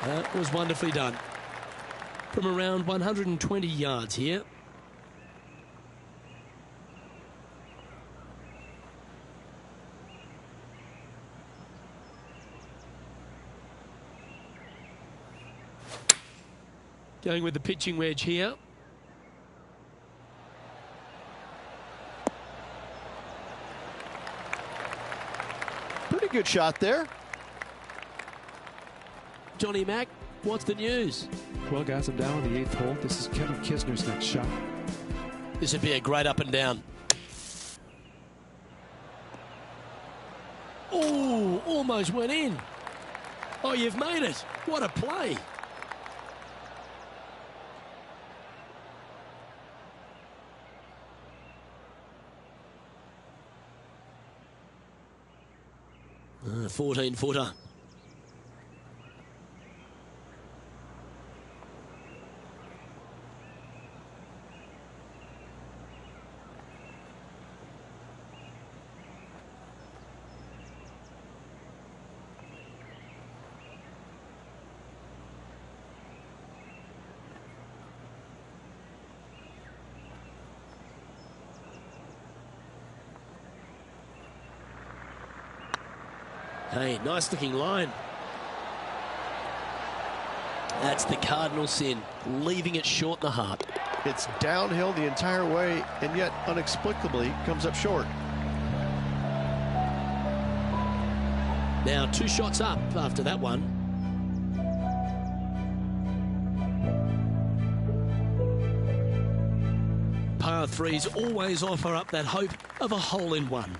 That was wonderfully done. From around 120 yards here. Going with the pitching wedge here. Pretty good shot there. Johnny Mack, what's the news? Well, guys, I'm down on the 8th hole. This is Kevin Kisner's next shot. This would be a great up and down. Oh, almost went in. Oh, you've made it. What a play. A 14-footer. Hey, nice looking line. That's the cardinal sin, leaving it short in the heart. It's downhill the entire way, and yet inexplicably comes up short. Now 2 shots up after that one. Par 3s always offer up that hope of a hole-in-one.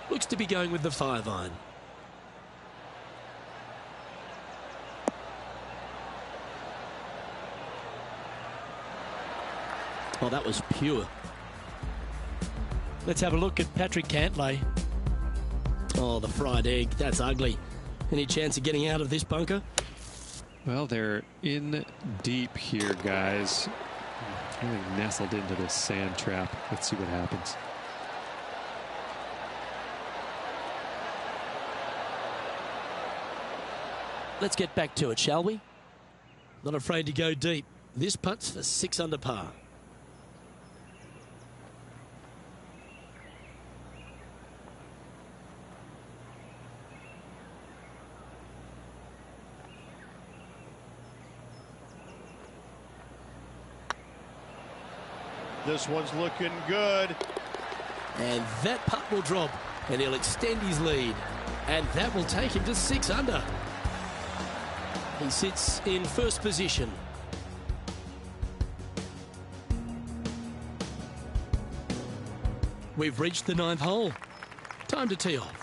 Looks to be going with the 5-iron. Oh, that was pure. Let's have a look at Patrick Cantlay. Oh, the fried egg. That's ugly. Any chance of getting out of this bunker? Well, they're in deep here, guys. Really nestled into this sand trap. Let's see what happens. Let's get back to it, shall we? Not afraid to go deep. This putt's for 6 under par. This one's looking good. And that putt will drop, and he'll extend his lead. And that will take him to 6 under. He sits in first position. We've reached the 9th hole. Time to tee off.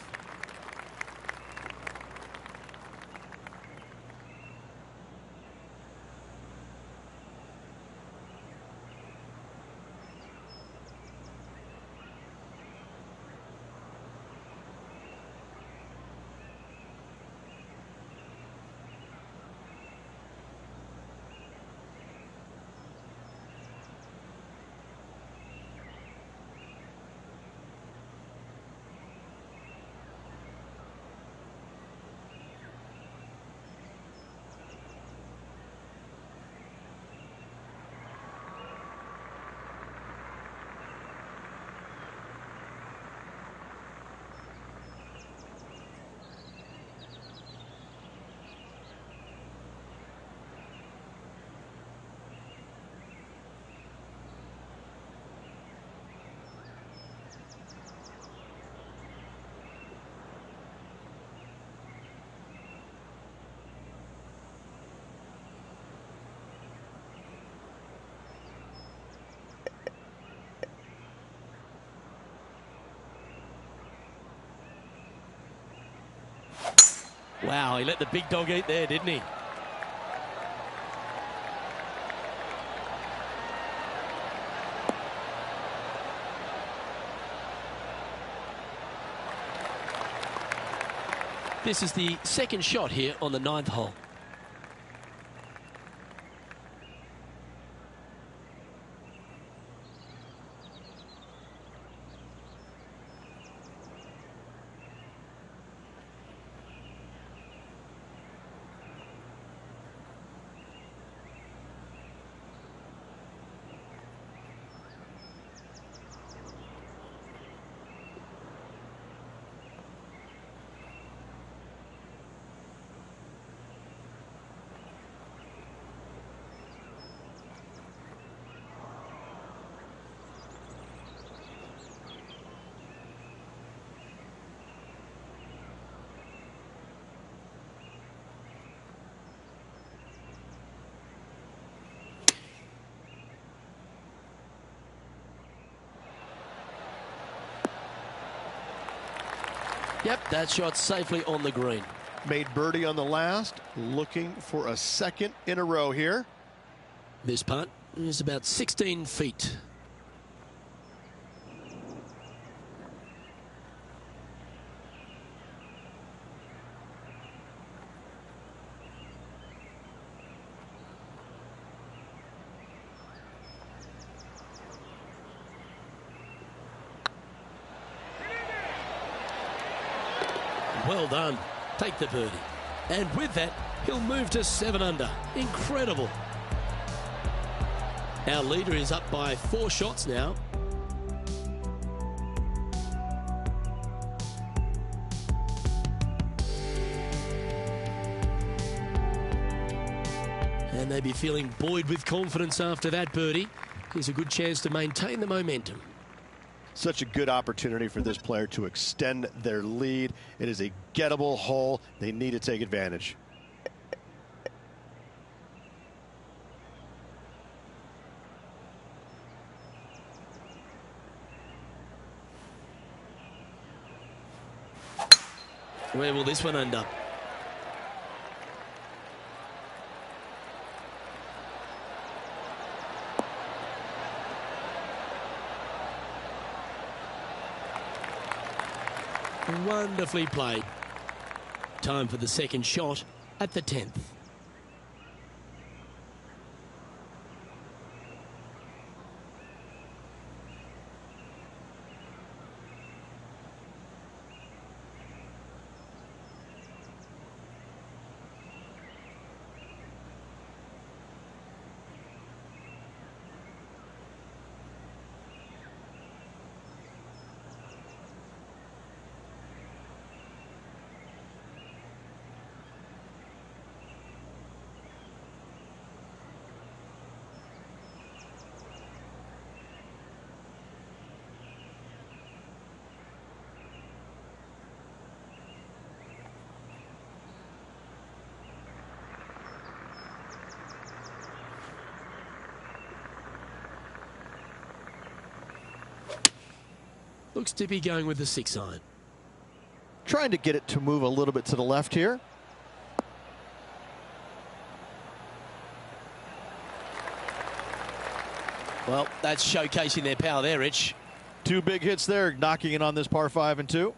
Wow, he let the big dog eat there, didn't he? This is the second shot here on the 9th hole. Yep, that shot's safely on the green. Made birdie on the last, looking for a second in a row here. This putt is about 16 feet. Well done. Take the birdie. And with that, he'll move to 7 under. Incredible. Our leader is up by 4 shots now. And they'd be feeling buoyed with confidence after that birdie. Here's a good chance to maintain the momentum. Such a good opportunity for this player to extend their lead. It is a gettable hole. They need to take advantage. Where will this one end up? Wonderfully played. Time for the second shot at the 10th. Looks to be going with the 6-iron. Trying to get it to move a little bit to the left here. Well, that's showcasing their power there, Rich. 2 big hits there, knocking it on this par 5 and 2.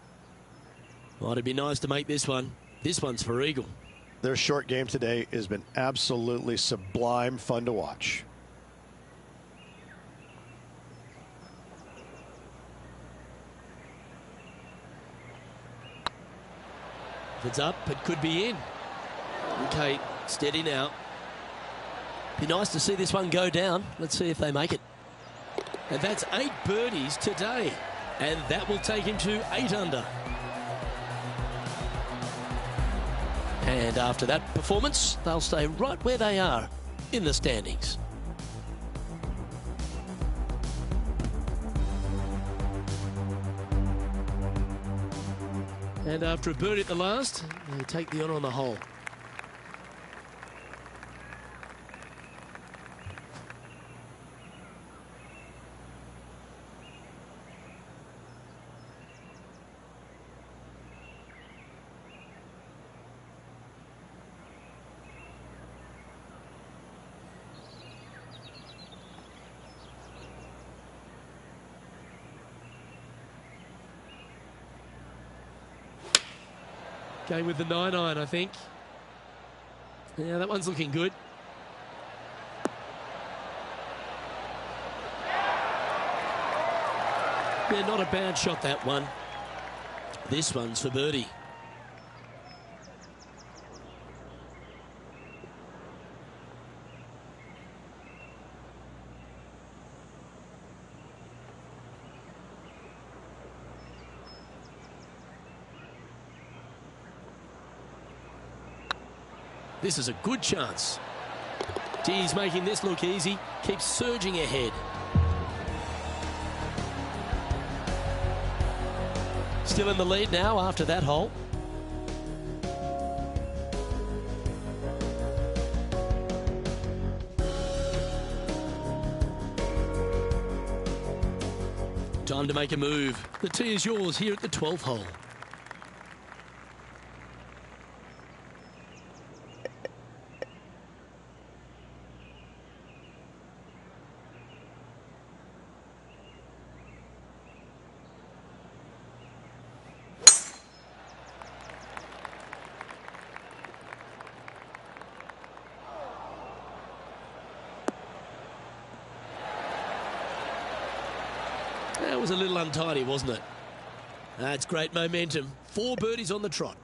Well, it'd be nice to make this one. This one's for eagle. Their short game today has been absolutely sublime fun to watch. If it's up, it could be in. Okay, steady now. Be nice to see this one go down. Let's see if they make it. And that's 8 birdies today. And that will take him to 8 under. And after that performance, they'll stay right where they are in the standings. And after a birdie at the last, they take the honour on the hole. Going with the 9-iron, I think. Yeah, that one's looking good. Yeah, not a bad shot, that one. This one's for birdie. This is a good chance. He's making this look easy. Keeps surging ahead. Still in the lead now after that hole. Time to make a move. The tee is yours here at the 12th hole. That was a little untidy, wasn't it? That's great momentum. 4 birdies on the trot.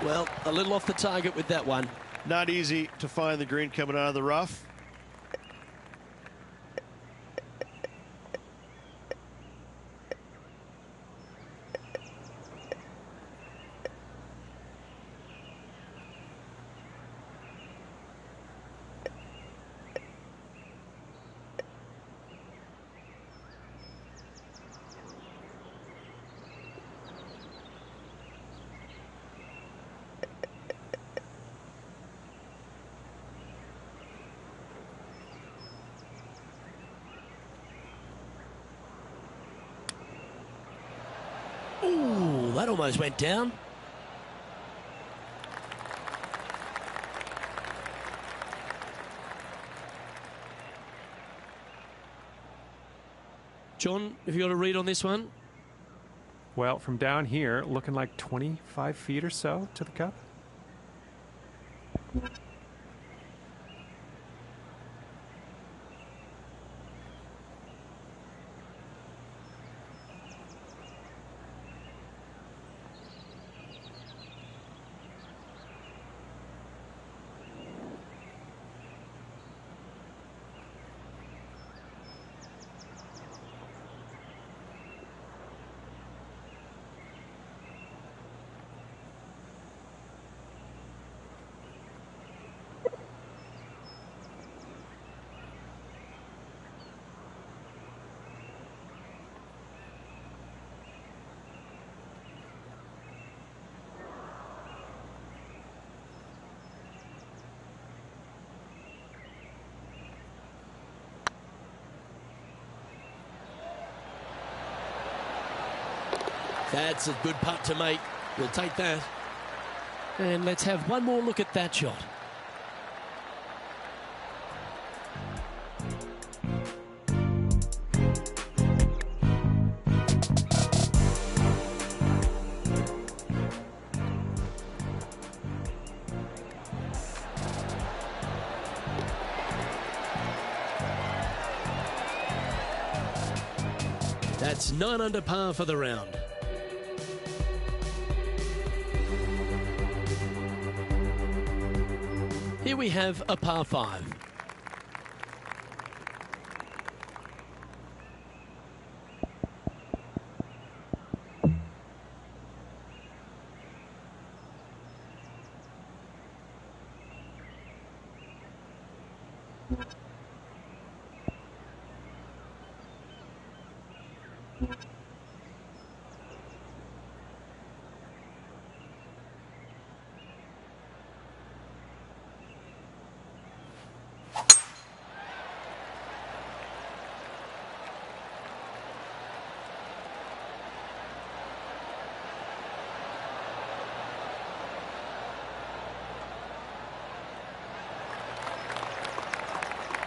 Well, a little off the target with that one. Not easy to find the green coming out of the rough. Ooh, that almost went down. John, have you got a read on this one? Well, from down here, looking like 25 feet or so to the cup. That's a good putt to make. We'll take that. And let's have one more look at that shot. That's 9 under par for the round. Here we have a par 5.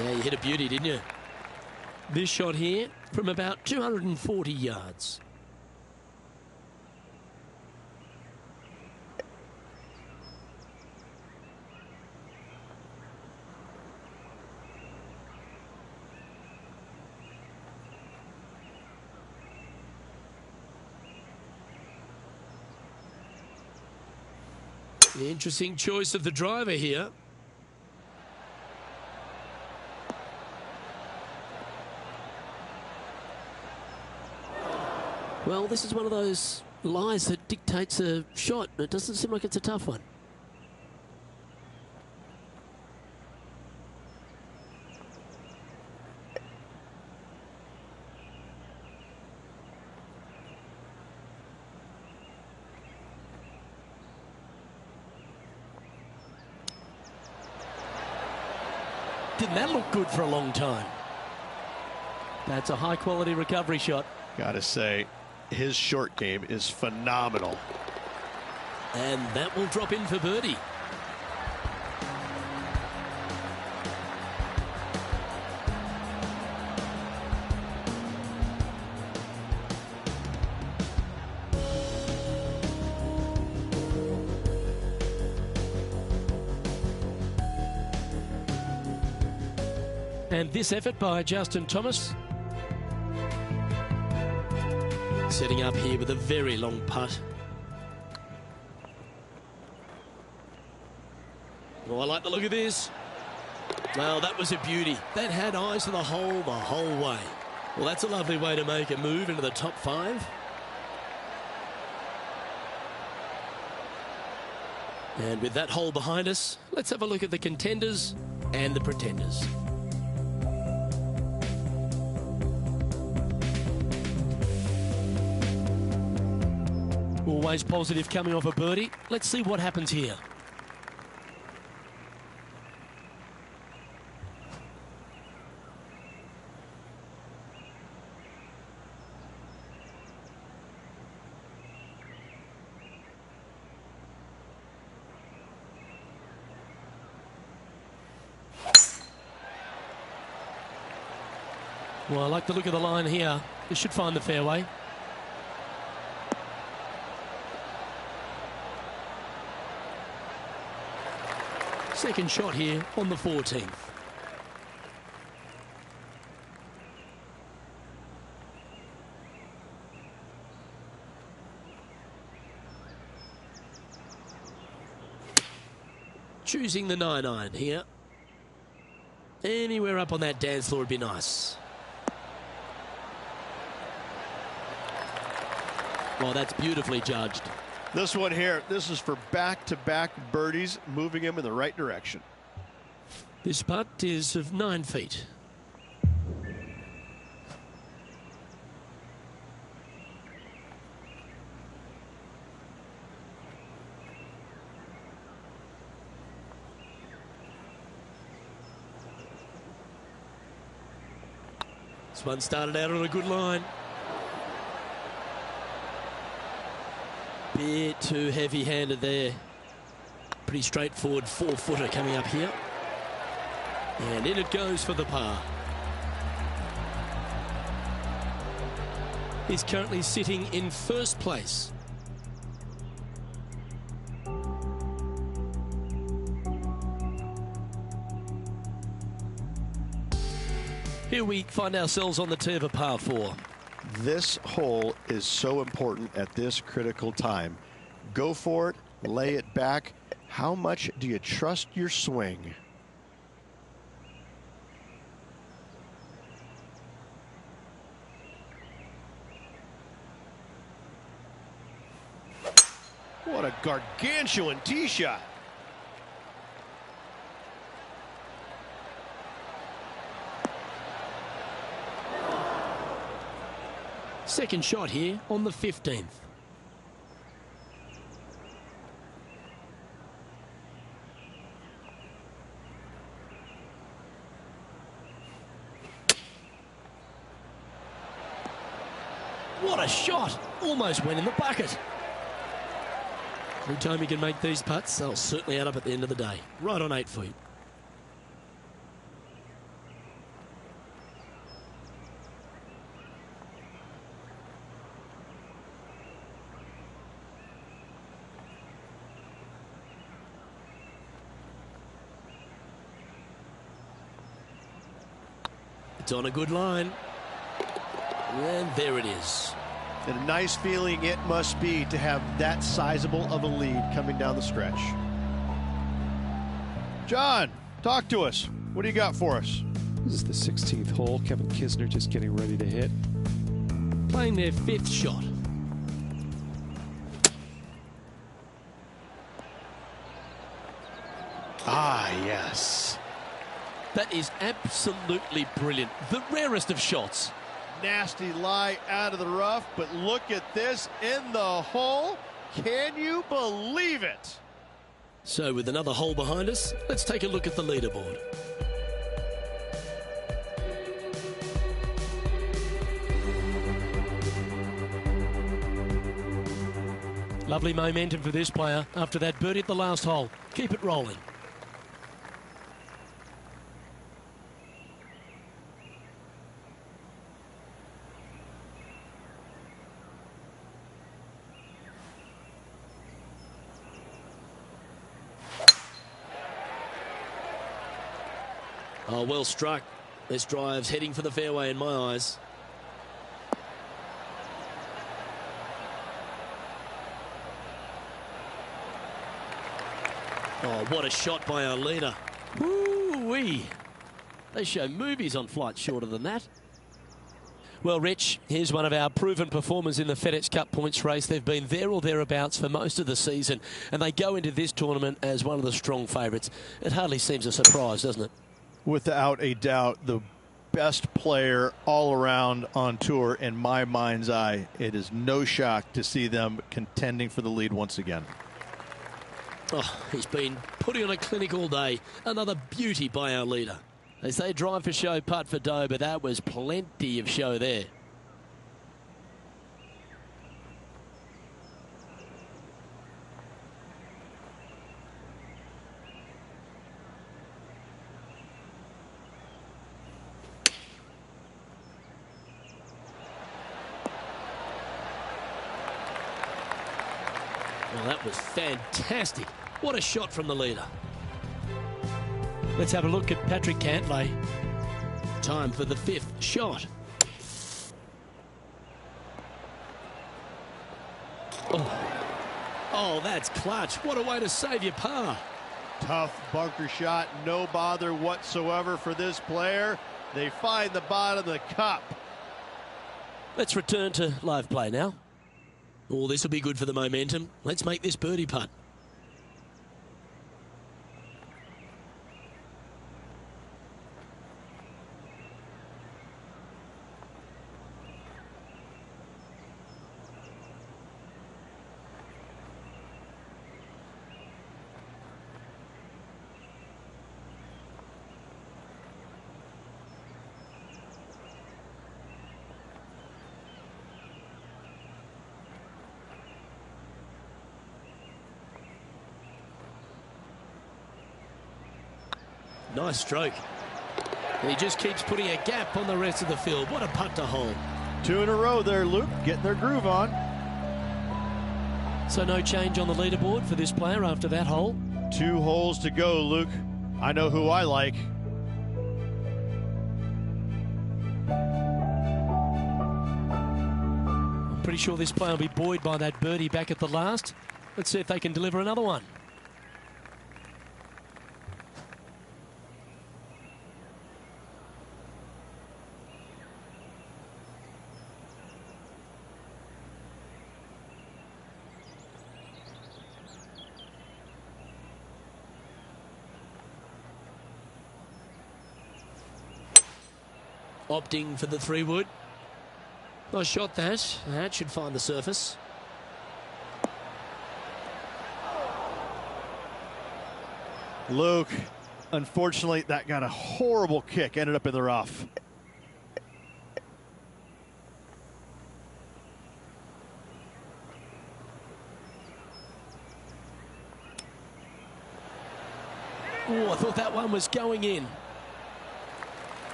Yeah, you hit a beauty, didn't you? This shot here from about 240 yards. The interesting choice of the driver here. Well, this is one of those lies that dictates a shot. It doesn't seem like it's a tough one. Didn't that look good for a long time? That's a high-quality recovery shot. Gotta say, his short game is phenomenal. And that will drop in for birdie. And this effort by Justin Thomas. Setting up here with a very long putt. Oh, I like the look of this. Well, that was a beauty. That had eyes for the whole way. Well, that's a lovely way to make a move into the top 5. And with that hole behind us, let's have a look at the contenders and the pretenders. Always positive coming off a birdie. Let's see what happens here. Well, I like the look of the line here. This should find the fairway. Second shot here on the 14th. Choosing the 9-iron here. Anywhere up on that dance floor would be nice. Well, that's beautifully judged. This one here, this is for back-to-back birdies, moving him in the right direction. This putt is of 9 feet. This one started out on a good line. Bit too heavy-handed there. Pretty straightforward 4-footer coming up here. And in it goes for the par. He's currently sitting in first place. Here we find ourselves on the tee of a par 4. This hole is so important at this critical time. Go for it, lay it back. How much do you trust your swing? What a gargantuan tee shot. Second shot here on the 15th. What a shot! Almost went in the bucket. Every time you can make these putts, they'll certainly add up at the end of the day. Right on 8 feet. It's on a good line. And there it is. And a nice feeling it must be to have that sizable of a lead coming down the stretch. John, talk to us. What do you got for us? This is the 16th hole. Kevin Kisner just getting ready to hit. Playing their 5th shot. Ah, yes. That is absolutely brilliant. The rarest of shots. Nasty lie out of the rough, but look at this in the hole. Can you believe it? So with another hole behind us, let's take a look at the leaderboard. Lovely momentum for this player after that birdie at the last hole. Keep it rolling. Oh, well struck. This drive's heading for the fairway in my eyes. Oh, what a shot by our leader. Woo-wee. They show movies on flights shorter than that. Well, Rich, here's one of our proven performers in the FedEx Cup points race. They've been there or thereabouts for most of the season, and they go into this tournament as one of the strong favourites. It hardly seems a surprise, doesn't it? Without a doubt, the best player all around on tour in my mind's eye. It is no shock to see them contending for the lead once again. Oh, he's been putting on a clinic all day. Another beauty by our leader. They say drive for show, putt for dough, but that was plenty of show there. Well, that was fantastic. What a shot from the leader. Let's have a look at Patrick Cantlay. Time for the 5th shot. Oh, that's clutch. What a way to save your par. Tough bunker shot, no bother whatsoever for this player. They find the bottom of the cup. Let's return to live play now. Oh, this will be good for the momentum. Let's make this birdie putt. Nice stroke. He just keeps putting a gap on the rest of the field. What a putt to hole. 2 in a row there, Luke, getting their groove on. So no change on the leaderboard for this player after that hole. 2 holes to go, Luke. I know who I like. I'm pretty sure this player will be buoyed by that birdie back at the last. Let's see if they can deliver another one. Opting for the 3-wood. Nice shot that. That should find the surface. Luke, unfortunately, that got a horrible kick. Ended up in the rough. Oh, I thought that one was going in.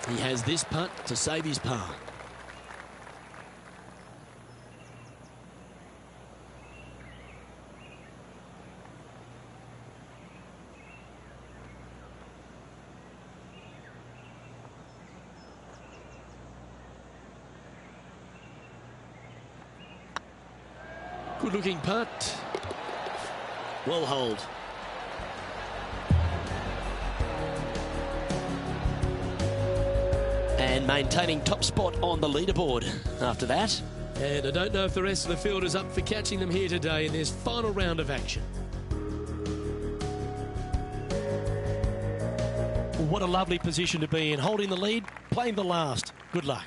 He has this putt to save his par. Good looking putt. Well holed. And maintaining top spot on the leaderboard after that. And I don't know if the rest of the field is up for catching them here today in this final round of action. What a lovely position to be in, holding the lead, playing the last. Good luck.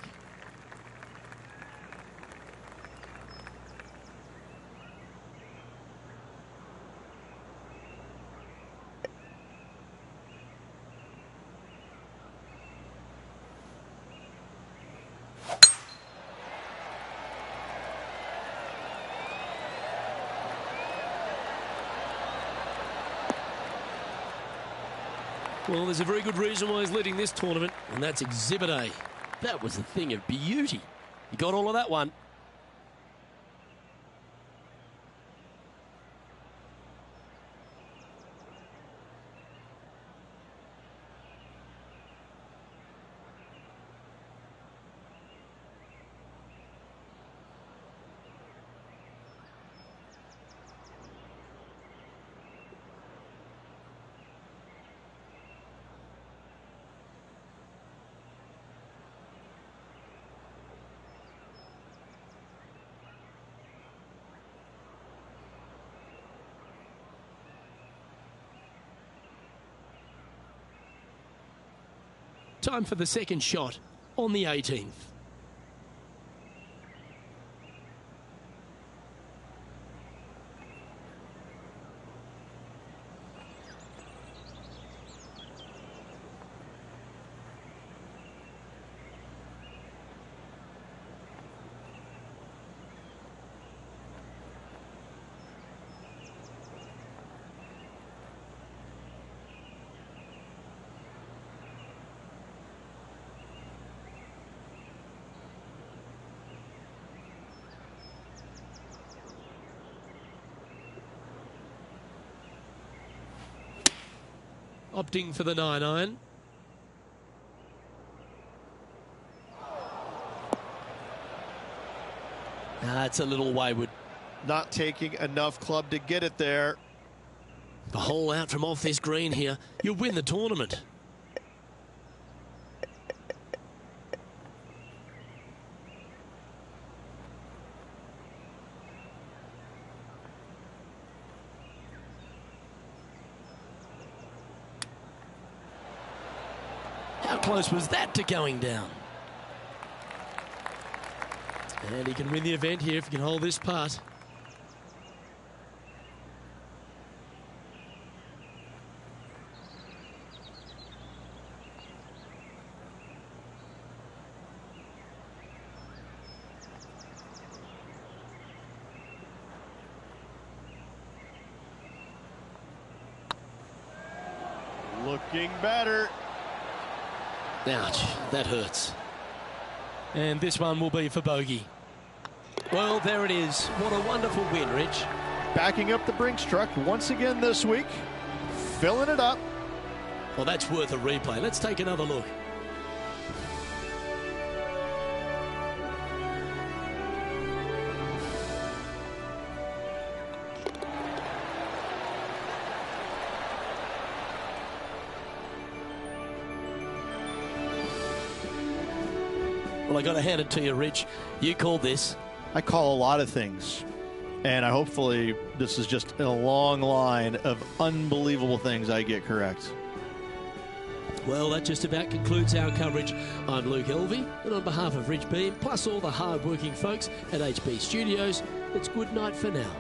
Well, there's a very good reason why he's leading this tournament, and that's Exhibit A. That was a thing of beauty. He got all of that one. Time for the second shot on the 18th. Opting for the 9-iron. That's a little wayward. Not taking enough club to get it there. The hole out from off this green here. You'll win the tournament. How close was that to going down? And he can win the event here if he can hold this putt. Looking better. Ouch, that hurts. And this one will be for bogey. Well, there it is. What a wonderful win, Rich. Backing up the Brinks truck once again this week. Filling it up. Well, that's worth a replay. Let's take another look. Well, I got to hand it to you, Rich. You called this. I call a lot of things, and hopefully this is just a long line of unbelievable things I get correct. Well, that just about concludes our coverage. I'm Luke Elvey, and on behalf of Rich Beam, plus all the hard-working folks at HB Studios, it's good night for now.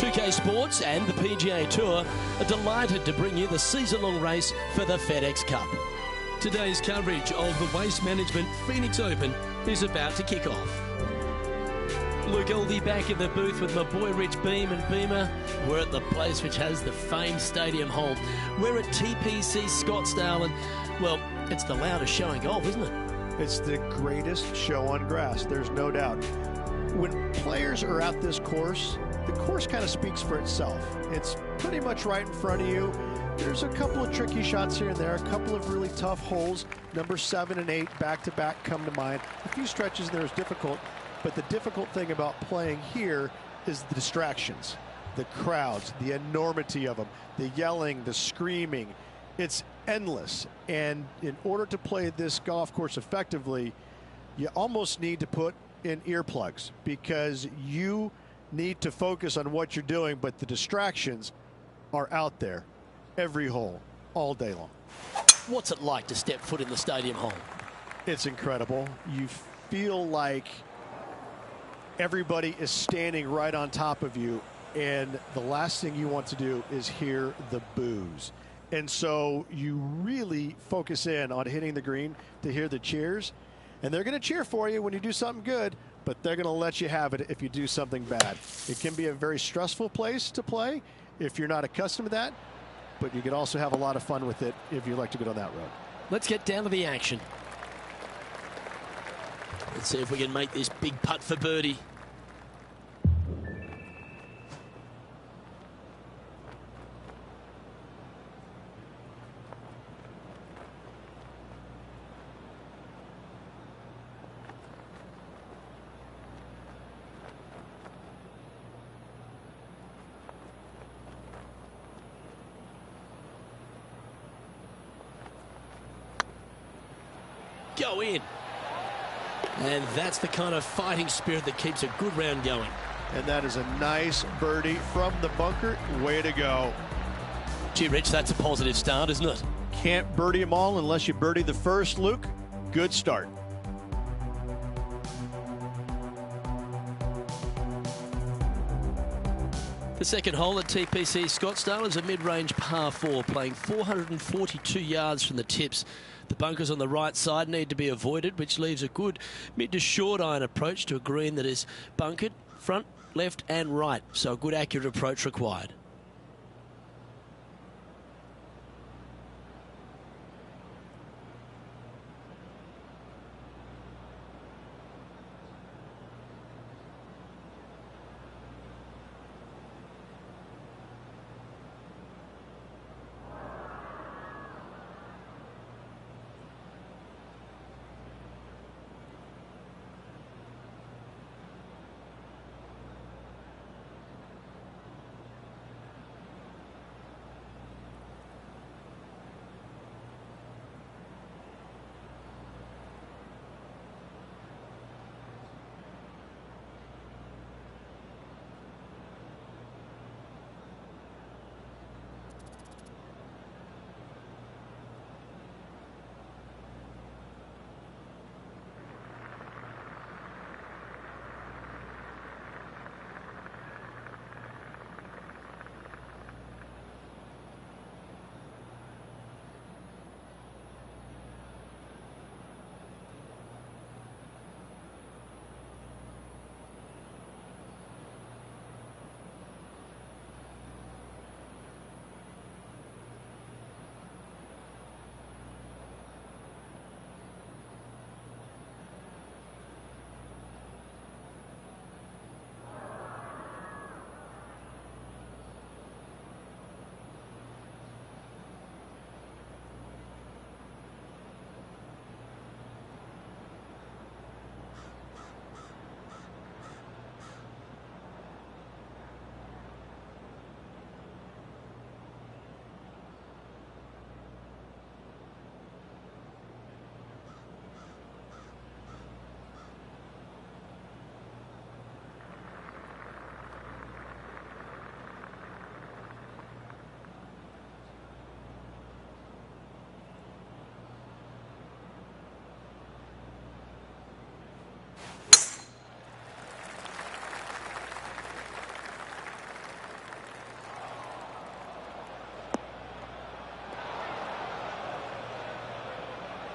2K Sports and the PGA Tour are delighted to bring you the season-long race for the FedEx Cup. Today's coverage of the Waste Management Phoenix Open is about to kick off. Luke, I'll be back in the booth with my boy Rich Beam and Beamer. We're at the place which has the famed stadium hole. We're at TPC Scottsdale, and, well, it's the loudest show in golf, isn't it? It's the greatest show on grass, there's no doubt. When players are at this course, the course kind of speaks for itself. It's pretty much right in front of you. There's a couple of tricky shots here and there, a couple of really tough holes. Number 7 and 8 back-to-back come to mind. A few stretches there is difficult. But the difficult thing about playing here is the distractions, the crowds, the enormity of them, the yelling, the screaming. It's endless. And in order to play this golf course effectively, you almost need to put in earplugs because you need to focus on what you're doing, but the distractions are out there every hole, all day long. What's it like to step foot in the stadium hole? It's incredible. You feel like everybody is standing right on top of you, and the last thing you want to do is hear the boos. And so you really focus in on hitting the green to hear the cheers, and they're going to cheer for you when you do something good, but they're going to let you have it if you do something bad. It can be a very stressful place to play if you're not accustomed to that, but you can also have a lot of fun with it if you like to go down that road. Let's get down to the action. Let's see if we can make this big putt for birdie. Go in. And that's the kind of fighting spirit that keeps a good round going. And that is a nice birdie from the bunker. Way to go. Gee, Rich, that's a positive start, isn't it? Can't birdie them all unless you birdie the first, Luke. Good start. The second hole at TPC Scottsdale is a mid-range par 4, playing 442 yards from the tips. The bunkers on the right side need to be avoided, which leaves a good mid to short iron approach to a green that is bunkered front, left and right. So a good accurate approach required.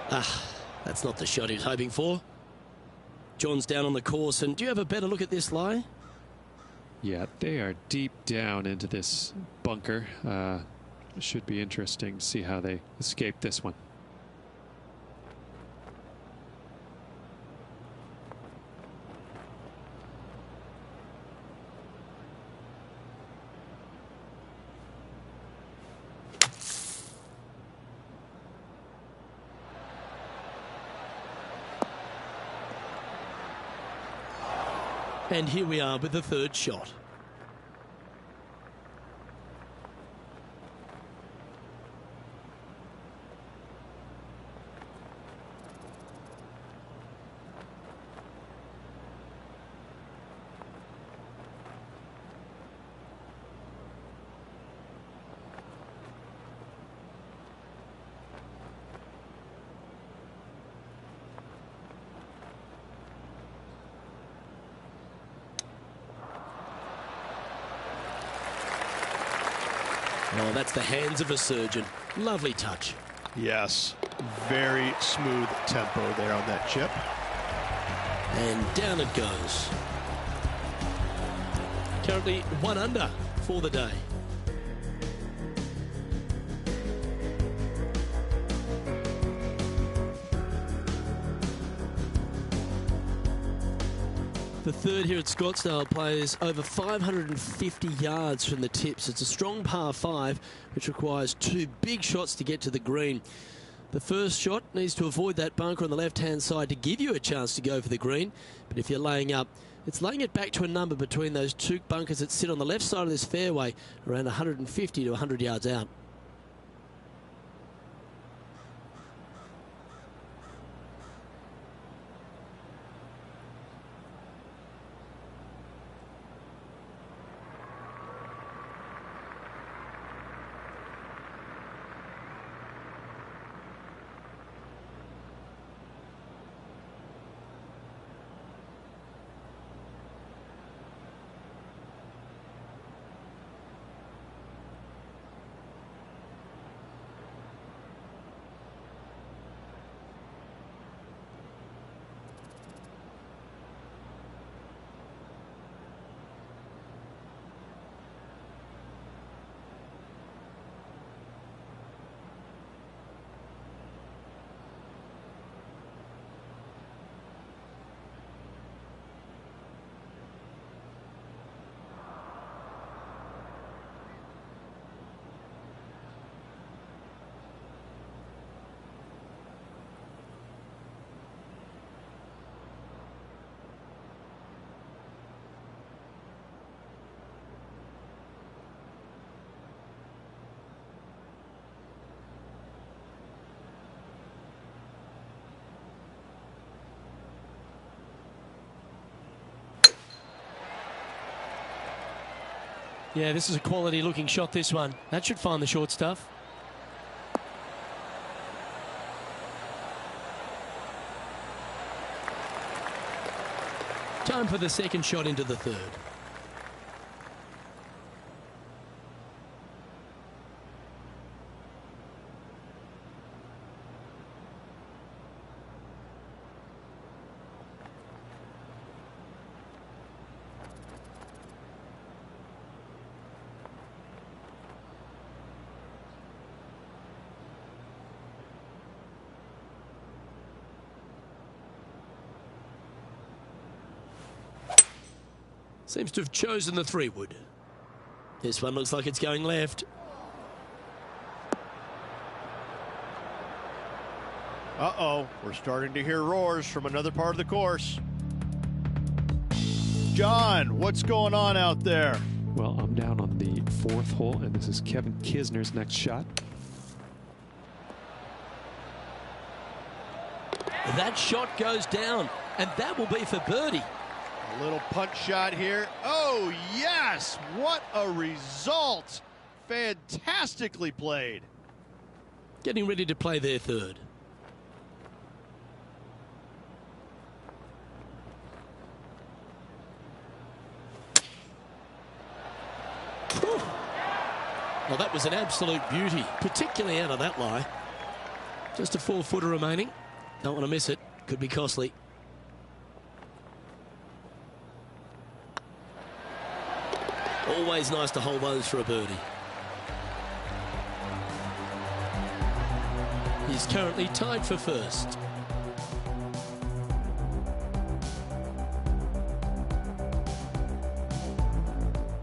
That's not the shot he was hoping for. John's down on the course, and do you have a better look at this lie? Yeah, they are deep down into this bunker. Should be interesting to see how they escape this one. And here we are with the third shot. Oh, that's the hands of a surgeon. Lovely touch. Yes, very smooth tempo there on that chip. And down it goes. Currently 1 under for the day. The third here at Scottsdale plays over 550 yards from the tips. It's a strong par 5, which requires 2 big shots to get to the green. The first shot needs to avoid that bunker on the left-hand side to give you a chance to go for the green. But if you're laying up, it's laying it back to a number between those 2 bunkers that sit on the left side of this fairway, around 150 to 100 yards out. Yeah, this is a quality looking shot, this one. That should find the short stuff. Time for the second shot into the third. Seems to have chosen the 3-wood. This one looks like it's going left. Uh-oh, we're starting to hear roars from another part of the course. John, what's going on out there? Well, I'm down on the 4th hole, and this is Kevin Kisner's next shot. That shot goes down, and that will be for birdie. A little punch shot here. Oh, yes! What a result! Fantastically played. Getting ready to play their third. Well, that was an absolute beauty, particularly out of that lie. Just a 4-footer remaining. Don't want to miss it. Could be costly. Always nice to hold those for a birdie. He's currently tied for first.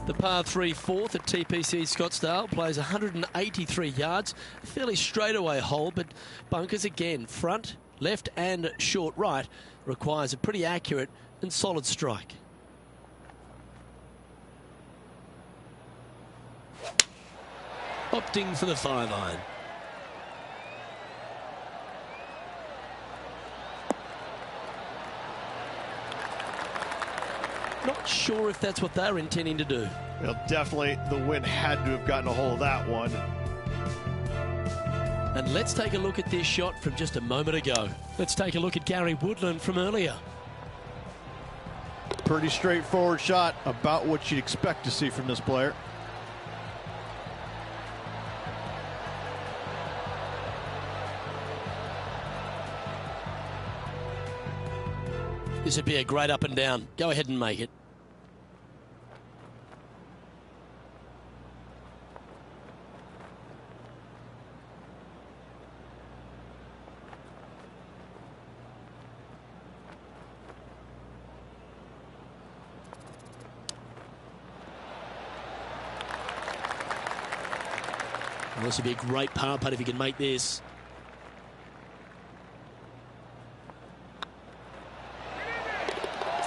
The par 3 fourth at TPC Scottsdale plays 183 yards. A fairly straightaway hole, but bunkers again, front, left and short right, requires a pretty accurate and solid strike. Opting for the 5-iron. Not sure if that's what they're intending to do. Well, definitely the wind had to have gotten a hold of that one. And let's take a look at this shot from just a moment ago. Let's take a look at Gary Woodland from earlier. Pretty straightforward shot, about what you'd expect to see from this player. This would be a great up and down. Go ahead and make it. Well, this would be a great par putt if you can make this.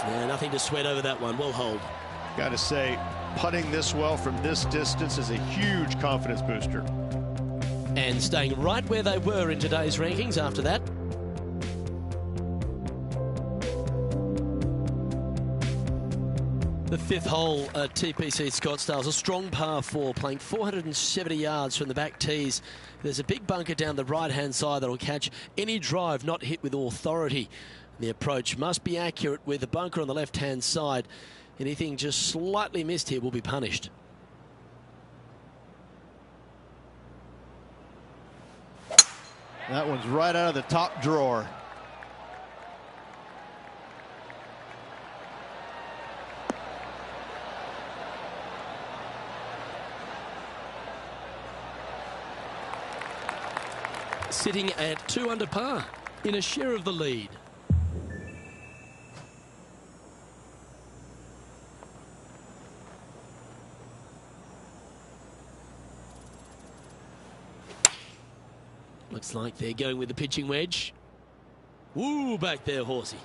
Yeah, nothing to sweat over that one. Well hold. Got to say, putting this well from this distance is a huge confidence booster. And staying right where they were in today's rankings after that. The 5th hole at TPC Scottsdale is a strong par 4, playing 470 yards from the back tees. There's a big bunker down the right-hand side that will catch any drive not hit with authority. The approach must be accurate with the bunker on the left-hand side. Anything just slightly missed here will be punished. That one's right out of the top drawer. Sitting at 2 under par in a share of the lead. Looks like they're going with the pitching wedge. Woo, back there, horsey.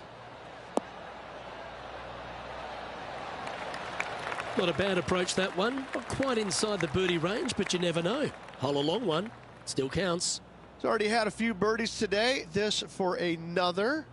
Not a bad approach, that one. Not quite inside the birdie range, but you never know. Hole a long one. Still counts. He's already had a few birdies today. This for another.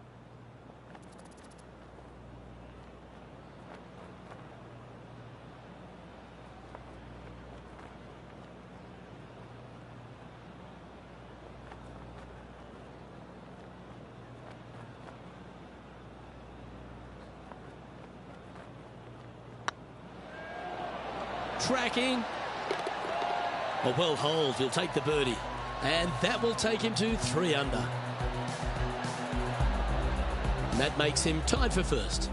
Tracking. A well hold. He'll take the birdie. And that will take him to 3 under. And that makes him tied for first.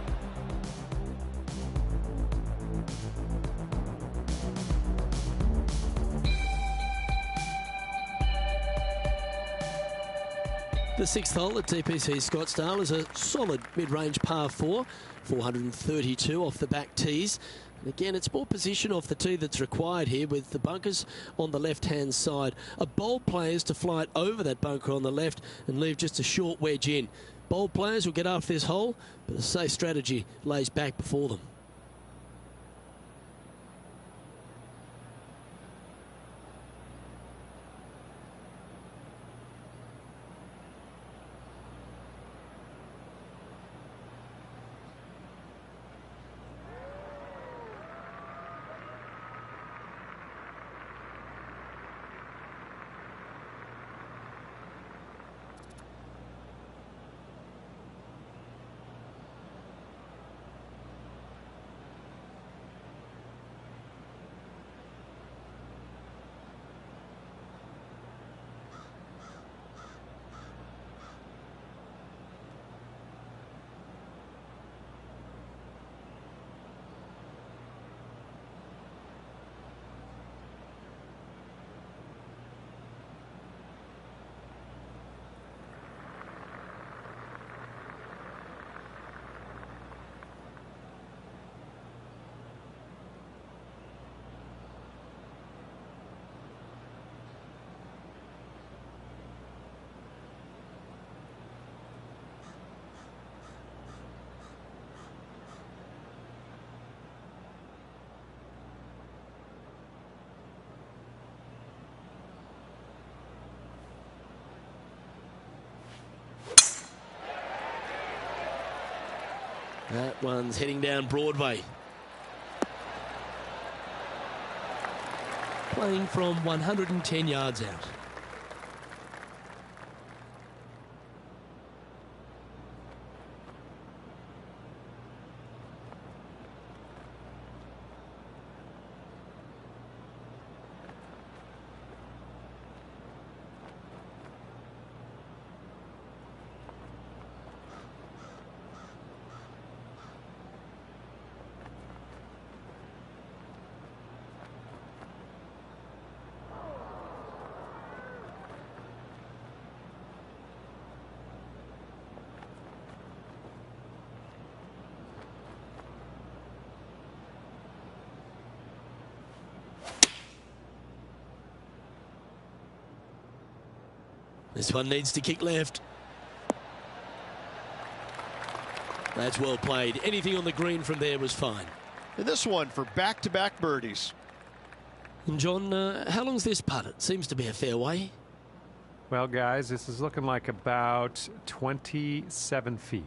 The 6th hole at TPC Scottsdale is a solid mid-range par 4, 432 off the back tees. And again, it's more position off the tee that's required here with the bunkers on the left-hand side. A bold player is to fly it over that bunker on the left and leave just a short wedge in. Bold players will get after this hole, but a safe strategy lays back before them. That one's heading down Broadway. Playing from 110 yards out. This one needs to kick left. That's well played. Anything on the green from there was fine. And this one for back-to-back birdies. And John, how long's this putt? It seems to be a fair way. Well, guys, this is looking like about 27 feet.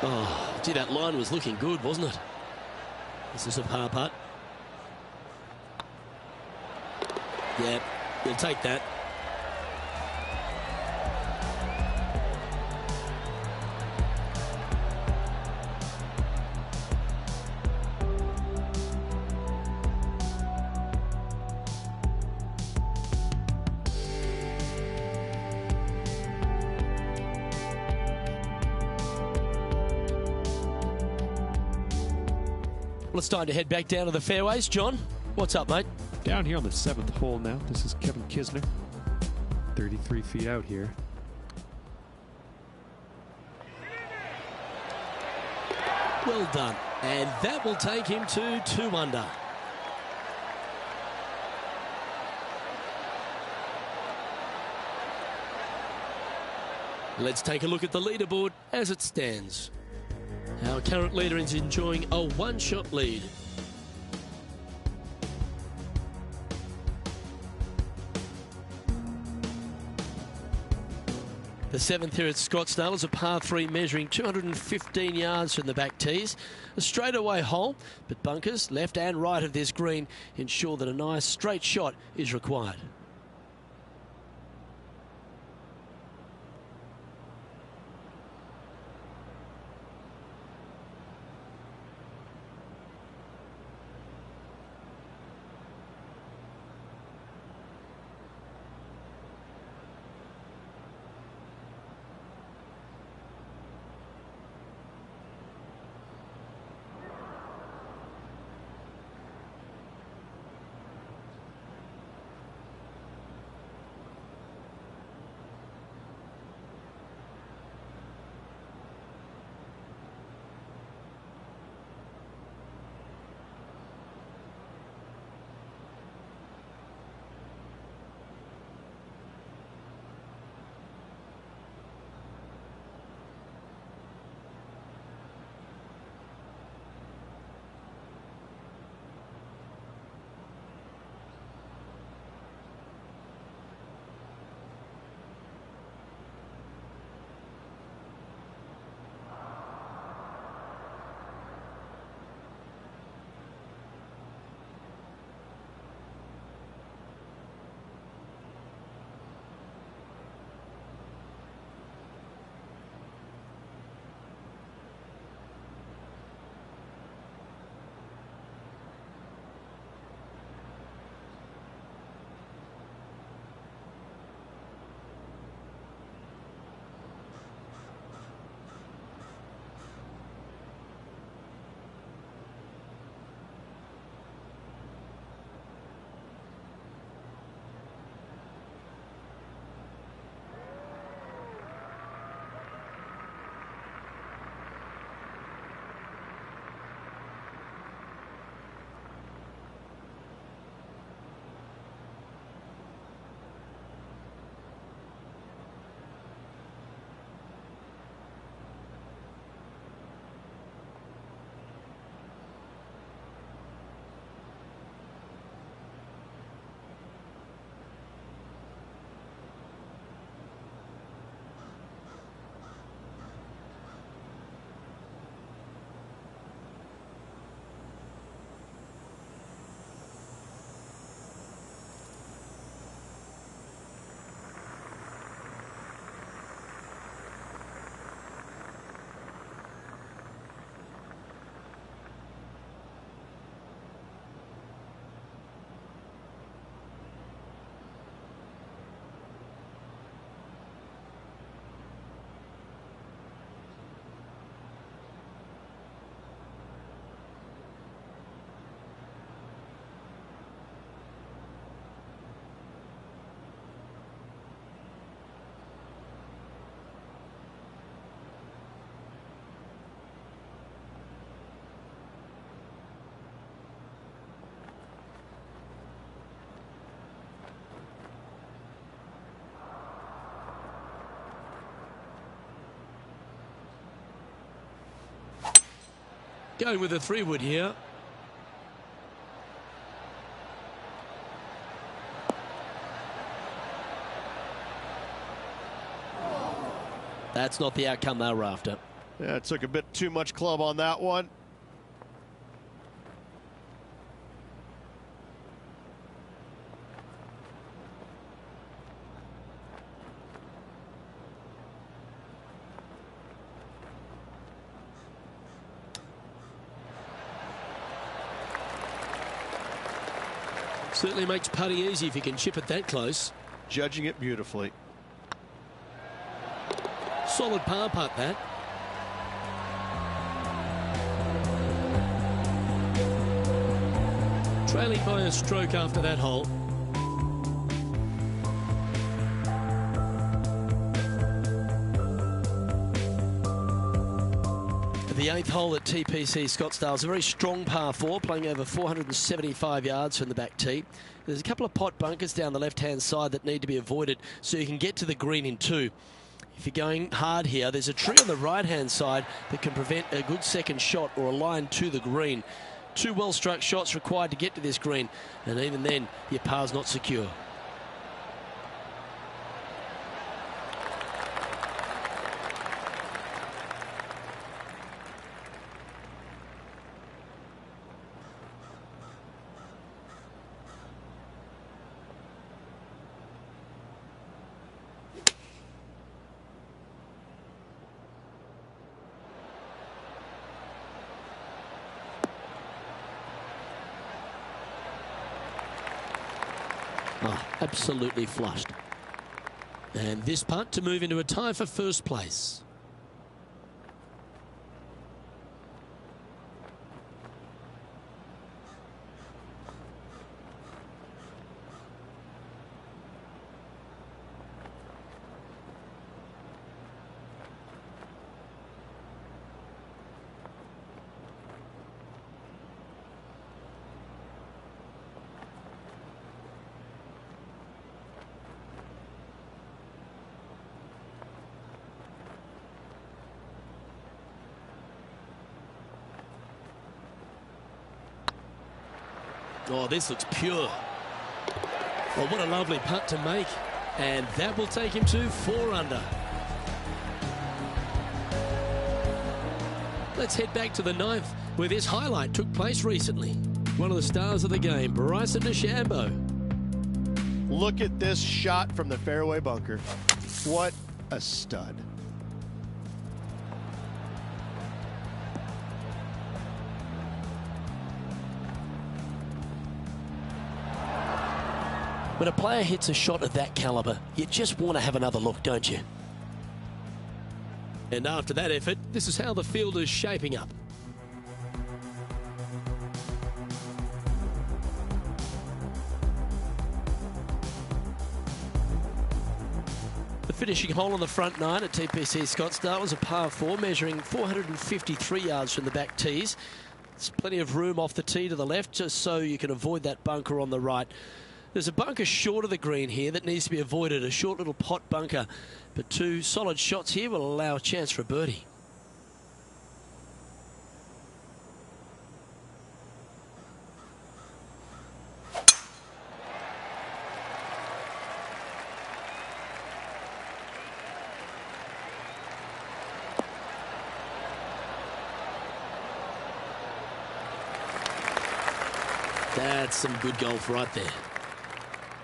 Oh, gee, that line was looking good, wasn't it? This is a par putt. Yeah, you'll take that. Well, it's time to head back down to the fairways. John, what's up, mate? Down here on the 7th hole now. This is Kevin Kisner. 33 feet out here. Well done. And that will take him to 2 under. Let's take a look at the leaderboard as it stands. Our current leader is enjoying a 1-shot lead. The 7th here at Scottsdale is a par 3 measuring 215 yards from the back tees. A straightaway hole, but bunkers left and right of this green ensure that a nice straight shot is required. Going with a 3-wood here. That's not the outcome they were after. Yeah, it took a bit too much club on that one. Certainly makes putting easy if you can chip it that close. Judging it beautifully. Solid par putt, that. Trailing by a stroke after that hole. The 8th hole at TPC Scottsdale is a very strong par 4, playing over 475 yards from the back tee. There's a couple of pot bunkers down the left-hand side that need to be avoided so you can get to the green in 2. If you're going hard here, there's a tree on the right-hand side that can prevent a good second shot or a line to the green. 2 well-struck shots required to get to this green, and even then, your par's not secure. Oh, absolutely flushed. And this putt to move into a tie for first place. Oh, this looks pure. Well, what a lovely putt to make. And that will take him to 4 under. Let's head back to the 9th, where this highlight took place recently. One of the stars of the game, Bryson DeChambeau. Look at this shot from the fairway bunker. What a stud. When a player hits a shot of that caliber, you just want to have another look, don't you? And after that effort, this is how the field is shaping up. The finishing hole on the front 9 at TPC Scottsdale was a par 4, measuring 453 yards from the back tees. There's plenty of room off the tee to the left, just so you can avoid that bunker on the right. There's a bunker short of the green here that needs to be avoided, a short little pot bunker. But 2 solid shots here will allow a chance for a birdie. That's some good golf right there.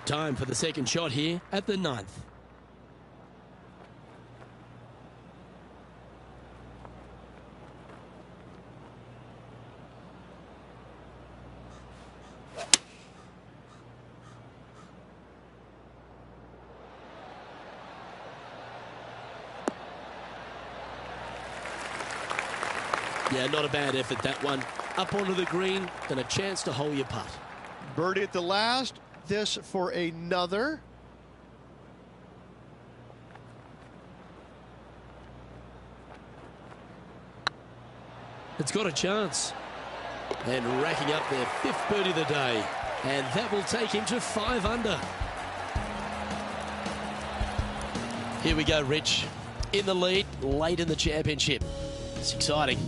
Time for the second shot here at the 9th. Yeah, not a bad effort, that one. Up onto the green and a chance to hole your putt. Birdie at the last. This for another. It's got a chance. And racking up their 5th birdie of the day. And that will take him to 5 under. Here we go, Rich. In the lead, late in the championship. It's exciting.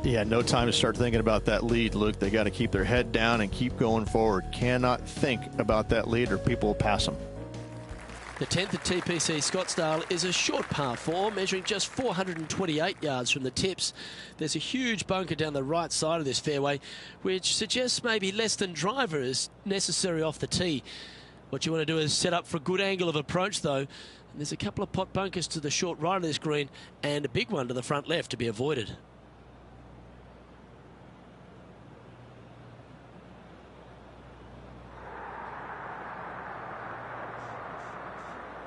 Yeah, no time to start thinking about that lead, Luke. They got to keep their head down and keep going forward. Cannot think about that lead or people will pass them. The 10th at TPC Scottsdale is a short par 4, measuring just 428 yards from the tips. There's a huge bunker down the right side of this fairway, which suggests maybe less than driver is necessary off the tee. What you want to do is set up for a good angle of approach, though. And there's a couple of pot bunkers to the short right of this green and a big one to the front left to be avoided.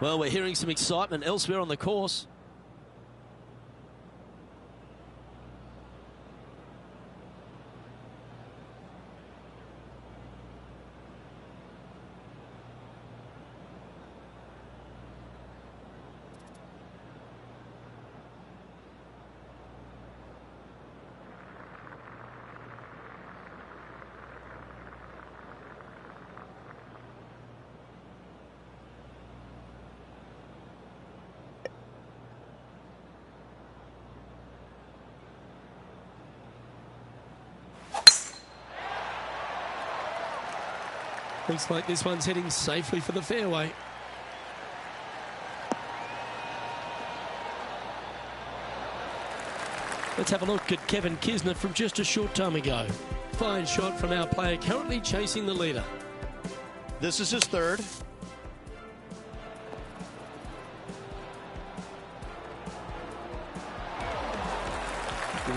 Well, we're hearing some excitement elsewhere on the course. Looks like this one's heading safely for the fairway. Let's have a look at Kevin Kisner from just a short time ago. Fine shot from our player currently chasing the leader. This is his third.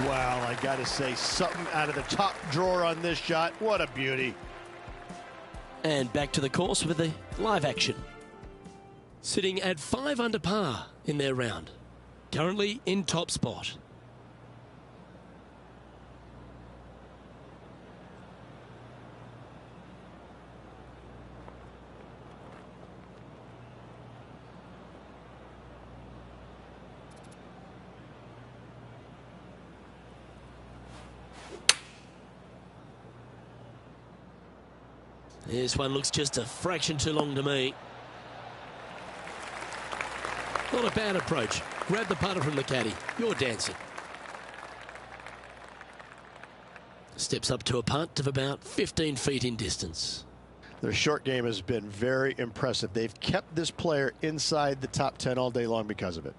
Wow, I got to say, something out of the top drawer on this shot. What a beauty. And back to the course with the live action. Sitting at 5 under par in their round. Currently in top spot. This one looks just a fraction too long to me. Not a bad approach. Grab the putter from the caddy. You're dancing. Steps up to a putt of about 15 feet in distance. Their short game has been very impressive. They've kept this player inside the top 10 all day long because of it.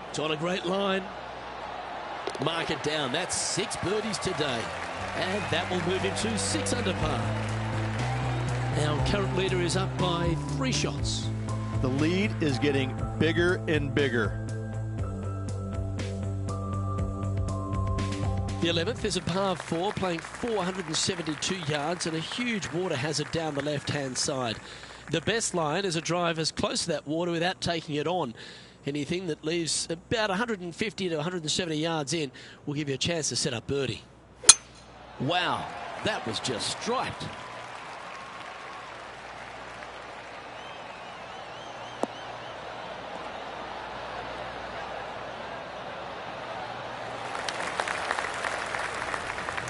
It's on a great line. Mark it down. That's 6 birdies today. And that will move him to 6 under par. Our current leader is up by 3 shots. The lead is getting bigger and bigger. The 11th is a par 4, playing 472 yards and a huge water hazard down the left-hand side. The best line is a drive as close to that water without taking it on. Anything that leaves about 150 to 170 yards in will give you a chance to set up birdie. Wow, that was just striped.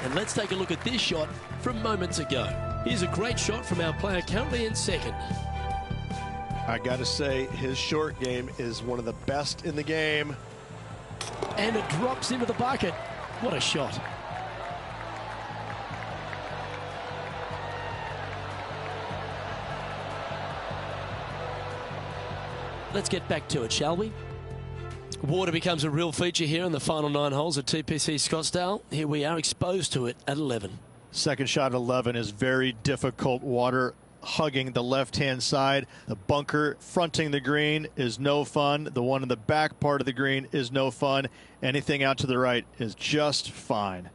And let's take a look at this shot from moments ago. Here's a great shot from our player currently in second. I got to say, his short game is one of the best in the game. And it drops into the bucket. What a shot. Let's get back to it, shall we? Water becomes a real feature here in the final 9 holes at TPC Scottsdale. Here we are exposed to it at 11. Second shot at 11 is very difficult water, hugging the left-hand side. The bunker fronting the green is no fun. The one in the back part of the green is no fun. Anything out to the right is just fine.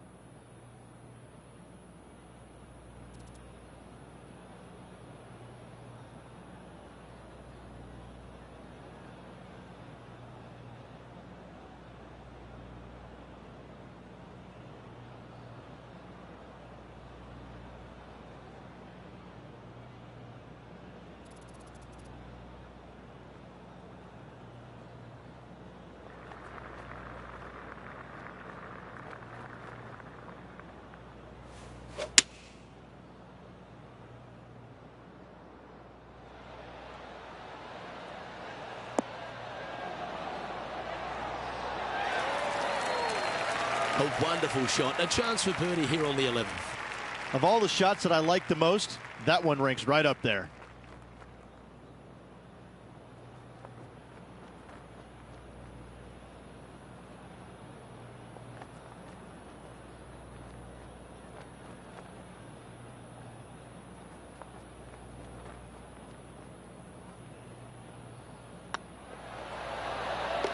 A wonderful shot. A chance for birdie here on the 11th. Of all the shots that I like the most, that one ranks right up there.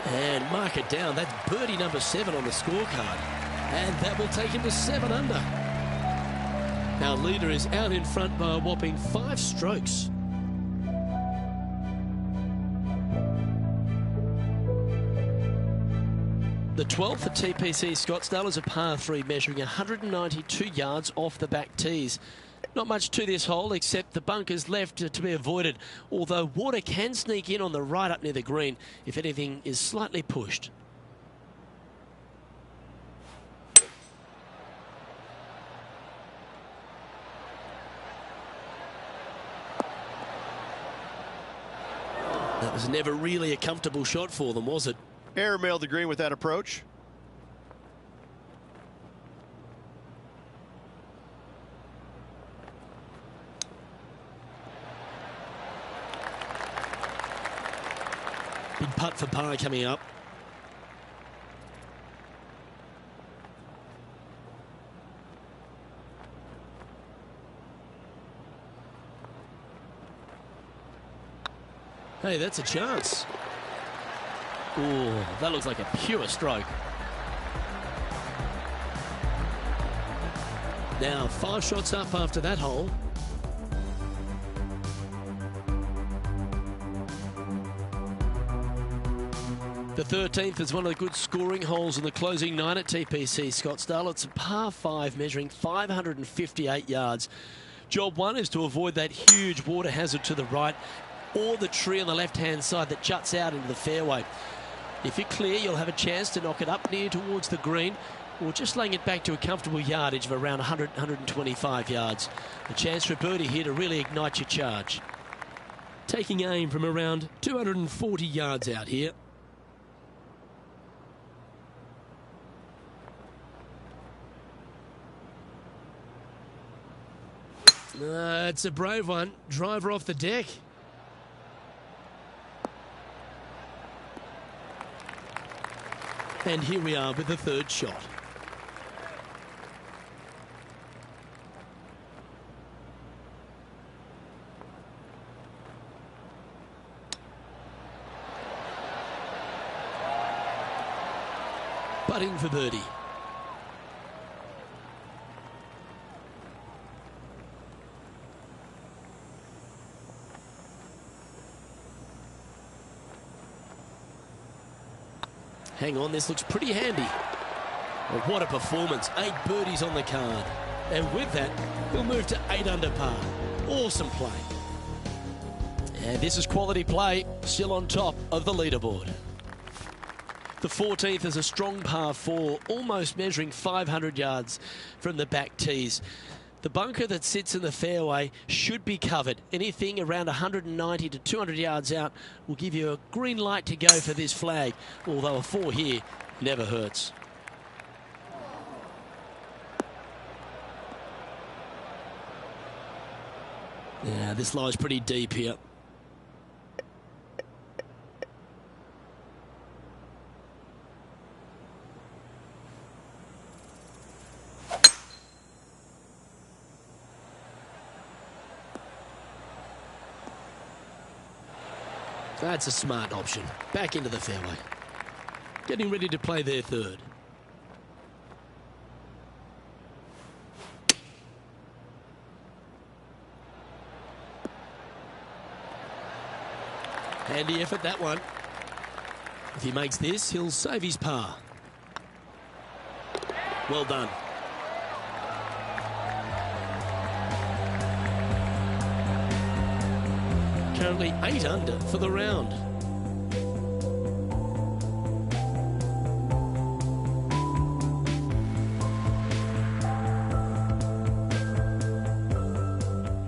And mark it down. That's birdie number 7 on the scorecard. And that will take him to 7 under. Our leader is out in front by a whopping 5 strokes. The 12th at TPC Scottsdale is a par 3 measuring 192 yards off the back tees. Not much to this hole except the bunkers left to be avoided, although water can sneak in on the right up near the green if anything is slightly pushed. That was never really a comfortable shot for them, was it? Airmailed the green with that approach. Big putt for par coming up. Hey, that's a chance. Oh, that looks like a pure stroke. Now 5 shots up after that hole. The 13th is one of the good scoring holes in the closing 9 at TPC Scottsdale. It's a par 5 measuring 558 yards. Job 1 is to avoid that huge water hazard to the right or the tree on the left-hand side that juts out into the fairway. If you're clear, you'll have a chance to knock it up near towards the green or just laying it back to a comfortable yardage of around 100, 125 yards. A chance for a birdie here to really ignite your charge. Taking aim from around 240 yards out here. It's a brave one. Driver off the deck. And here we are with the 3rd shot. Putting for birdie. Hang on, this looks pretty handy. Well, what a performance. 8 birdies on the card. And with that, we'll move to 8 under par. Awesome play. And this is quality play, still on top of the leaderboard. The 14th is a strong par 4, almost measuring 500 yards from the back tees. The bunker that sits in the fairway should be covered. Anything around 190 to 200 yards out will give you a green light to go for this flag, although a 4 here never hurts. Yeah, this lies pretty deep here. That's a smart option. Back into the fairway. Getting ready to play their 3rd. Handy effort, that one. If he makes this, he'll save his par. Well done. Currently 8 under for the round.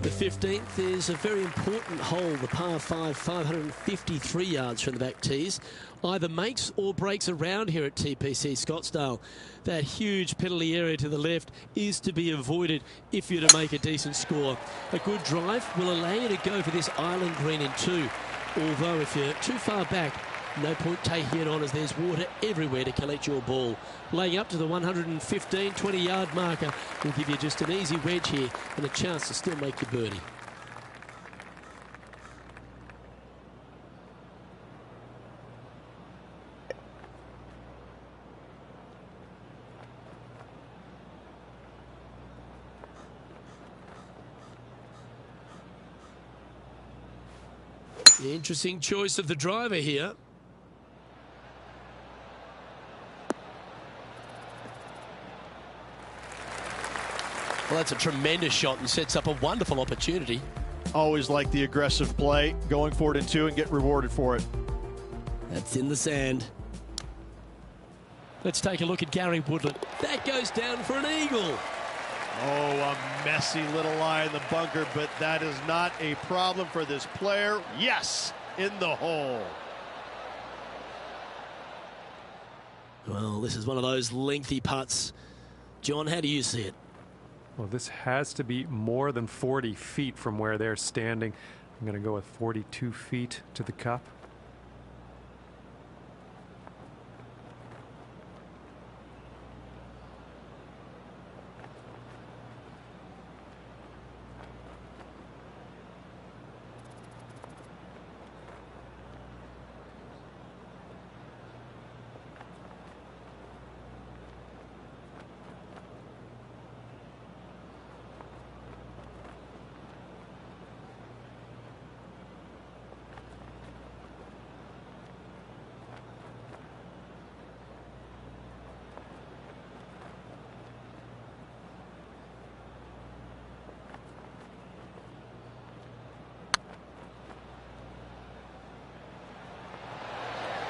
The 15th is a very important hole, the par 5, 553 yards from the back tees. Either makes or breaks around here at TPC Scottsdale. That huge penalty area to the left is to be avoided if you're to make a decent score. A good drive will allow you to go for this island green in 2. Although if you're too far back, no point taking it on as there's water everywhere to collect your ball. Laying up to the 115, 20-yard marker will give you just an easy wedge here and a chance to still make your birdie. The interesting choice of the driver here. Well, that's a tremendous shot and sets up a wonderful opportunity. Always like the aggressive play, going for it in 2 and get rewarded for it. That's in the sand. Let's take a look at Gary Woodland. That goes down for an eagle. Oh, a messy little lie in the bunker, but that is not a problem for this player. Yes, in the hole. Well, this is one of those lengthy putts. John, how do you see it? Well, this has to be more than 40 feet from where they're standing. I'm going to go with 42 feet to the cup.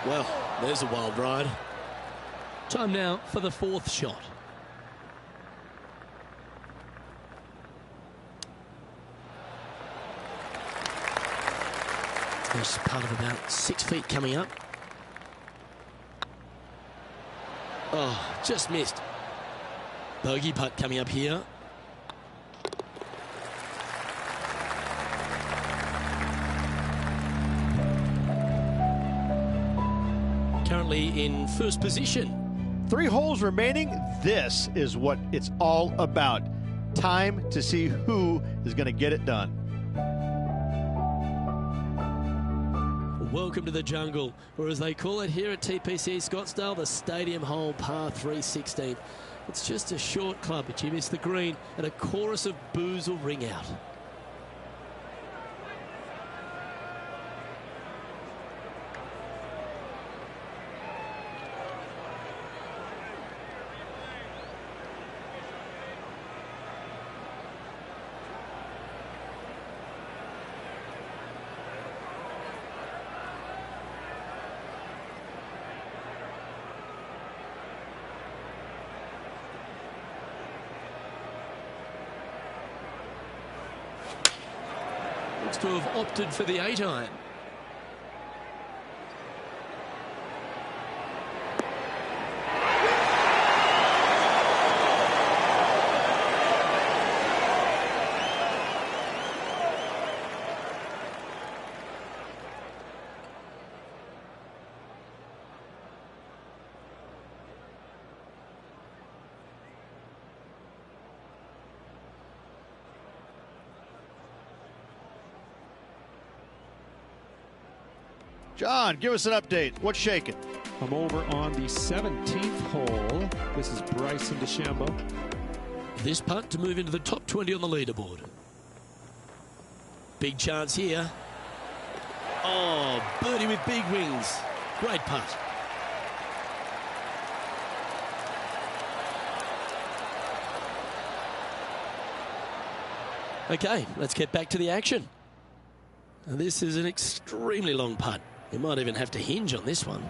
Well, there's a wild ride. Time now for the 4th shot. There's a putt of about 6 feet coming up. Oh, just missed. Bogey putt coming up here. Currently in first position. 3 holes remaining. This is what it's all about. Time to see who is going to get it done. Welcome to the jungle, or as they call it here at TPC Scottsdale, the Stadium Hole Par 3 16th. It's just a short club, but you miss the green and a chorus of boos will ring out. Looks to have opted for the 8-iron. John, give us an update. What's shaking? I'm over on the 17th hole. This is Bryson DeChambeau. This putt to move into the top 20 on the leaderboard. Big chance here. Oh, birdie with big wings. Great putt. Okay, let's get back to the action. Now, this is an extremely long putt. You might even have to hinge on this one.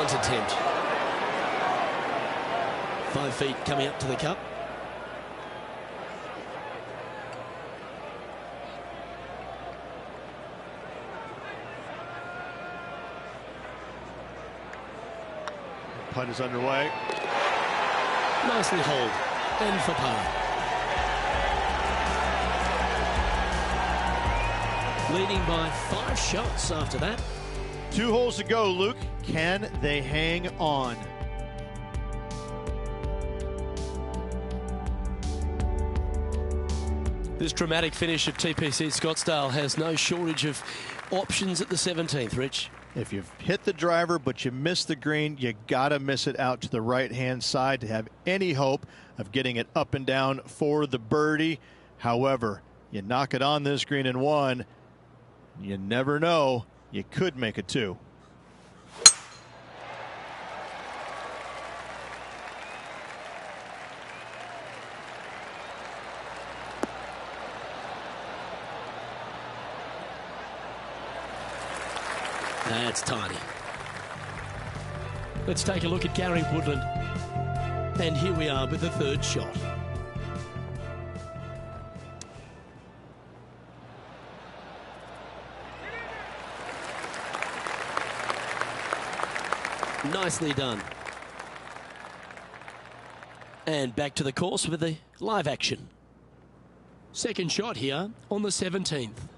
punt attempt. 5 feet coming up to the cup. Punt is underway. Nicely hauled. And for par. Leading by 5 shots after that. 2 holes to go, Luke. Can they hang on? This dramatic finish at TPC Scottsdale has no shortage of options at the 17th, Rich. If you've hit the driver but you miss the green, you gotta miss it out to the right-hand side to have any hope of getting it up and down for the birdie. However, you knock it on this green in 1, you never know, you could make it 2. That's tiny. Let's take a look at Gary Woodland. And here we are with the 3rd shot. Nicely done. And back to the course with the live action. 2nd shot here on the 17th.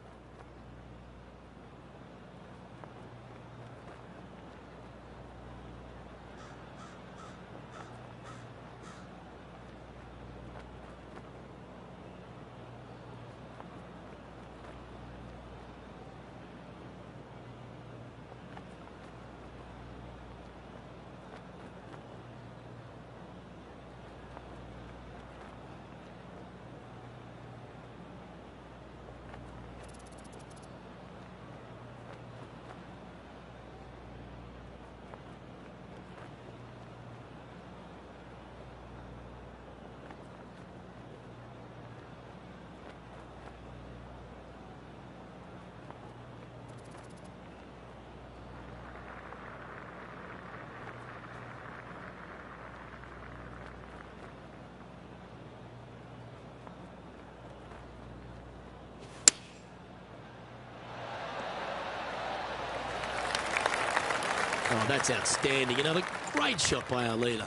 Oh, that's outstanding. Another great shot by our leader.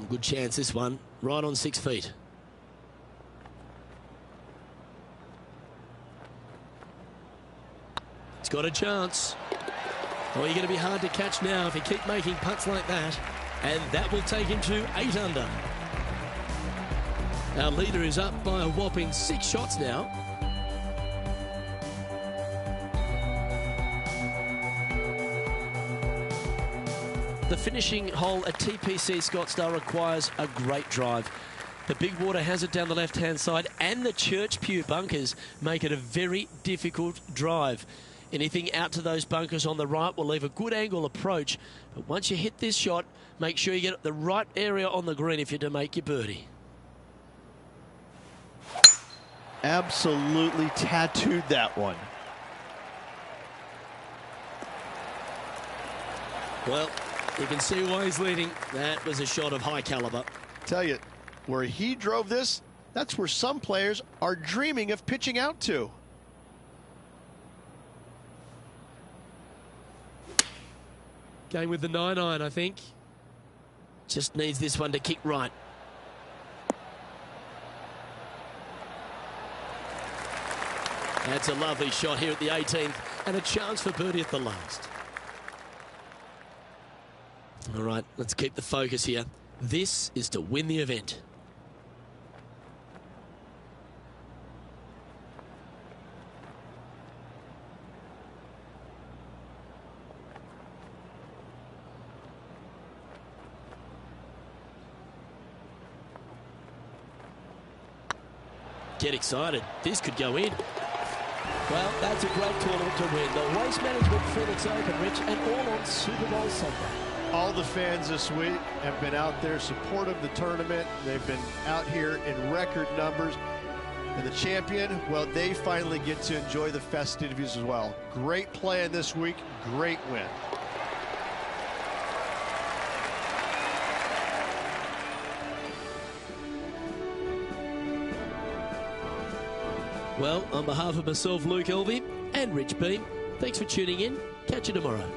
Good chance, this one. Right on 6 feet. It's got a chance. Oh, you're going to be hard to catch now if you keep making putts like that. And that will take him to 8 under. Our leader is up by a whopping 6 shots now. The finishing hole at TPC Scottsdale requires a great drive. The big water has it down the left-hand side, and the Church Pew bunkers make it a very difficult drive. Anything out to those bunkers on the right will leave a good angle approach, but once you hit this shot, make sure you get the right area on the green if you're to make your birdie. Absolutely tattooed that one. Well, you can see why he's leading. That was a shot of high caliber. Tell you, where he drove this, that's where some players are dreaming of pitching out to. Going with the 9-iron, I think. Just needs this one to kick right. That's a lovely shot here at the 18th, and a chance for birdie at the last. All right, let's keep the focus here. This is to win the event. Get excited. This could go in. Well, that's a great tournament to win. The Waste Management Phoenix Open, Rich, and all on Super Bowl Sunday. All the fans this week have been out there supportive of the tournament. They've been out here in record numbers. And the champion, well, they finally get to enjoy the festivities as well. Great play in this week, great win. Well, on behalf of myself, Luke Elvey, and Rich Beam, thanks for tuning in. Catch you tomorrow.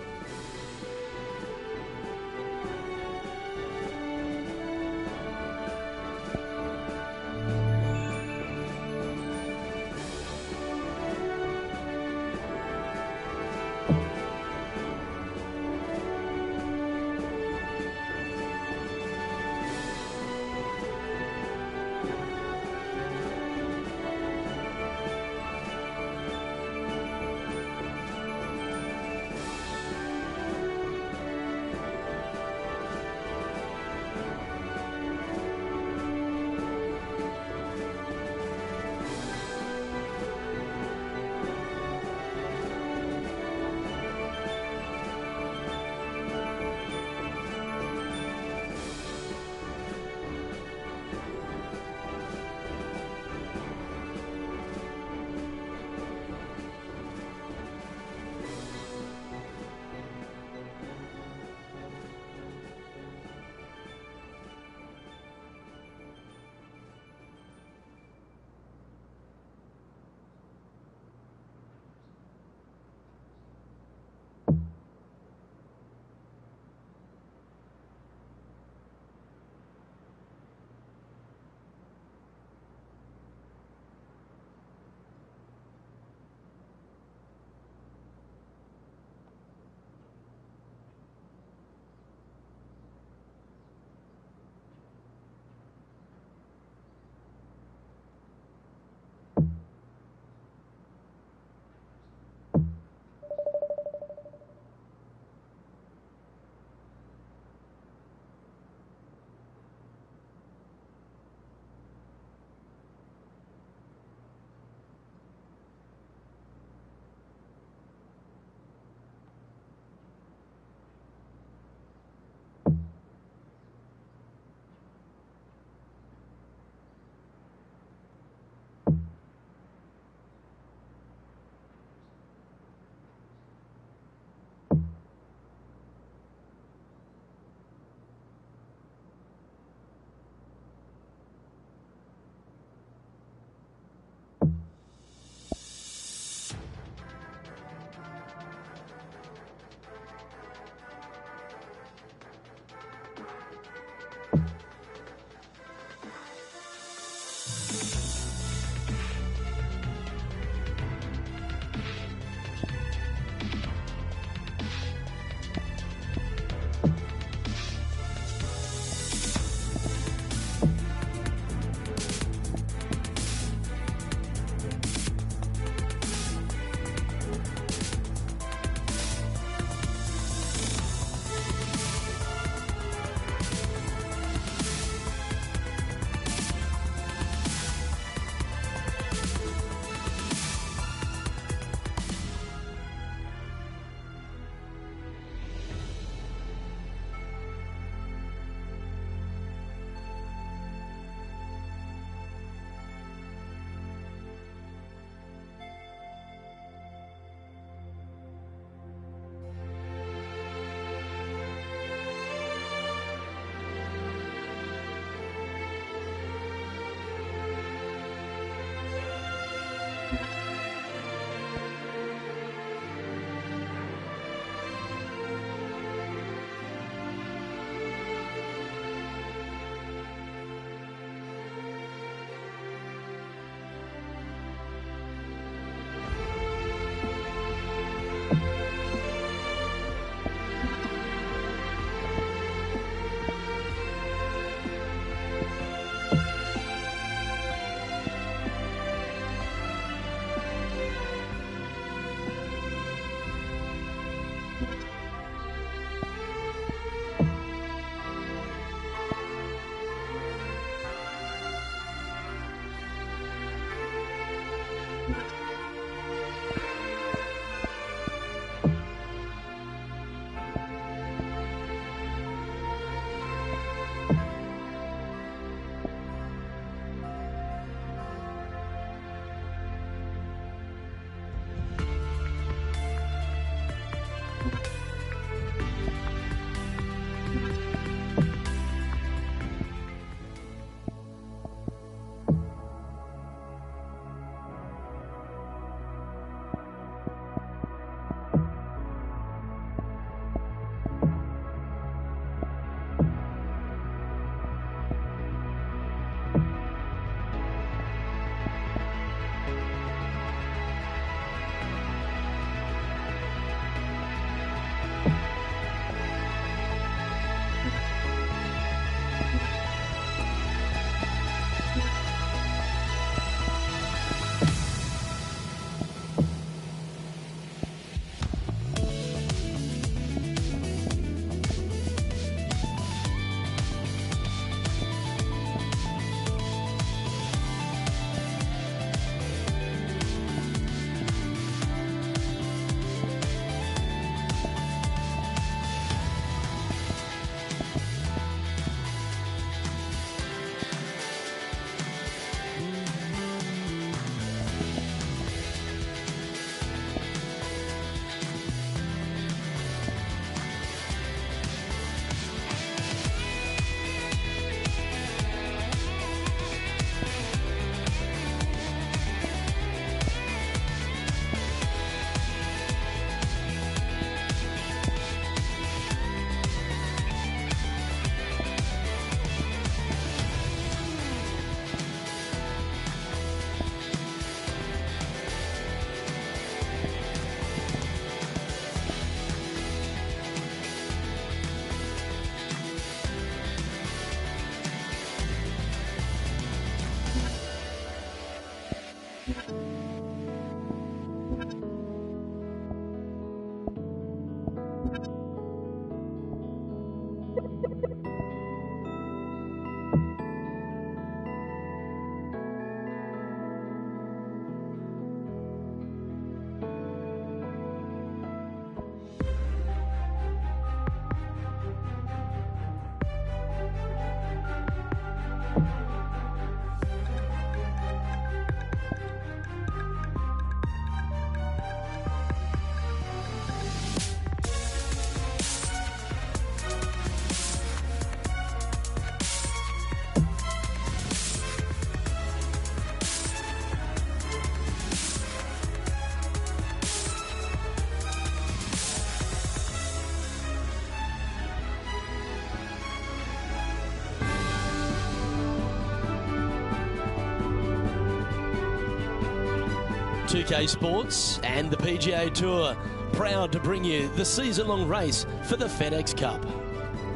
2K Sports and the PGA Tour, proud to bring you the season-long race for the FedEx Cup.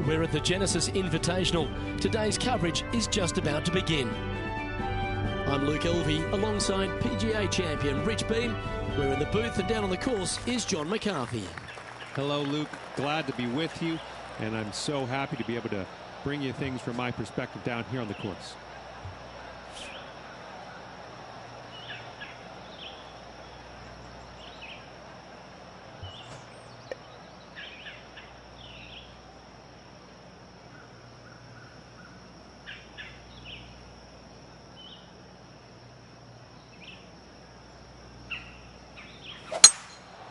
We're at the Genesis Invitational. Today's coverage is just about to begin. I'm Luke Elvey alongside PGA champion Rich Beem. We're in the booth, and down on the course is John McCarthy. Hello, Luke. Glad to be with you, and I'm so happy to be able to bring you things from my perspective down here on the course.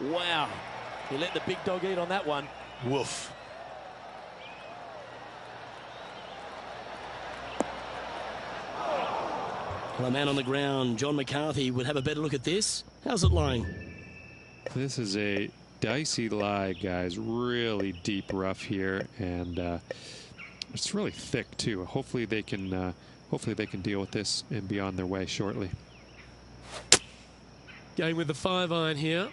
Wow, he let the big dog eat on that one. Woof. Well, a man on the ground, John McCarthy, would have a better look at this. How's it lying? This is a dicey lie, guys. Really deep rough here, and it's really thick too. Hopefully they can deal with this and be on their way shortly. Going with the 5-iron here.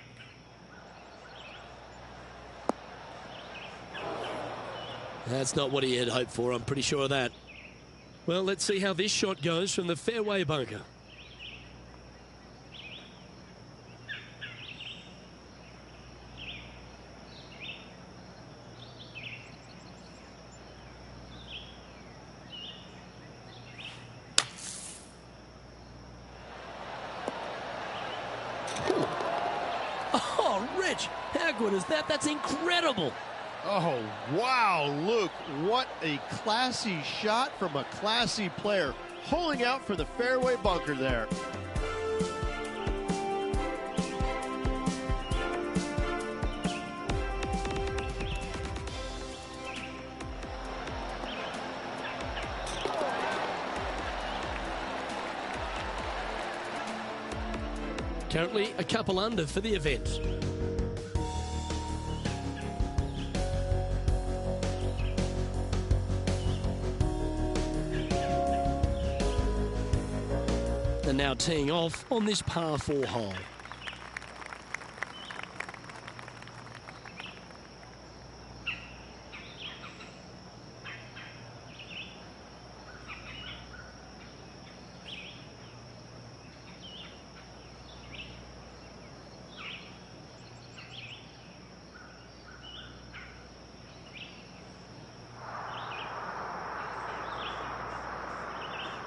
That's not what he had hoped for, I'm pretty sure of that. Well, let's see how this shot goes from the fairway bunker. Oh, Rich, how good is that? That's incredible. Oh, wow, Luke, what a classy shot from a classy player, holding out for the fairway bunker there. Currently a couple under for the event. And now teeing off on this par 4 hole.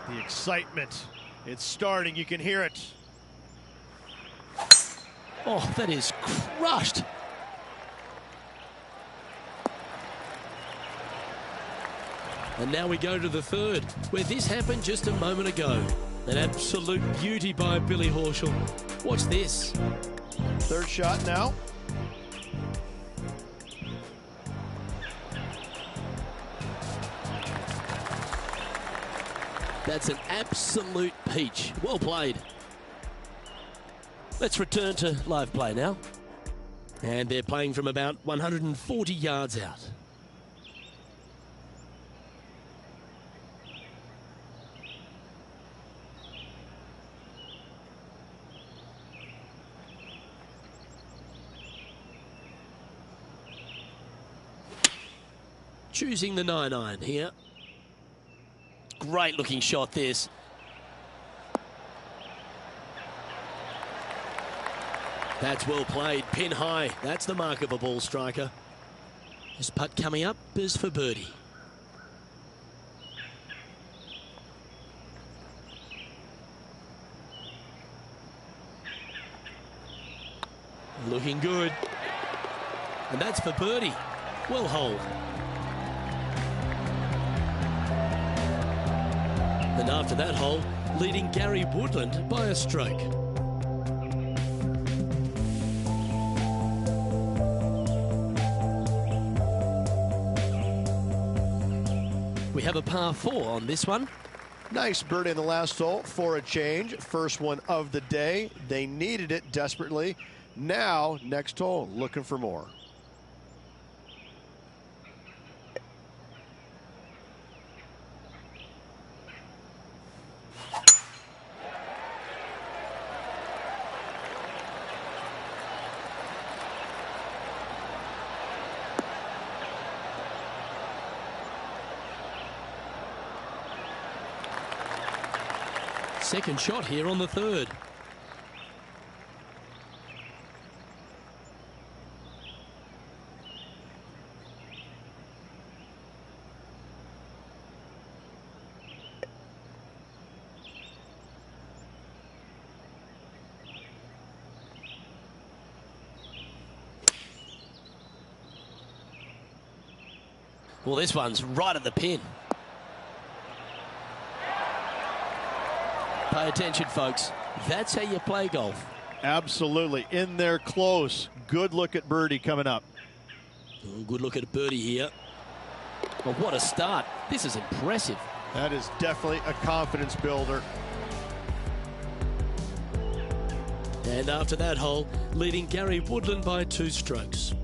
The excitement. It's starting, you can hear it. Oh, that is crushed. And now we go to the third, where this happened just a moment ago. An absolute beauty by Billy Horschel. Watch this. Third shot now. That's an absolute peach. Well played. Let's return to live play now. And they're playing from about 140 yards out. Choosing the 9-iron here. Great looking shot this. That's well played, pin high. That's the mark of a ball striker. This putt coming up is for birdie. Looking good. And that's for birdie. Well holed. And after that hole, leading Gary Woodland by a stroke. We have a par 4 on this one. Nice birdie in the last hole for a change. First one of the day. They needed it desperately. Now, next hole, looking for more. second shot here on the third. Well, this one's right at the pin. Pay attention, folks. That's how you play golf. Absolutely. In there close. Good look at birdie coming up. Oh, good look at birdie here. Well, what a start. This is impressive. That is definitely a confidence builder. And after that hole, leading Gary Woodland by 2 strokes.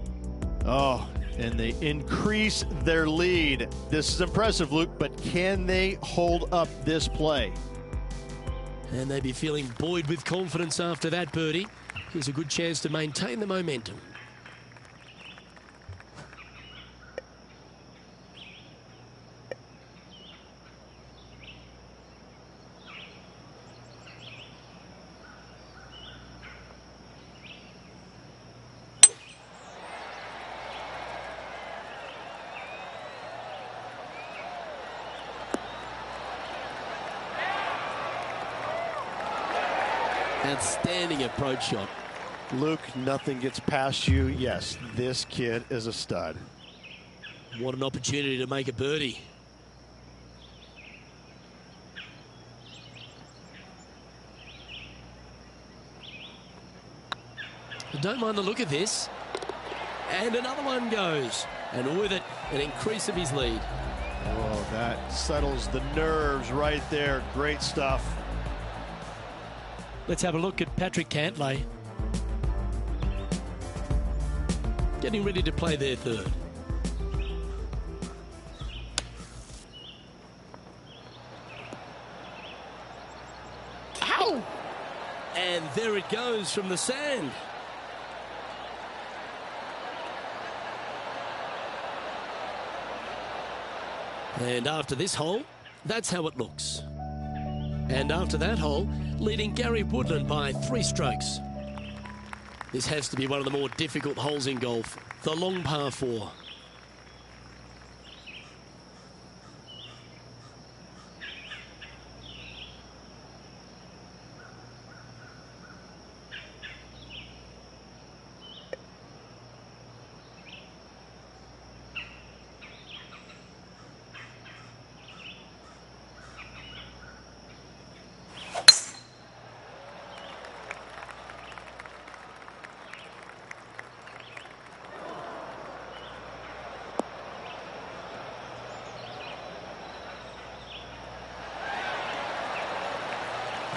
Oh, and they increase their lead. This is impressive, Luke, but can they hold up this play? And they'd be feeling buoyed with confidence after that birdie. Here's a good chance to maintain the momentum. Outstanding approach shot. Luke, nothing gets past you. Yes, this kid is a stud. What an opportunity to make a birdie. Don't mind the look of this. And another one goes. And with it, an increase of his lead. Oh, that settles the nerves right there. Great stuff. Let's have a look at Patrick Cantlay. Getting ready to play their third. Ow! And there it goes from the sand. And after this hole, that's how it looks. And after that hole, leading Gary Woodland by 3 strokes. This has to be one of the more difficult holes in golf, the long par 4.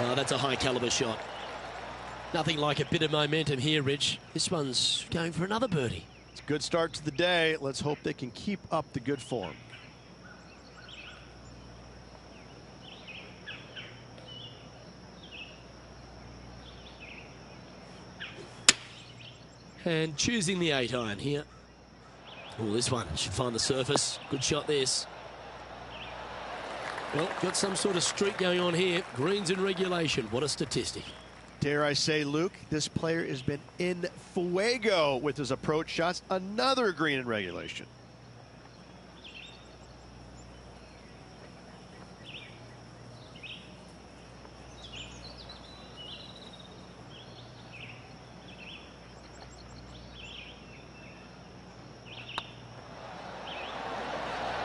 Oh, that's a high caliber shot. Nothing like a bit of momentum here, Rich. This one's going for another birdie. It's a good start to the day. Let's hope they can keep up the good form. And choosing the 8-iron here. Oh, this one should find the surface. Good shot, this. Well, got some sort of streak going on here. Greens in regulation. What a statistic. Dare I say, Luke, this player has been in fuego with his approach shots. Another green in regulation.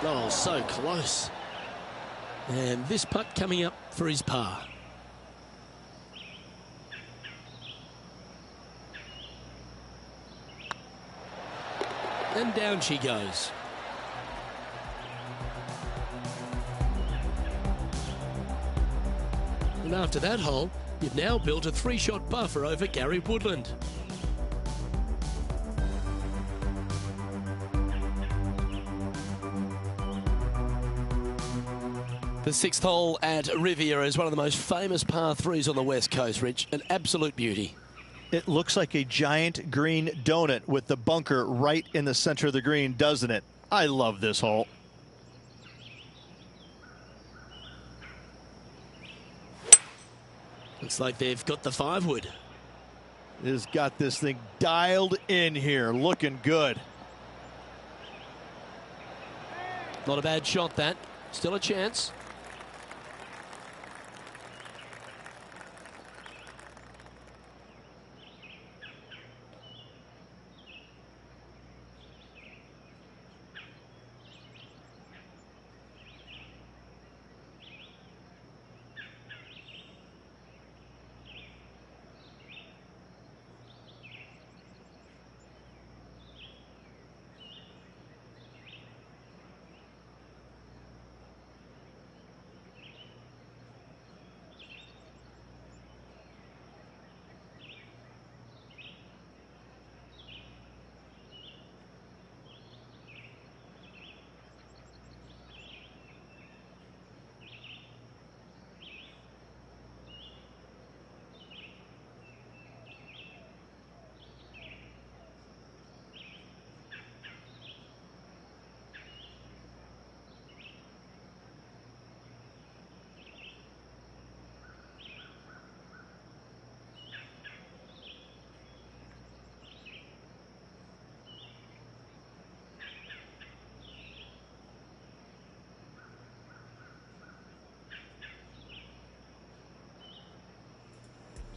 Oh, so close. And this putt coming up for his par. And down she goes. And after that hole, you've now built a 3-shot buffer over Gary Woodland. The 6th hole at Riviera is one of the most famous par 3s on the West Coast, Rich. An absolute beauty. It looks like a giant green donut with the bunker right in the center of the green, doesn't it? I love this hole. Looks like they've got the 5-wood. Has got this thing dialed in here, looking good. Not a bad shot, that. Still a chance.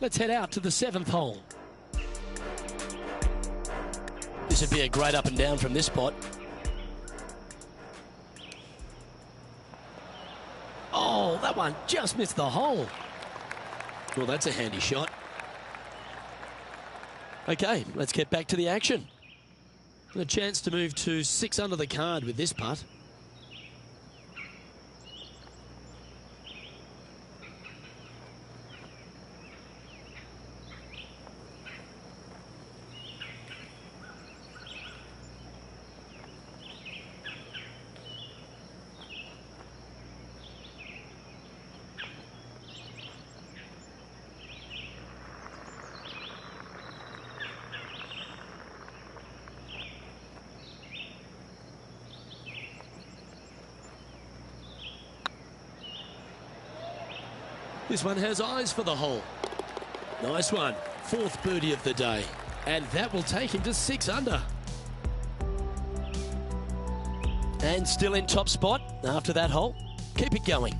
Let's head out to the 7th hole. This would be a great up and down from this spot. Oh, that one just missed the hole. Well, that's a handy shot. Okay, let's get back to the action. A chance to move to 6 under the card with this putt. This one has eyes for the hole. Nice one. 4th birdie of the day. And that will take him to 6 under. And still in top spot after that hole. Keep it going.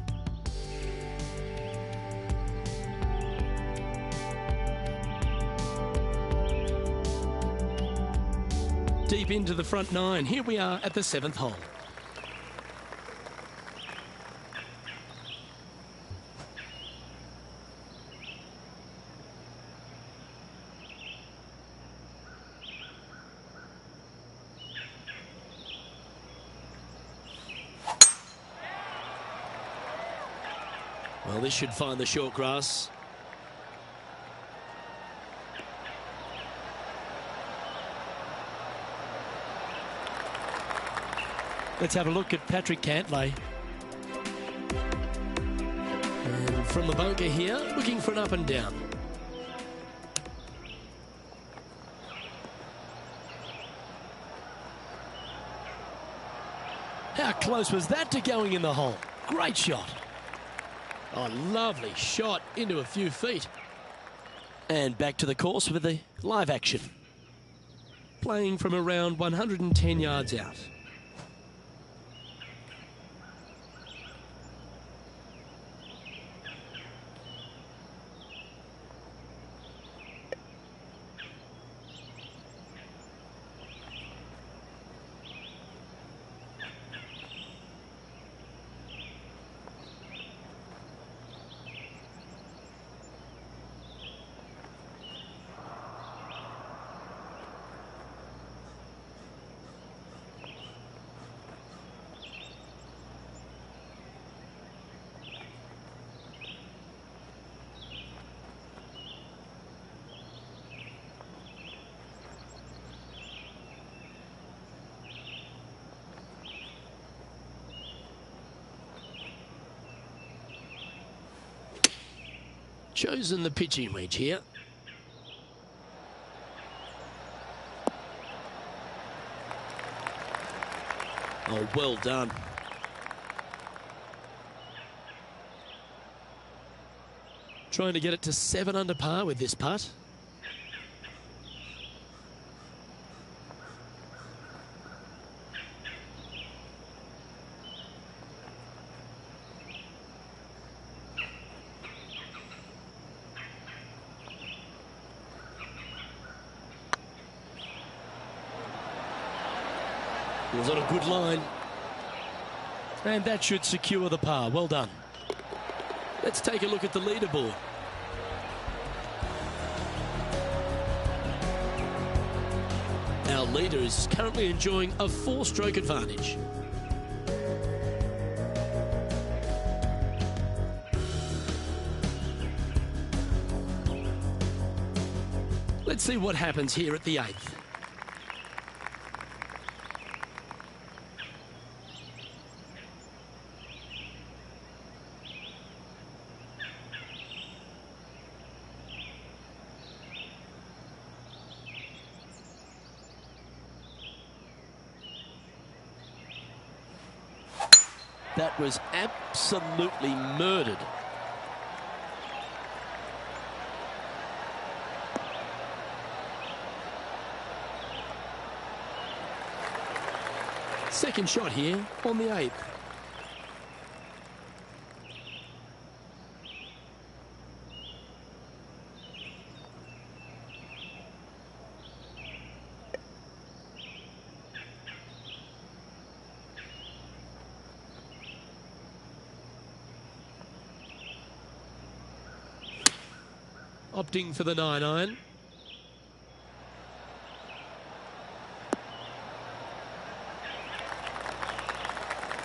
Deep into the front 9. Here we are at the 7th hole. Well, this should find the short grass. Let's have a look at Patrick Cantlay. And from the bunker here, looking for an up and down. How close was that to going in the hole? Great shot. Oh, lovely shot into a few feet. And back to the course with the live action. Playing from around 110 yards out. Chosen the pitching wedge here. Oh, well done. Trying to get it to 7 under par with this putt. It was on a good line. And that should secure the par. Well done. Let's take a look at the leaderboard. Our leader is currently enjoying a 4-stroke advantage. Let's see what happens here at the 8th. That was absolutely murdered. Second shot here on the 8th. Opting for the 9-iron.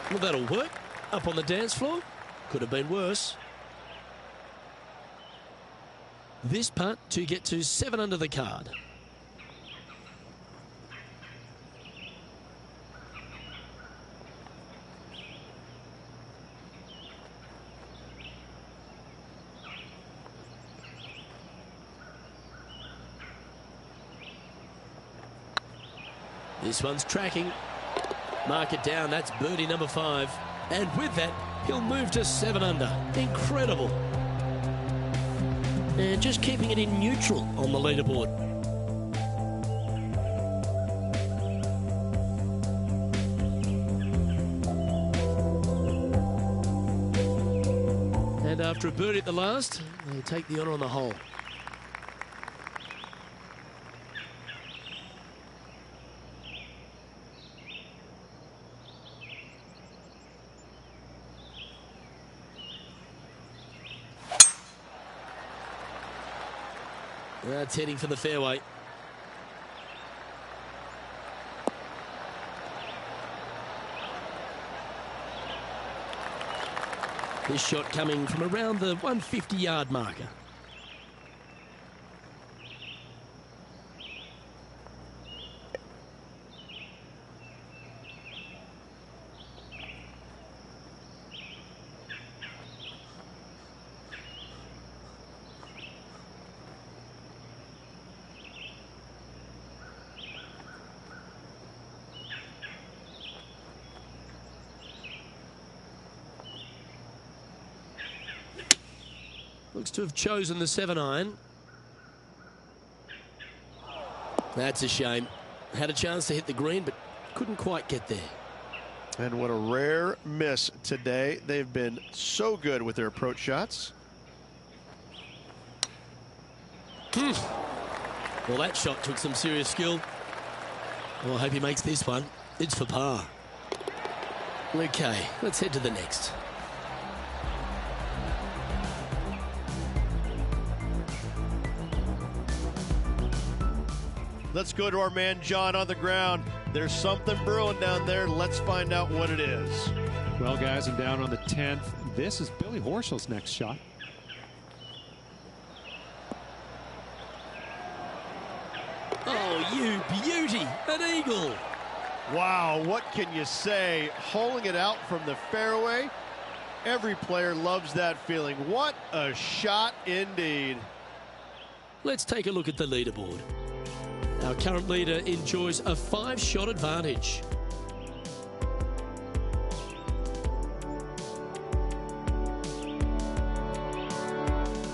Well, that'll work. Up on the dance floor. Could have been worse. This putt to get to 7 under the card. This one's tracking. Mark it down. That's birdie number 5. And with that, he'll move to 7 under. Incredible. And just keeping it in neutral on the leaderboard. And after a birdie at the last, they take the honour on the hole. That's heading for the fairway. This shot coming from around the 150-yard marker. Looks to have chosen the 7-iron. That's a shame. Had a chance to hit the green, but couldn't quite get there. And what a rare miss today. They've been so good with their approach shots. Well, that shot took some serious skill. Well, I hope he makes this one. It's for par. Okay, let's head to the next. Let's go to our man John on the ground. There's something brewing down there. Let's find out what it is. Well, guys, I'm down on the 10th. This is Billy Horschel's next shot. Oh, you beauty! An eagle! Wow, what can you say? Holing it out from the fairway. Every player loves that feeling. What a shot indeed. Let's take a look at the leaderboard. Our current leader enjoys a 5-shot advantage.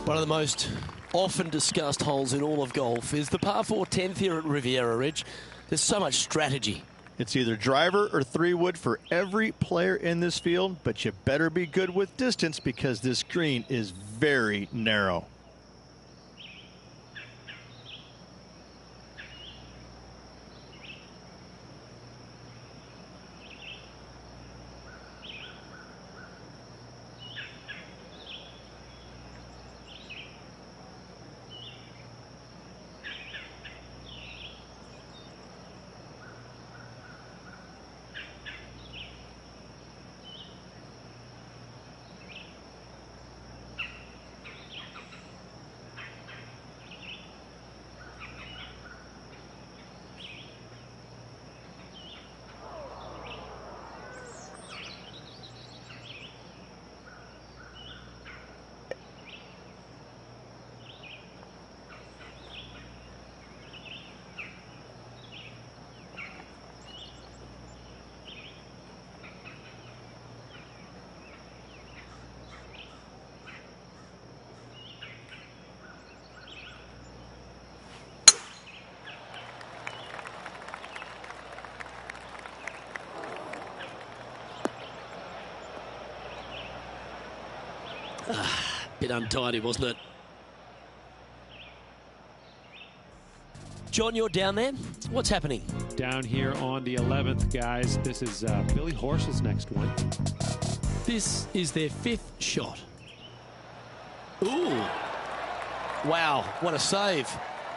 One of the most often discussed holes in all of golf is the par 4 10th here at Riviera Ridge. There's so much strategy. It's either driver or 3-wood for every player in this field, but you better be good with distance because this green is very narrow. Bit untidy, wasn't it? John, you're down there. What's happening? Down here on the 11th, guys. This is Billy Horschel's next one. This is their 5th shot. Ooh. Wow, what a save.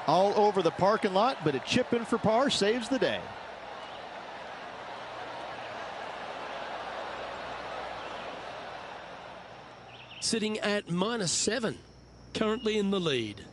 All over the parking lot, but a chip in for par saves the day. Sitting at -7, currently in the lead.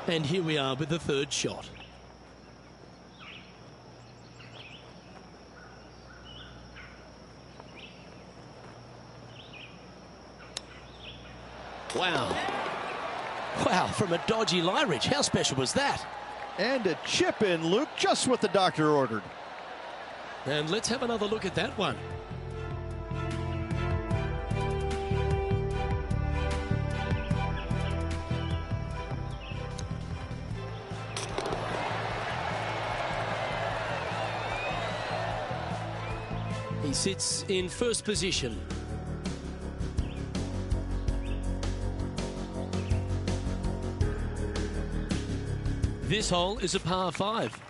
And here we are with the 3rd shot. Wow. Wow, from a dodgy lie ridge. How special was that? And a chip in, Luke, just what the doctor ordered. And let's have another look at that one. He sits in 1st position. This hole is a par 5.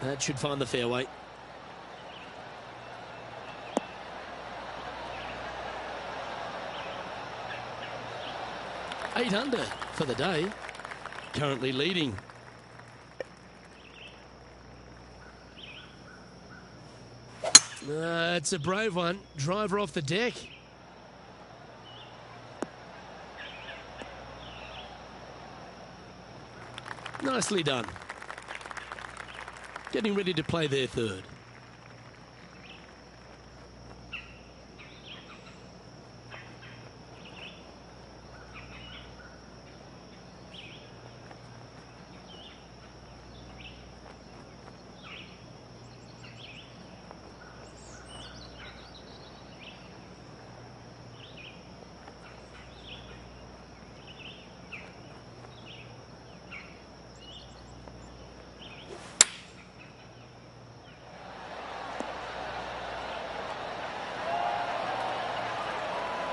That should find the fairway. Eight under for the day. Currently leading. It's a brave one. Driver off the deck. Nicely done. Getting ready to play their 3rd.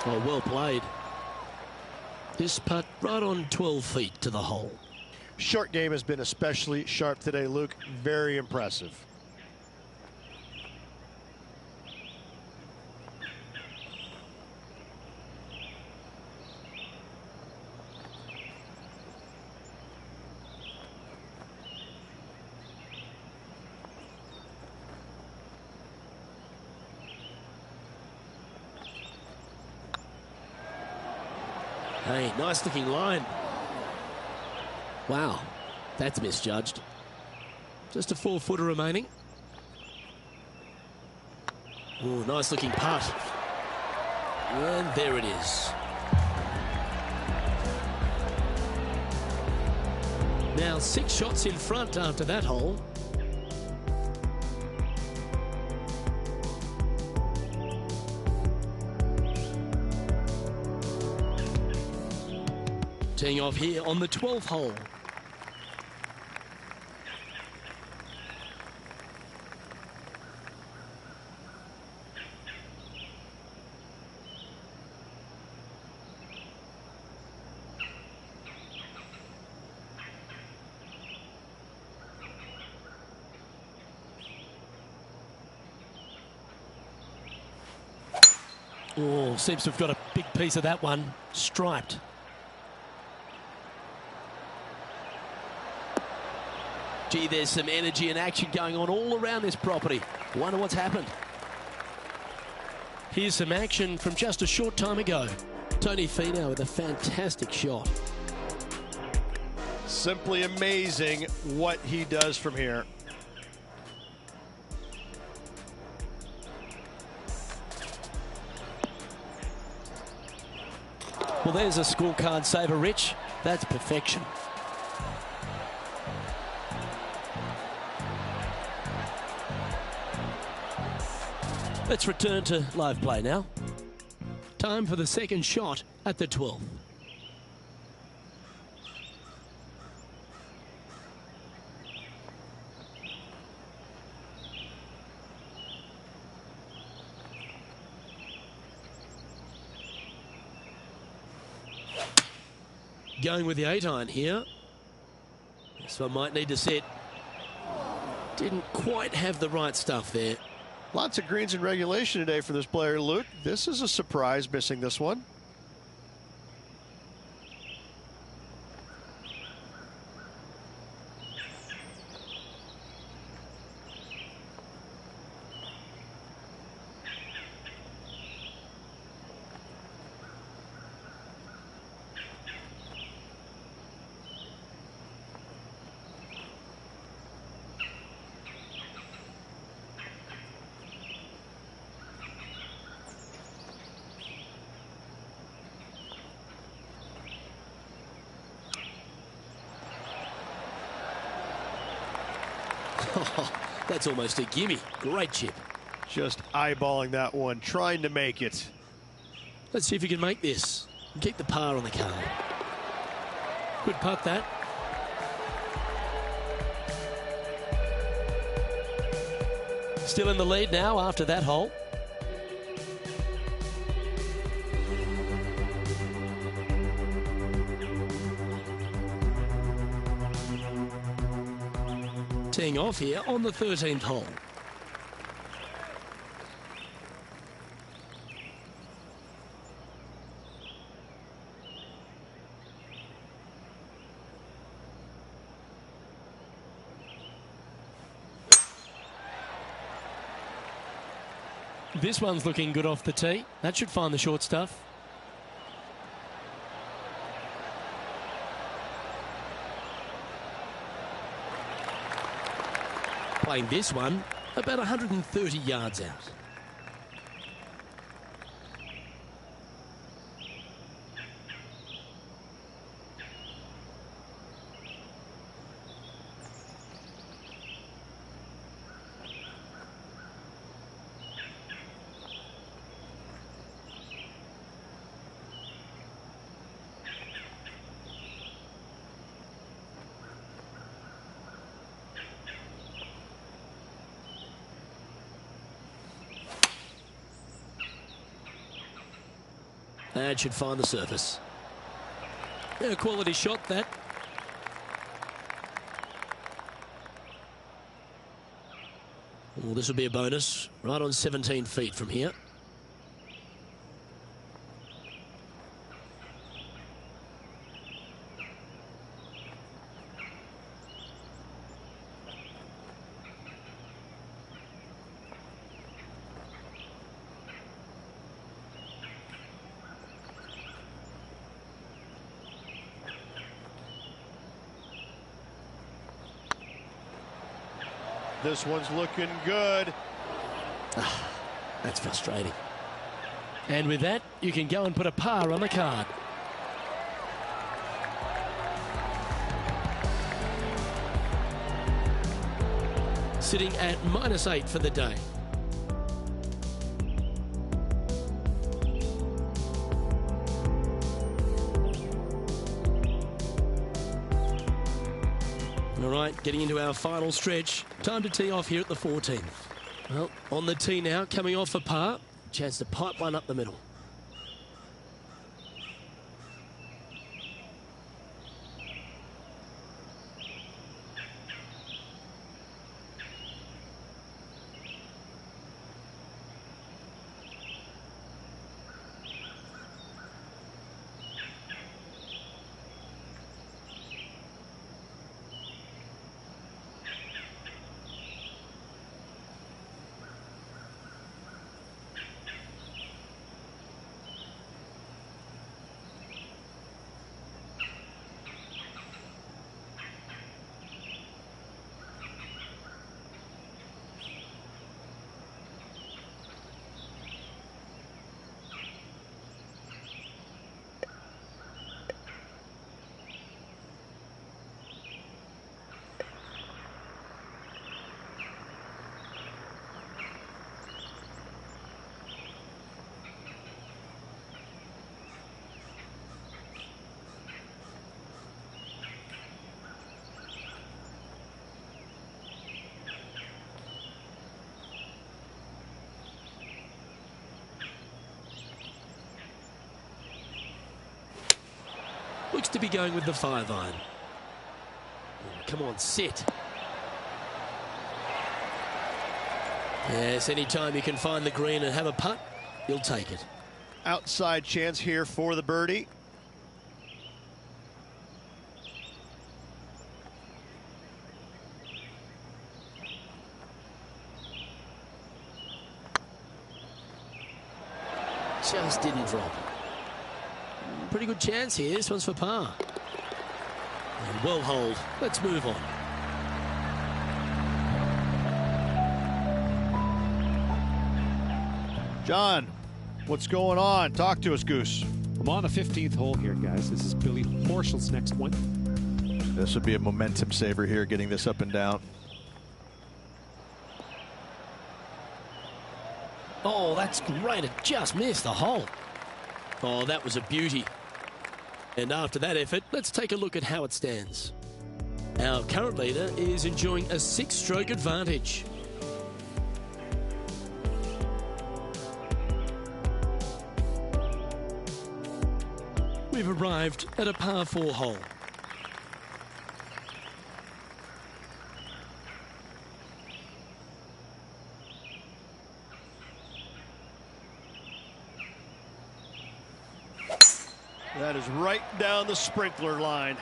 Oh, well played. This putt right on 12 feet to the hole. Short game has been especially sharp today, Luke. Very impressive. Hey, nice looking line. Wow, that's misjudged. Just a 4-footer remaining. Oh, nice looking putt. And there it is. Now 6 shots in front after that hole. Teeing off here on the 12th hole. Oh, seems to have got a big piece of that one. Striped. Gee, there's some energy and action going on all around this property. Wonder what's happened. Here's some action from just a short time ago. Tony Finau with a fantastic shot. Simply amazing what he does from here. Well, there's a scorecard saver, Rich. That's perfection. Let's return to live play now. Time for the second shot at the 12th. Going with the 8-iron here. This one might need to set. Didn't quite have the right stuff there. Lots of greens in regulation today for this player, Luke. This is a surprise, missing this one. Oh, that's almost a gimme. Great chip. Just eyeballing that one, trying to make it. Let's see if you can make this and keep the par on the card. Good putt, that. Still in the lead now after that hole. Teeing off here on the 13th hole. This one's looking good off the tee. That should find the short stuff. Playing this one about 130 yards out. That should find the surface. Yeah, quality shot, that. Well, this will be a bonus. Right on 17 feet from here. This one's looking good. That's frustrating. And with that, you can go and put a par on the card. Sitting at -8 for the day. All right, getting into our final stretch. Time to tee off here at the 14th. Well, on the tee now, coming off a par. Chance to pipe one up the middle. Looks to be going with the 5-iron. Come on, sit. Yes, anytime you can find the green and have a putt, you'll take it. Outside chance here for the birdie. Just didn't drop. Pretty good chance here. This one's for par. And well hold. Let's move on. John, what's going on? Talk to us, Goose. I'm on the 15th hole here, guys. This is Billy Horschel's next one. This would be a momentum saver here, getting this up and down. Oh, that's great. It just missed the hole. Oh, that was a beauty. And after that effort, let's take a look at how it stands. Our current leader is enjoying a 6-stroke advantage. We've arrived at a par 4 hole. That is right down the sprinkler line.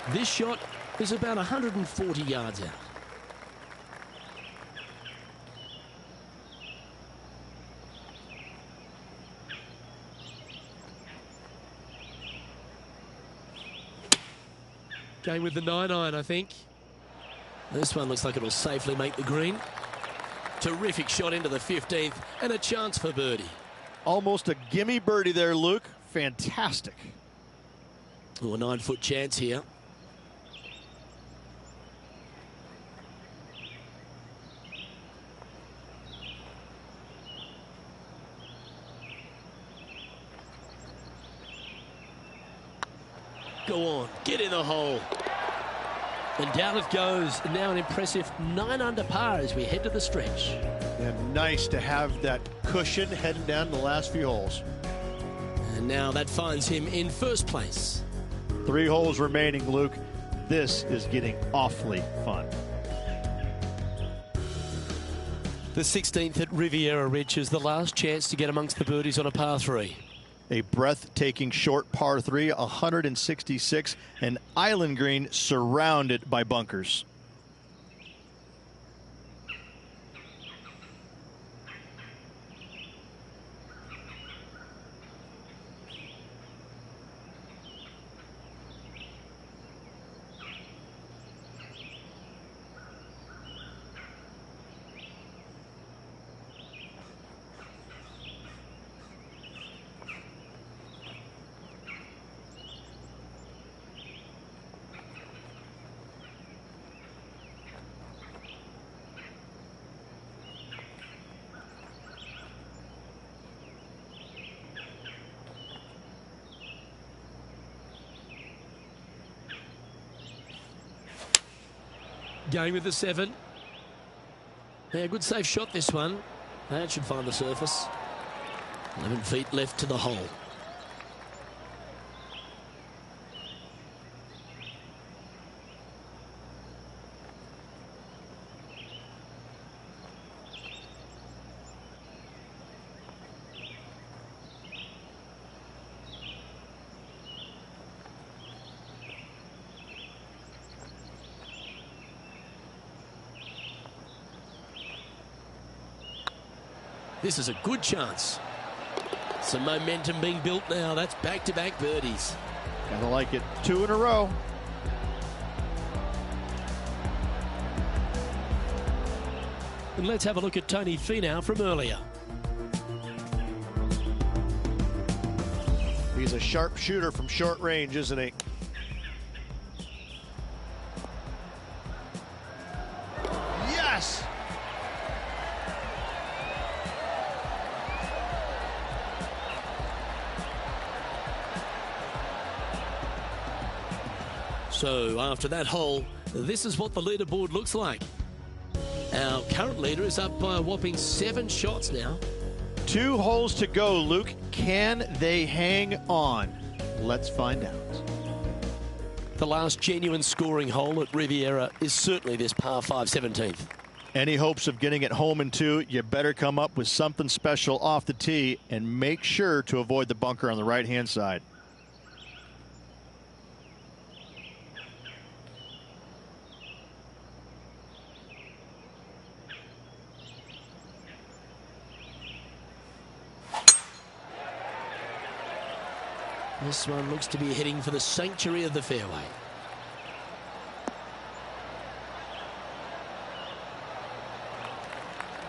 This shot is about 140 yards out. Going with the 9-iron, I think. This one looks like it'll safely make the green. Terrific shot into the 15th and a chance for birdie. Almost a gimme birdie there, Luke. Fantastic. Oh, a 9-foot chance here. Go on, get in the hole. And down it goes. Now an impressive 9 under par as we head to the stretch. And nice to have that cushion heading down the last few holes. And now that finds him in first place. 3 holes remaining, Luke. This is getting awfully fun. The 16th at Riviera Ridge is the last chance to get amongst the birdies on a par 3. A breathtaking short par 3, 166, an island green surrounded by bunkers. Going with the 7. Yeah, good safe shot this one. That should find the surface. 11 feet left to the hole. This is a good chance. Some momentum being built now. That's back-to-back birdies. Gotta like it. 2 in a row. And let's have a look at Tony Finau from earlier. He's a sharp shooter from short range, isn't he? Yes! So after that hole, this is what the leaderboard looks like. Our current leader is up by a whopping 7 shots now. 2 holes to go, Luke. Can they hang on? Let's find out. The last genuine scoring hole at Riviera is certainly this par 5 17th. Any hopes of getting it home in 2, you better come up with something special off the tee and make sure to avoid the bunker on the right-hand side. This one looks to be heading for the sanctuary of the fairway.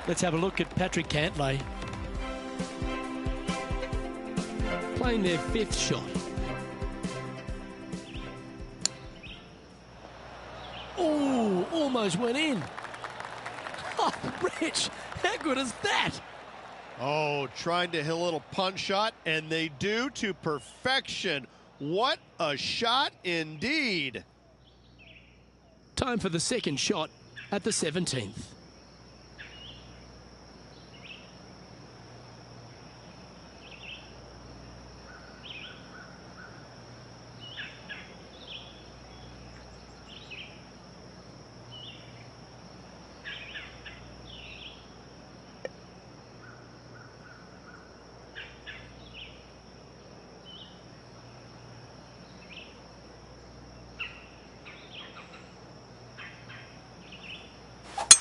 Let's have a look at Patrick Cantlay. Playing their 5th shot. Oh, almost went in. Oh, Rich, how good is that? Oh, trying to hit a little punch shot, and they do to perfection. What a shot indeed. Time for the 2nd shot at the 17th.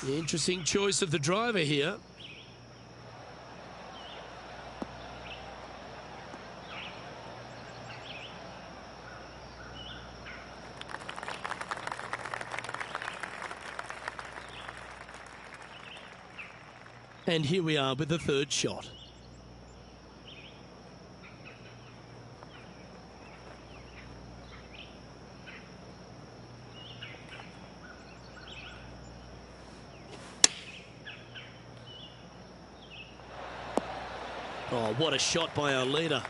The interesting choice of the driver here. And here we are with the 3rd shot. Oh, what a shot by our leader.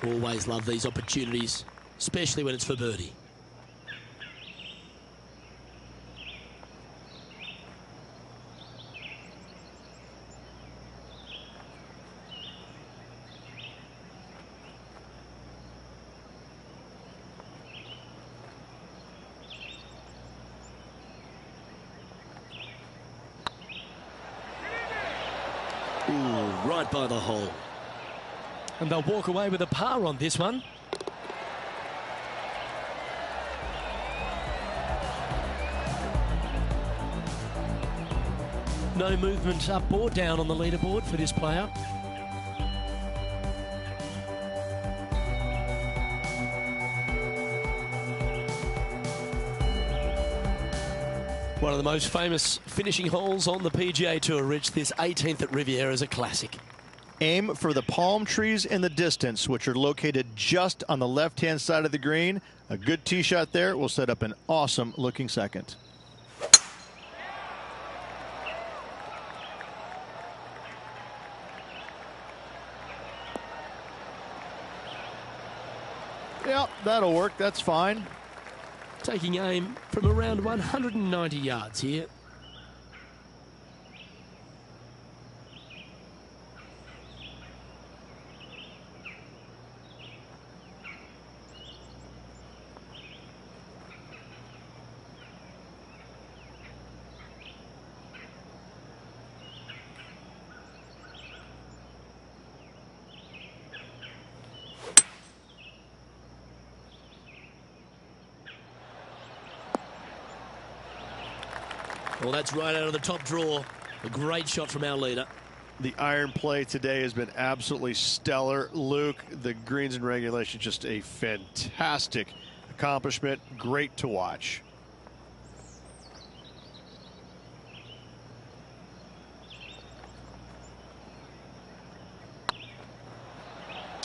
Always love these opportunities, especially when it's for birdie. Ooh, right by the hole. And they'll walk away with a par on this one. No movement up or down on the leaderboard for this player. One of the most famous finishing holes on the PGA Tour, Rich. This 18th at Riviera is a classic. Aim for the palm trees in the distance, which are located just on the left-hand side of the green. A good tee shot there will set up an awesome-looking second. Yep, that'll work. That's fine. Taking aim from around 190 yards here. Well, that's right out of the top draw. A great shot from our leader. The iron play today has been absolutely stellar. Luke, the greens and regulation, just a fantastic accomplishment. Great to watch.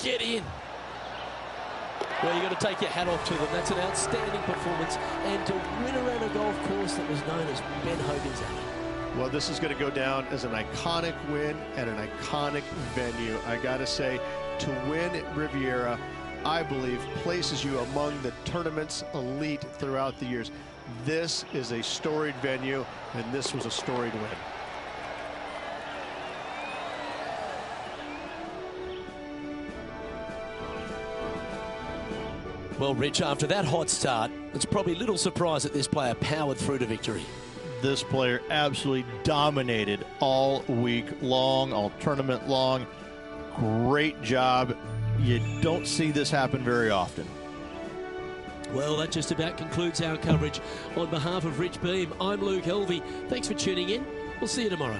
Get in. Well, you've got to take your hat off to them. That's an outstanding performance. And to win around a golf course that was known as Ben Hogan's Alley. Well, this is going to go down as an iconic win at an iconic venue. I got to say, to win at Riviera, I believe, places you among the tournament's elite throughout the years. This is a storied venue, and this was a storied win. Well, Rich, after that hot start, it's probably little surprise that this player powered through to victory. This player absolutely dominated all week long, all tournament long. Great job. You don't see this happen very often. Well, that just about concludes our coverage. On behalf of Rich Beam, I'm Luke Helvey. Thanks for tuning in. We'll see you tomorrow.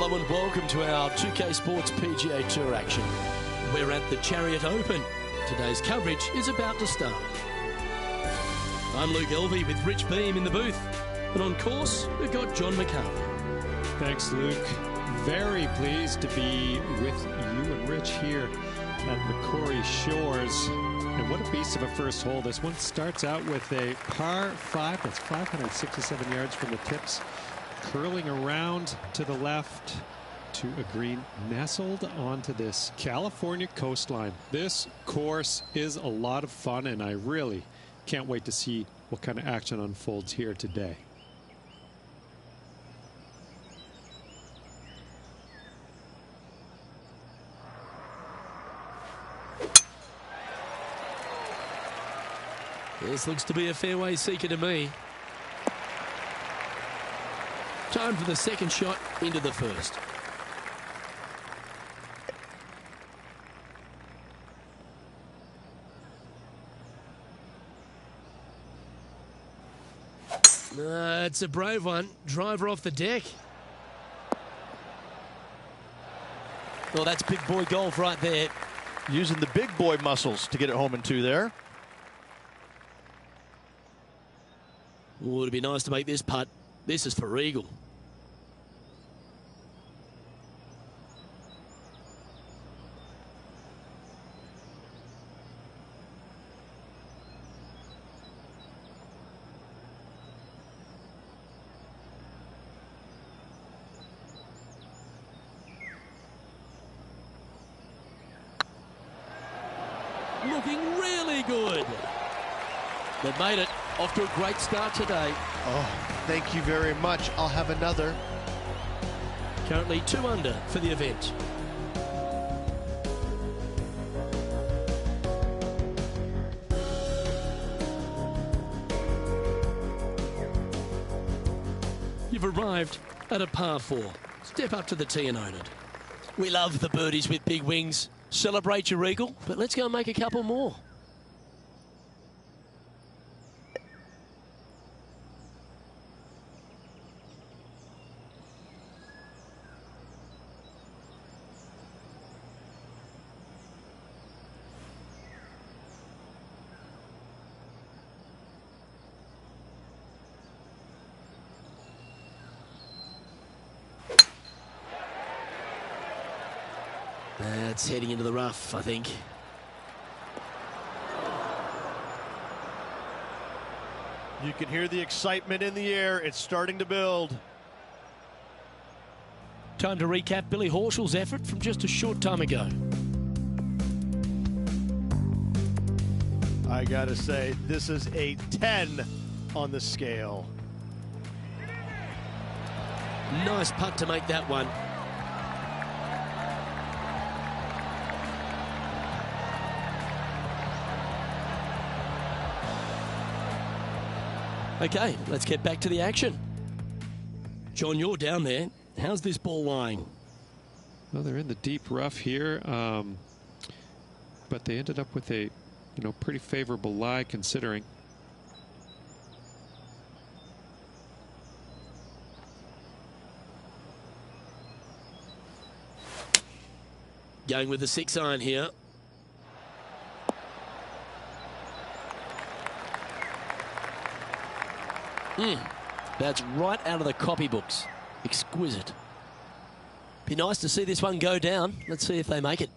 Hello and welcome to our 2K Sports PGA Tour action. We're at the Chariot Open. Today's coverage is about to start. I'm Luke Elvey with Rich Beam in the booth. And on course, we've got John McCarthy. Thanks, Luke. Very pleased to be with you and Rich here at Macquarie Shores. And what a beast of a first hole. This one starts out with a par 5. That's 567 yards from the tips. Curling around to the left to a green nestled onto this California coastline. This course is a lot of fun, and I really can't wait to see what kind of action unfolds here today. This looks to be a fairway seeker to me. Time for the second shot into the first. It's a brave one. Driver off the deck. Well, that's big boy golf right there. Using the big boy muscles to get it home in 2 there. Oh, it'd be nice to make this putt. This is for eagle. Looking really good. They've made it. Off to a great start today. Oh, thank you very much. I'll have another. Currently 2 under for the event. You've arrived at a par 4. Step up to the tee and own it. We love the birdies with big wings. Celebrate your eagle, but let's go and make a couple more. That's heading into the rough, I think. You can hear the excitement in the air. It's starting to build. Time to recap Billy Horschel's effort from just a short time ago. I gotta say, this is a 10 on the scale. Nice putt to make that one. Okay, let's get back to the action. John, you're down there. How's this ball lying? Well, they're in the deep rough here, but they ended up with a, pretty favorable lie considering. Going with the 6-iron here. That's right out of the copybooks. Exquisite. Be nice to see this one go down. Let's see if they make it.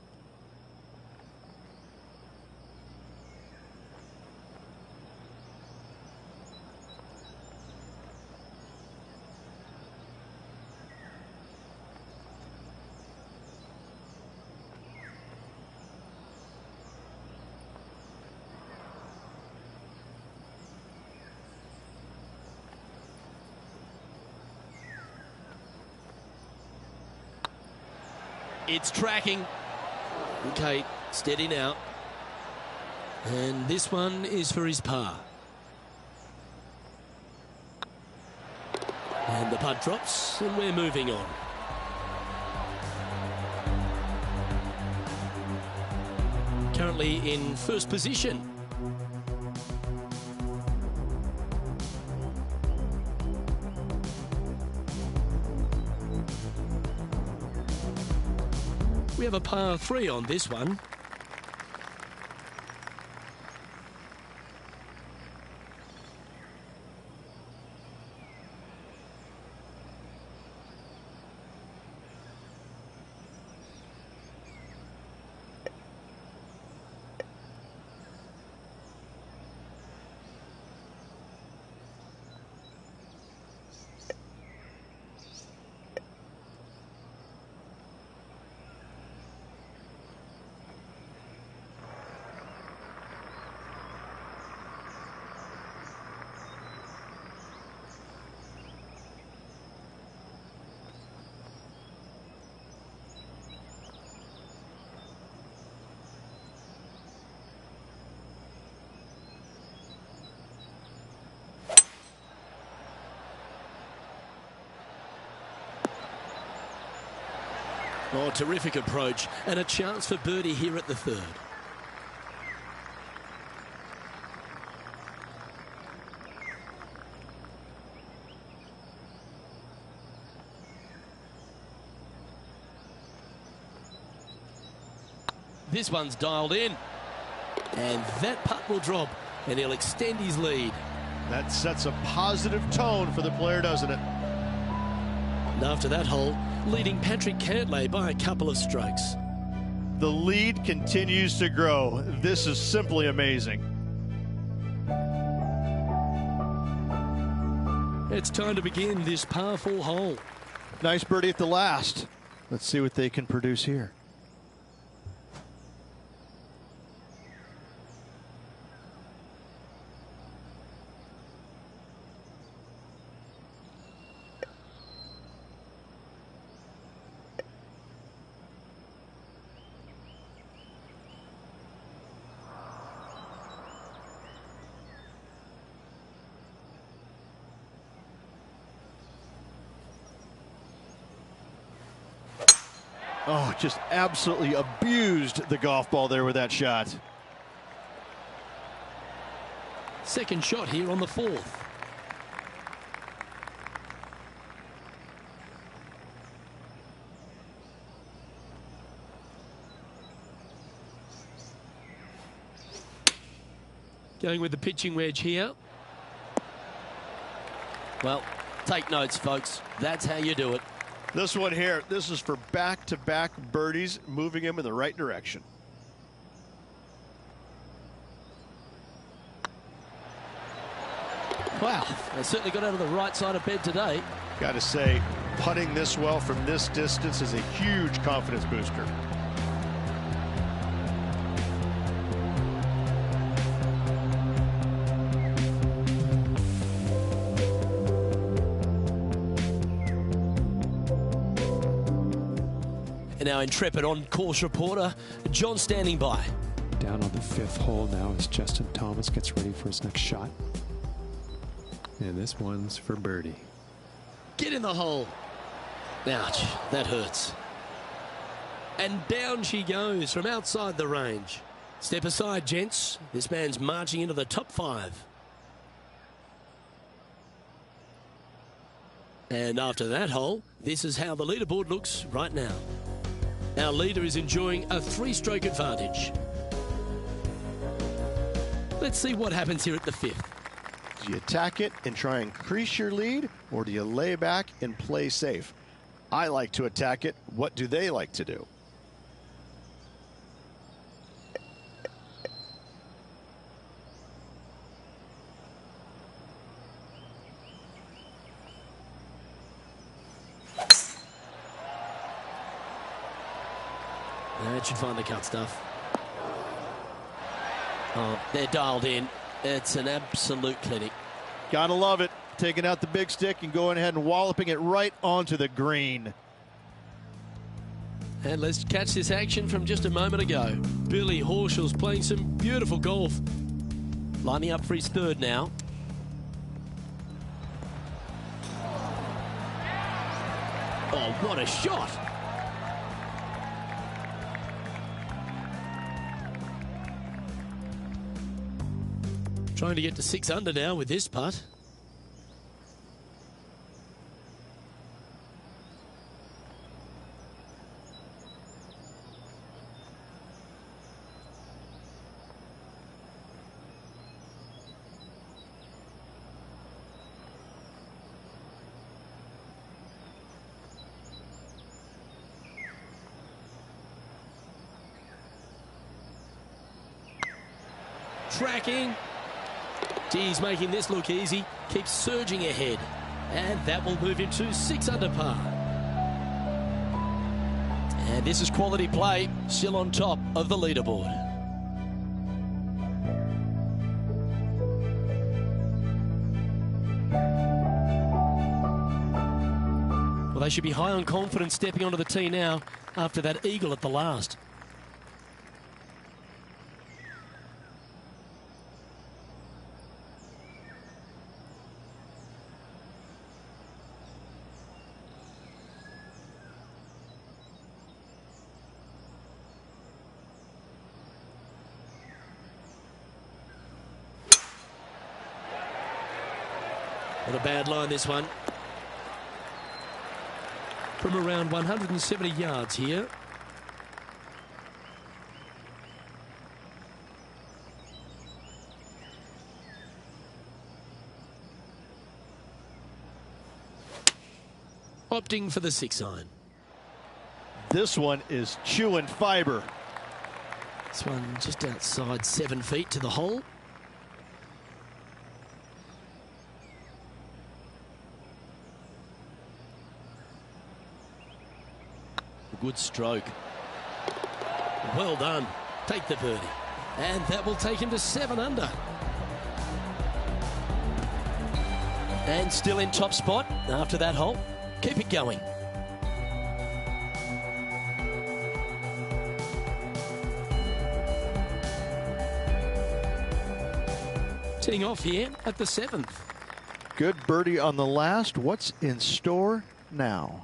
It's tracking. Okay, steady now. And this one is for his par. And the putt drops, and we're moving on. Currently in first position. We have a par 3 on this one. Oh, terrific approach, and a chance for birdie here at the 3rd. This one's dialed in, and that putt will drop, and he'll extend his lead. That sets a positive tone for the player, doesn't it? And after that hole, leading Patrick Cantlay by a couple of strokes. The lead continues to grow. This is simply amazing. It's time to begin this par 4 hole. Nice birdie at the last. Let's see what they can produce here. Oh, just absolutely abused the golf ball there with that shot. Second shot here on the 4th. Going with the pitching wedge here. Well, take notes, folks. That's how you do it. This one here, this is for back-to-back birdies, moving him in the right direction. Wow, they certainly got out of the right side of bed today. Got to say, putting this well from this distance is a huge confidence booster. And now intrepid on-course reporter John standing by. Down on the 5th hole now as Justin Thomas gets ready for his next shot. And this one's for birdie. Get in the hole. Ouch, that hurts. And down she goes from outside the range. Step aside, gents. This man's marching into the top 5. And after that hole, this is how the leaderboard looks right now. Our leader is enjoying a 3-stroke advantage. Let's see what happens here at the 5th. Do you attack it and try and increase your lead, or do you lay back and play safe? I like to attack it. What do they like to do? That should find the cut stuff. Oh, they're dialed in. It's an absolute clinic. Gotta love it. Taking out the big stick and going ahead and walloping it right onto the green. And let's catch this action from just a moment ago. Billy Horschel's playing some beautiful golf. Lining up for his 3rd now. Oh, what a shot! Trying to get to 6 under now with this putt. tracking. He's making this look easy. Keeps surging ahead. And that will move him to 6 under par. And this is quality play, still on top of the leaderboard. Well, they should be high on confidence stepping onto the tee now after that eagle at the last. Not a bad line, this one. From around 170 yards here. Opting for the 6-iron. This one is chewing fiber. This one just outside 7 feet to the hole. Good stroke. Well done. Take the birdie. And that will take him to 7 under. And still in top spot after that hole. Keep it going. Teeing off here at the 7th. Good birdie on the last. What's in store now?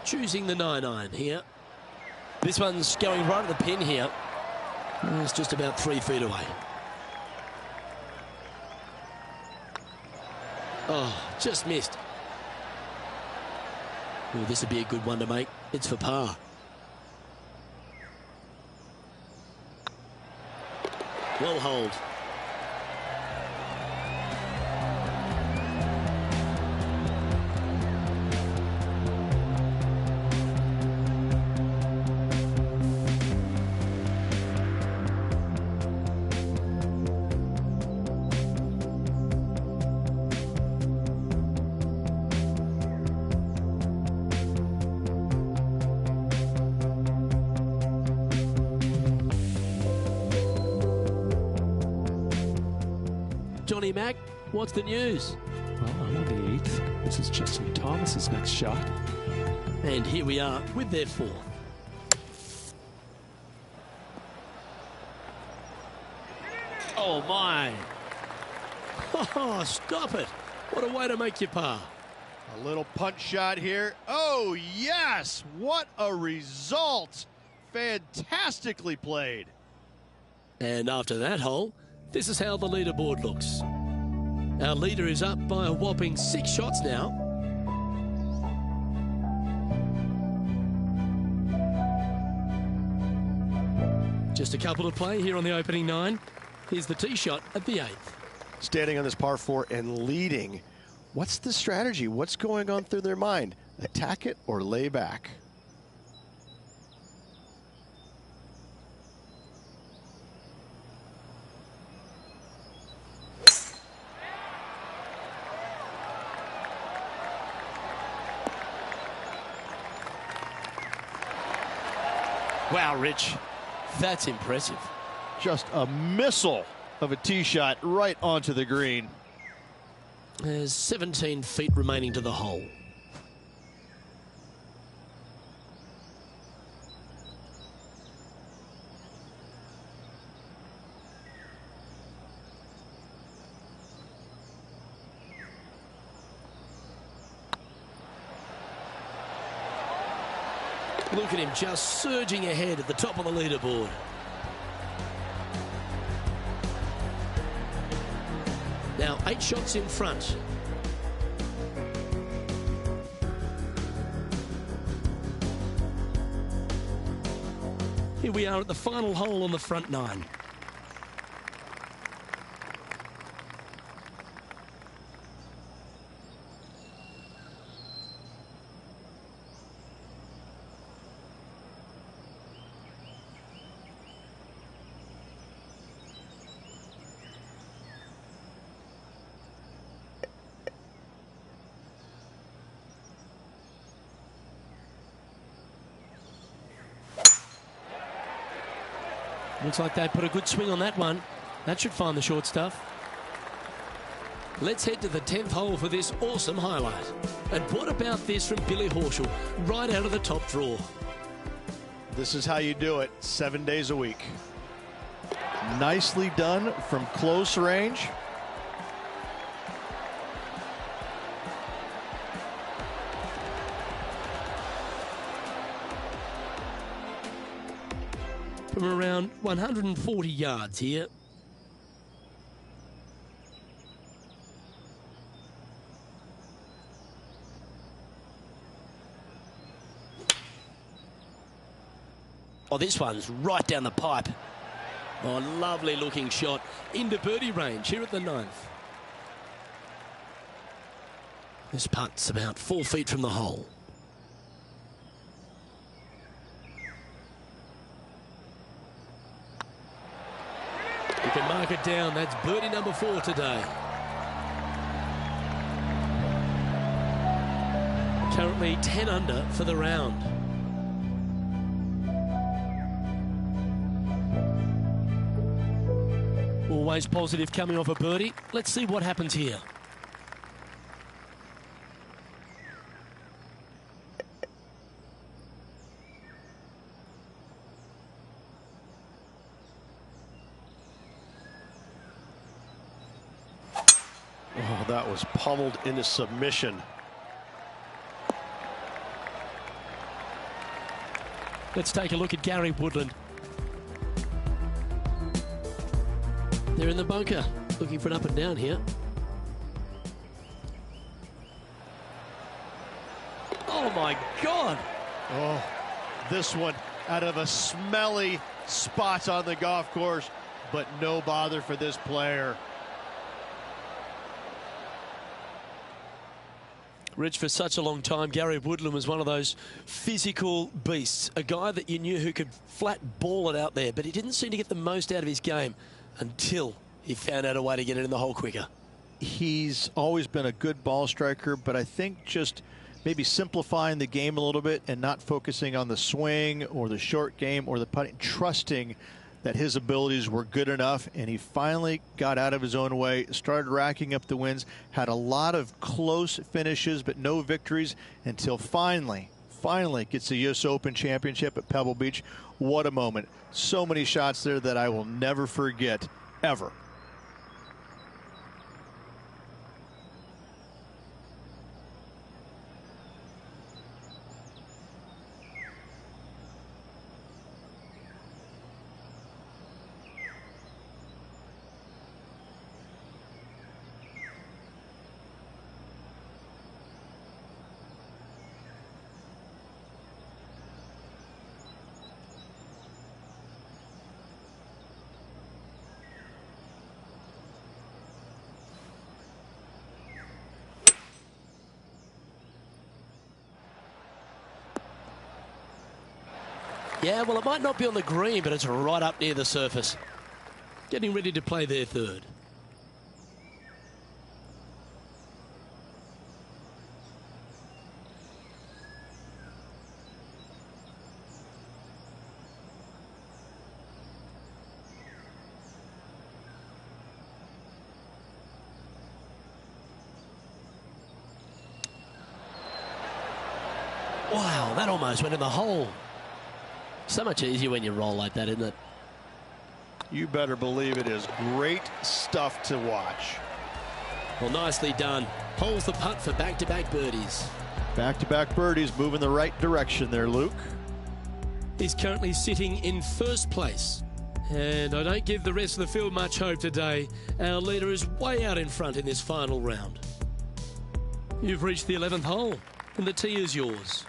Choosing the 9-iron here. This one's going right at the pin here. It's just about 3 feet away. Oh, just missed. Oh, this would be a good one to make. It's for par. Well holed. Johnny Mack, what's the news? Well, I'm on the 8th. This is Justin Thomas's next shot. And here we are with their 4th. Oh, my. Oh, stop it. What a way to make your par. A little punch shot here. Oh, yes. What a result. Fantastically played. And after that hole, this is how the leaderboard looks. Our leader is up by a whopping 6 shots now. Just a couple to play here on the opening 9. Here's the tee shot at the 8th. Standing on this par 4 and leading. What's the strategy? What's going on through their mind? Attack it or lay back? Wow, Rich, that's impressive. Just a missile of a tee shot right onto the green. There's 17 feet remaining to the hole. Look at him just surging ahead at the top of the leaderboard. Now 8 shots in front. Here we are at the final hole on the front 9. Looks like they put a good swing on that one. That should find the short stuff. Let's head to the 10th hole for this awesome highlight. And what about this from Billy Horschel, right out of the top drawer? This is how you do it 7 days a week. Nicely done from close range. From around 140 yards here. Oh, this one's right down the pipe. Oh, lovely looking shot into birdie range here at the 9th. This putt's about 4 feet from the hole. You can mark it down. That's birdie number 4 today. Currently 10 under for the round. Always positive coming off a birdie. Let's see what happens here. Oh, that was pummeled into submission. Let's take a look at Gary Woodland. They're in the bunker, looking for an up and down here. Oh my God! Oh, this one out of a smelly spot on the golf course, but no bother for this player. Rich, for such a long time, Gary Woodland was one of those physical beasts, a guy that you knew who could flat ball it out there, but he didn't seem to get the most out of his game until he found out a way to get it in the hole quicker. He's always been a good ball striker, but I think just maybe simplifying the game a little bit and not focusing on the swing or the short game or the putting, trusting that his abilities were good enough, and he finally got out of his own way, started racking up the wins, had a lot of close finishes but no victories until finally gets the US Open Championship at Pebble Beach. What a moment. So many shots there that I will never forget, ever. Yeah, well, it might not be on the green, but it's right up near the surface. Getting ready to play their third. Wow, that almost went in the hole. So much easier when you roll like that, isn't it? You better believe it is great stuff to watch. Well, nicely done. Holds the putt for back-to-back birdies. Back-to-back birdies, moving the right direction there, Luke. He's currently sitting in first place. And I don't give the rest of the field much hope today. Our leader is way out in front in this final round. You've reached the 11th hole, and the tee is yours.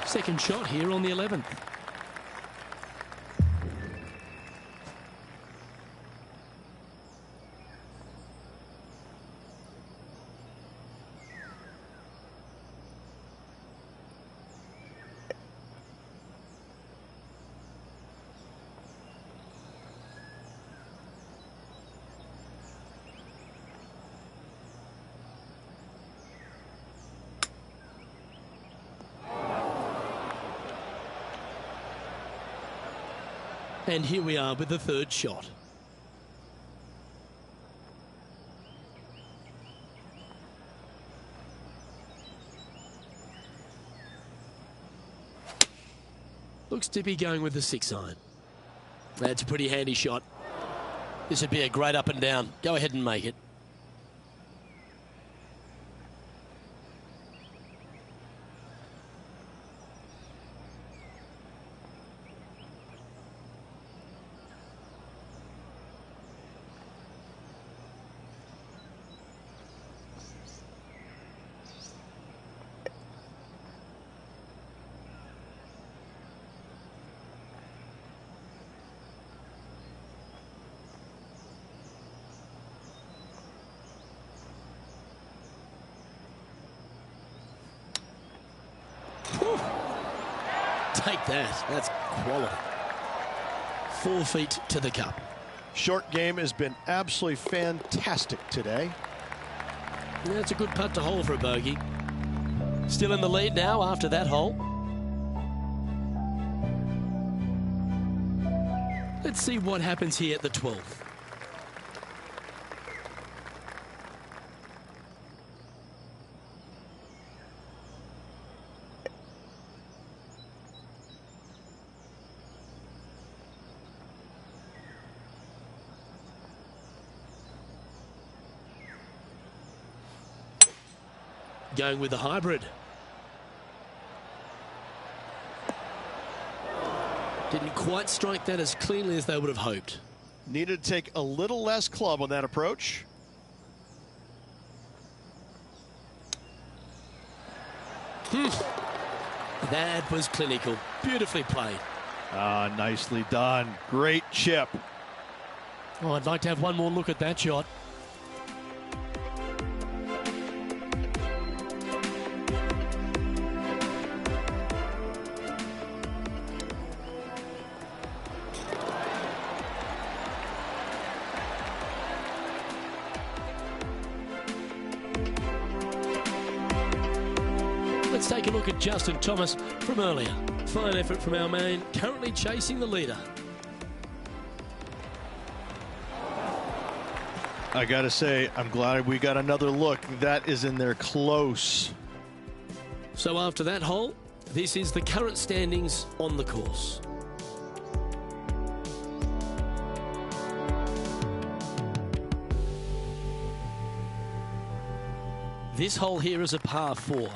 Second shot here on the 11th. And here we are with the third shot. Looks to be going with the 6-iron. That's a pretty handy shot. This would be a great up and down. Go ahead and make it. Whew. Take that. That's quality. 4 feet to the cup. Short game has been absolutely fantastic today. That's a good putt to hole for a bogey. Still in the lead now after that hole. Let's see what happens here at the 12th. Going with the hybrid. Didn't quite strike that as cleanly as they would have hoped. Needed to take a little less club on that approach. That was clinical. Beautifully played. Nicely done. Great chip. Oh, I'd like to have one more look at that shot. Let's take a look at Justin Thomas from earlier. Fine effort from our man, currently chasing the leader. I gotta say, I'm glad we got another look. That is in there close. So after that hole, this is the current standings on the course. This hole here is a par 4.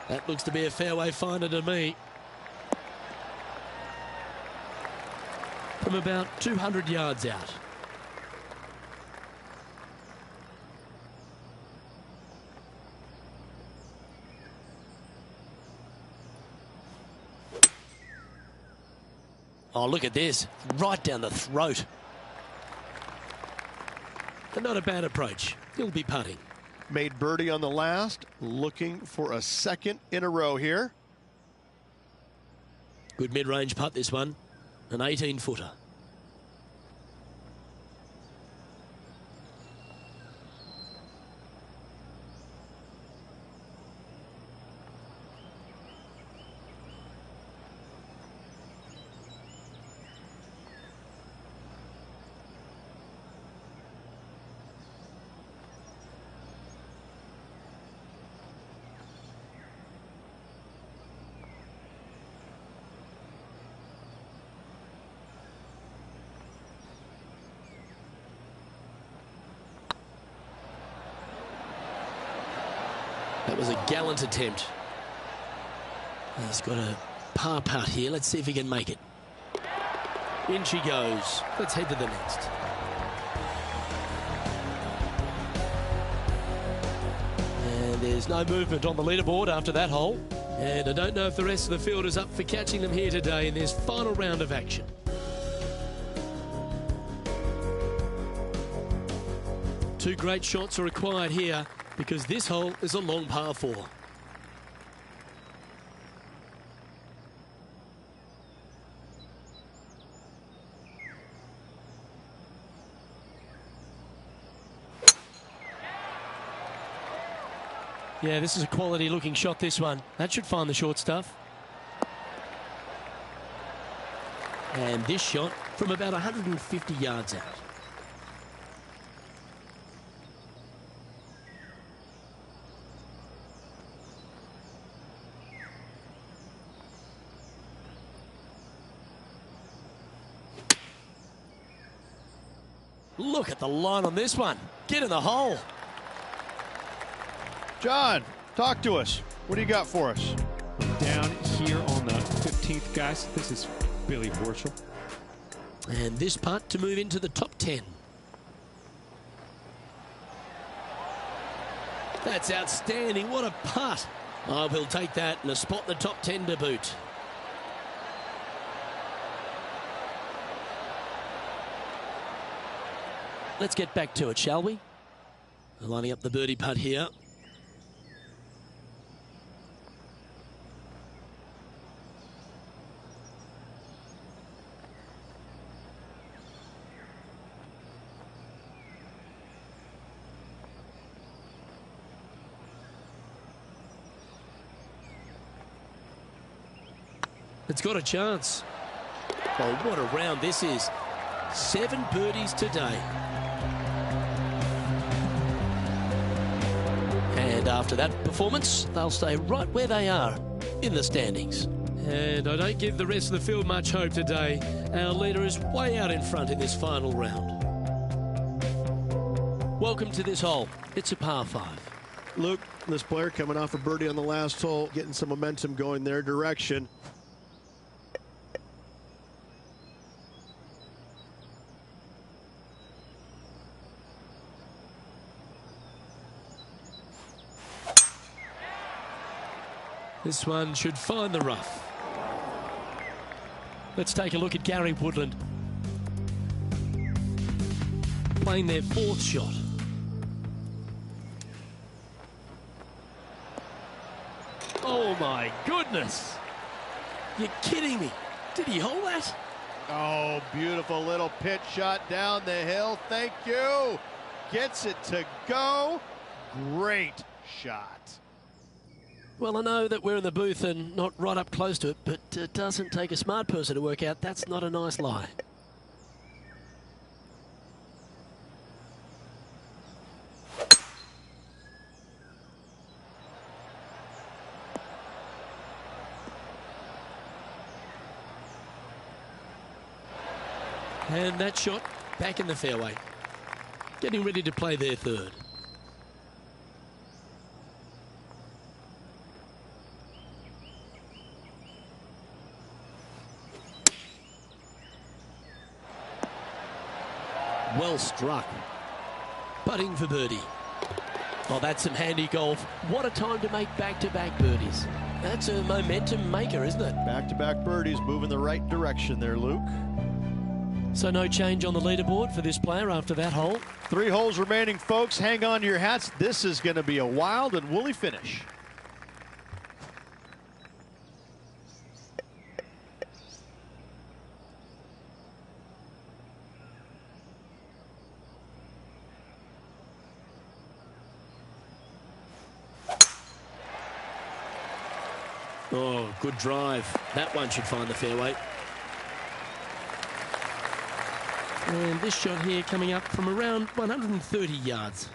That looks to be a fairway finder to me. From about 200 yards out. Oh, look at this. Right down the throat. And not a bad approach. He'll be putting. Made birdie on the last, looking for a second in a row here. Good mid-range putt, this one. An 18-footer. was a gallant attempt. He's got a par putt here. Let's see if he can make it. In she goes. Let's head to the next. And there's no movement on the leaderboard after that hole. And I don't know if the rest of the field is up for catching them here today in this final round of action. Two great shots are required here because this hole is a long par 4. Yeah, this is a quality looking shot, this one. That should find the short stuff. And this shot from about 150 yards out. Look at the line on this one. Get in the hole. John, talk to us. What do you got for us? Down here on the 15th, guys. This is Billy Horschel. And this putt to move into the top 10. That's outstanding. What a putt. Oh, we'll take that and a spot in the top 10 to boot. Let's get back to it, shall we? Lining up the birdie putt here. It's got a chance. Oh, what a round this is. 7 birdies today. And after that performance, they'll stay right where they are in the standings. And I don't give the rest of the field much hope today. Our leader is way out in front in this final round. Welcome to this hole. It's a par 5. Luke, this player coming off a birdie on the last hole, getting some momentum going their direction. This one should find the rough. Let's take a look at Gary Woodland. Playing their 4th shot. Oh my goodness. You're kidding me. Did he hold that? Oh, beautiful little pitch shot down the hill. Thank you. Gets it to go. Great shot. Well, I know that we're in the booth and not right up close to it, but it doesn't take a smart person to work out that's not a nice lie. And that shot back in the fairway. Getting ready to play their 3rd. Well struck. Putting for birdie. Oh, that's some handy golf. What a time to make back-to-back birdies. That's a momentum maker, isn't it? Back-to-back birdies, moving the right direction there, Luke. So no change on the leaderboard for this player after that hole. 3 holes remaining, folks. Hang on to your hats. This is going to be a wild and woolly finish. Oh, good drive. That one should find the fairway. And this shot here coming up from around 130 yards.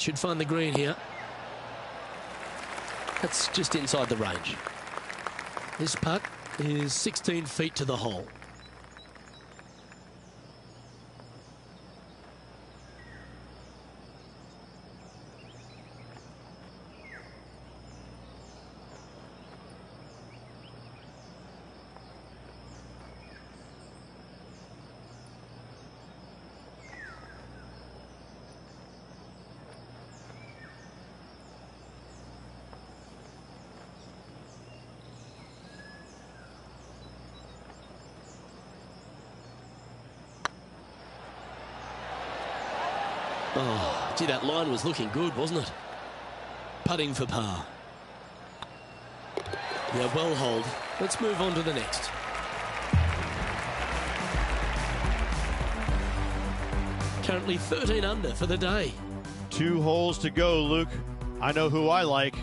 Should find the green here. That's just inside the range. This putt is 16 feet to the hole. Oh, gee, that line was looking good, wasn't it? Putting for par. Yeah, well hold. Let's move on to the next. Currently 13 under for the day. 2 holes to go, Luke. I know who I like.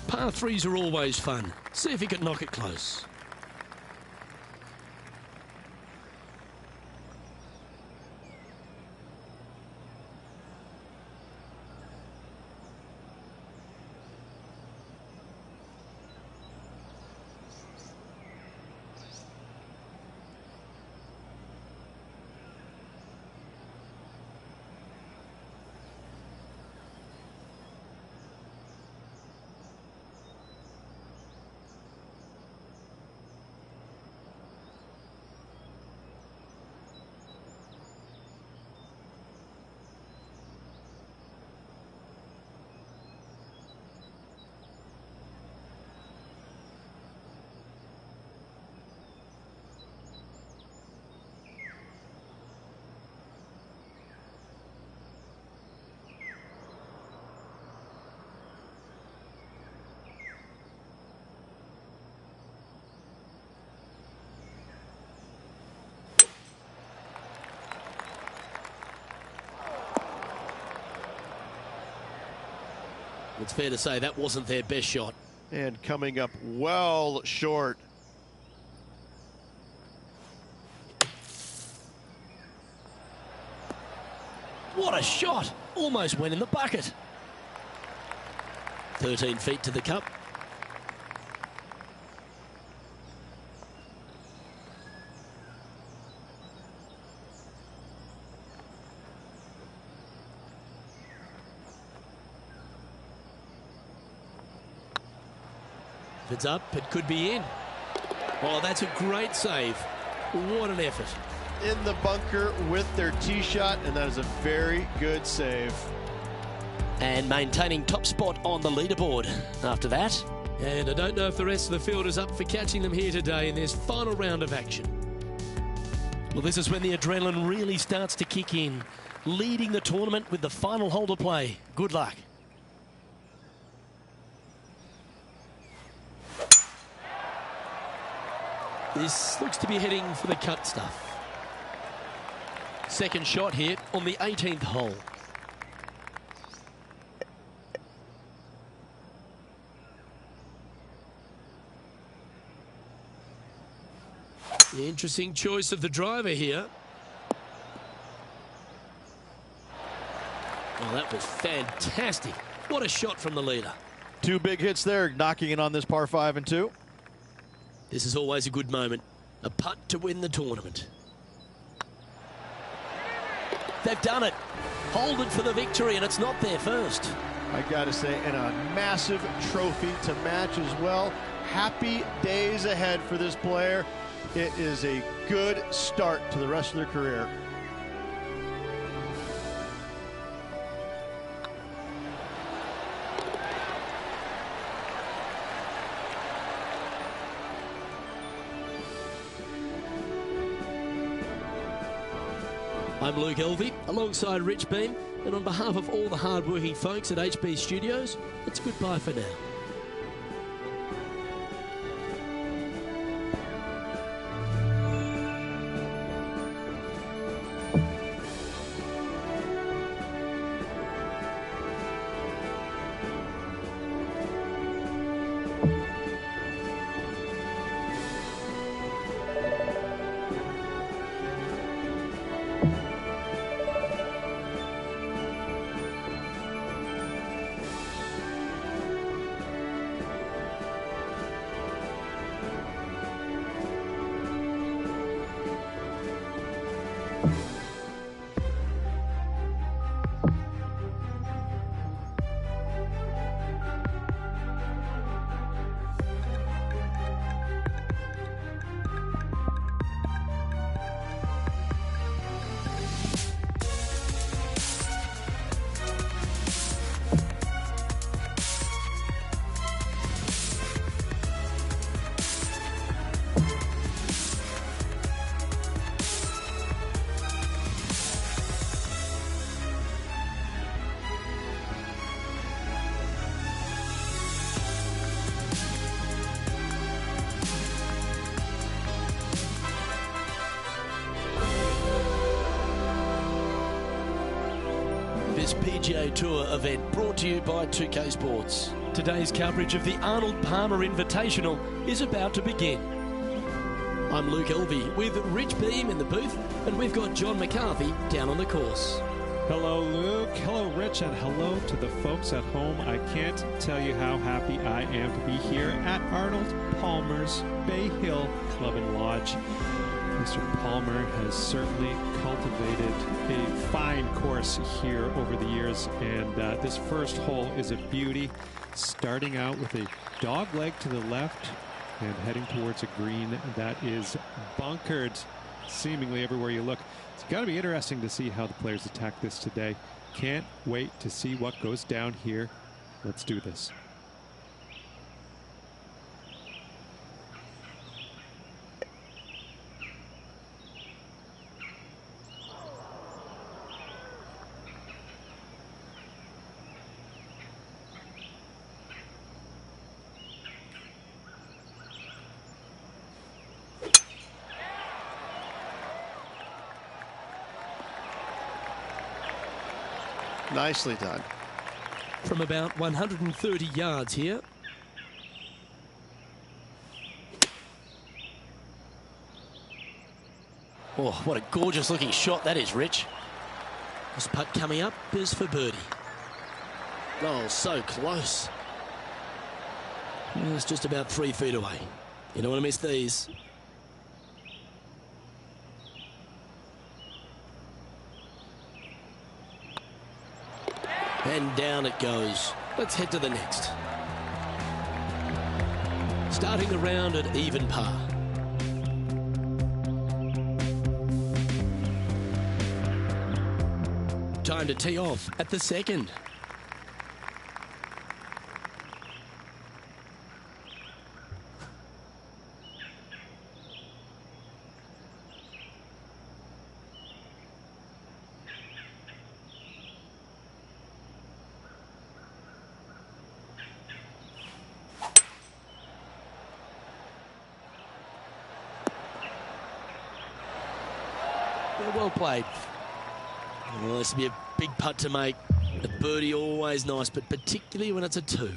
Par 3s are always fun. See if he can knock it close. It's fair to say that wasn't their best shot. And coming up well short. What a shot! Almost went in the bucket. 13 feet to the cup. If it's up, it could be in. Oh, that's a great save. What an effort. In the bunker with their tee shot, and that is a very good save. And maintaining top spot on the leaderboard after that. And I don't know if the rest of the field is up for catching them here today in this final round of action. Well, this is when the adrenaline really starts to kick in. Leading the tournament with the final hole to play. Good luck. This looks to be heading for the cut stuff. Second shot here on the 18th hole. The interesting choice of the driver here. Oh, that was fantastic. What a shot from the leader. 2 big hits there, knocking it on this par 5 and 2. This is always a good moment. A putt to win the tournament. They've done it. Hold it for the victory, and it's not their first. I gotta say, and a massive trophy to match as well. Happy days ahead for this player. It is a good start to the rest of their career. I'm Luke Elvey, alongside Rich Beam, and on behalf of all the hard-working folks at HB Studios, it's goodbye for now. this PGA Tour event, brought to you by 2K Sports. Today's coverage of the Arnold Palmer Invitational is about to begin. I'm Luke Elvey with Rich Beam in the booth, and we've got John McCarthy down on the course. Hello, Luke. Hello, Rich, and hello to the folks at home. I can't tell you how happy I am to be here at Arnold Palmer's Bay Hill Club and Lodge. Mr. Palmer has certainly cultivated a fine course here over the years, and this first hole is a beauty, starting out with a dog leg to the left and heading towards a green that is bunkered seemingly everywhere you look. It's got to be interesting to see how the players attack this today. Can't wait to see what goes down here. Let's do this. Nicely done. From about 130 yards here. Oh, what a gorgeous looking shot that is, Rich. This putt coming up is for birdie. Oh, so close. It's just about 3 feet away. You don't want to miss these. And down it goes. Let's head to the next. Starting the round at even par. Time to tee off at the second. Well played. Well, this will be a big putt to make. A birdie always nice, but particularly when it's a 2.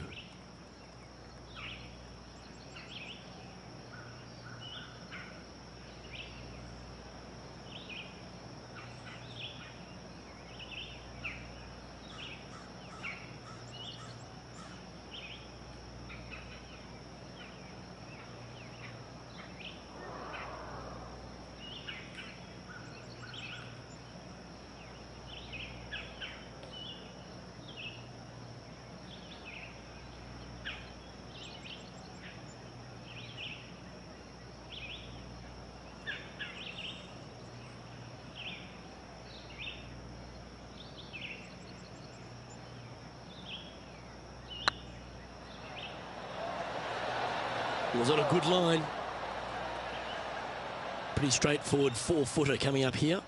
Was on a good line. Pretty straightforward 4-footer coming up here.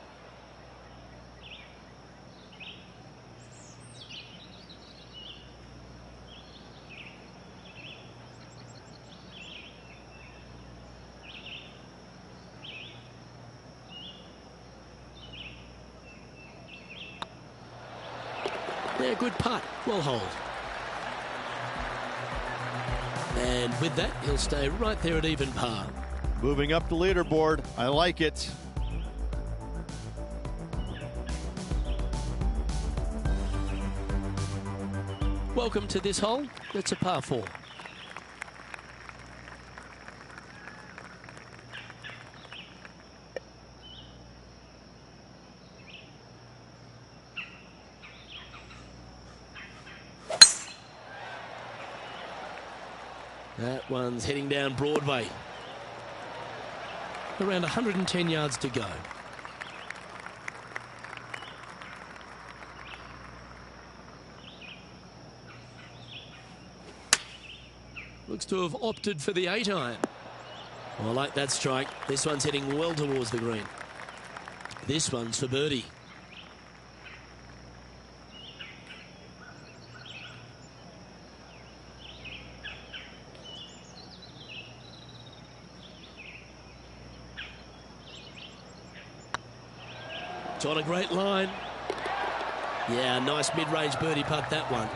Yeah, good putt. Well hold. And with that, he'll stay right there at even par. Moving up the leaderboard. I like it. Welcome to this hole. It's a par 4. That one's heading down Broadway. Around 110 yards to go. Looks to have opted for the 8-iron. Oh, I like that strike. This one's heading well towards the green. This one's for birdie. It's on a great line. Yeah, nice mid-range birdie putt, that one.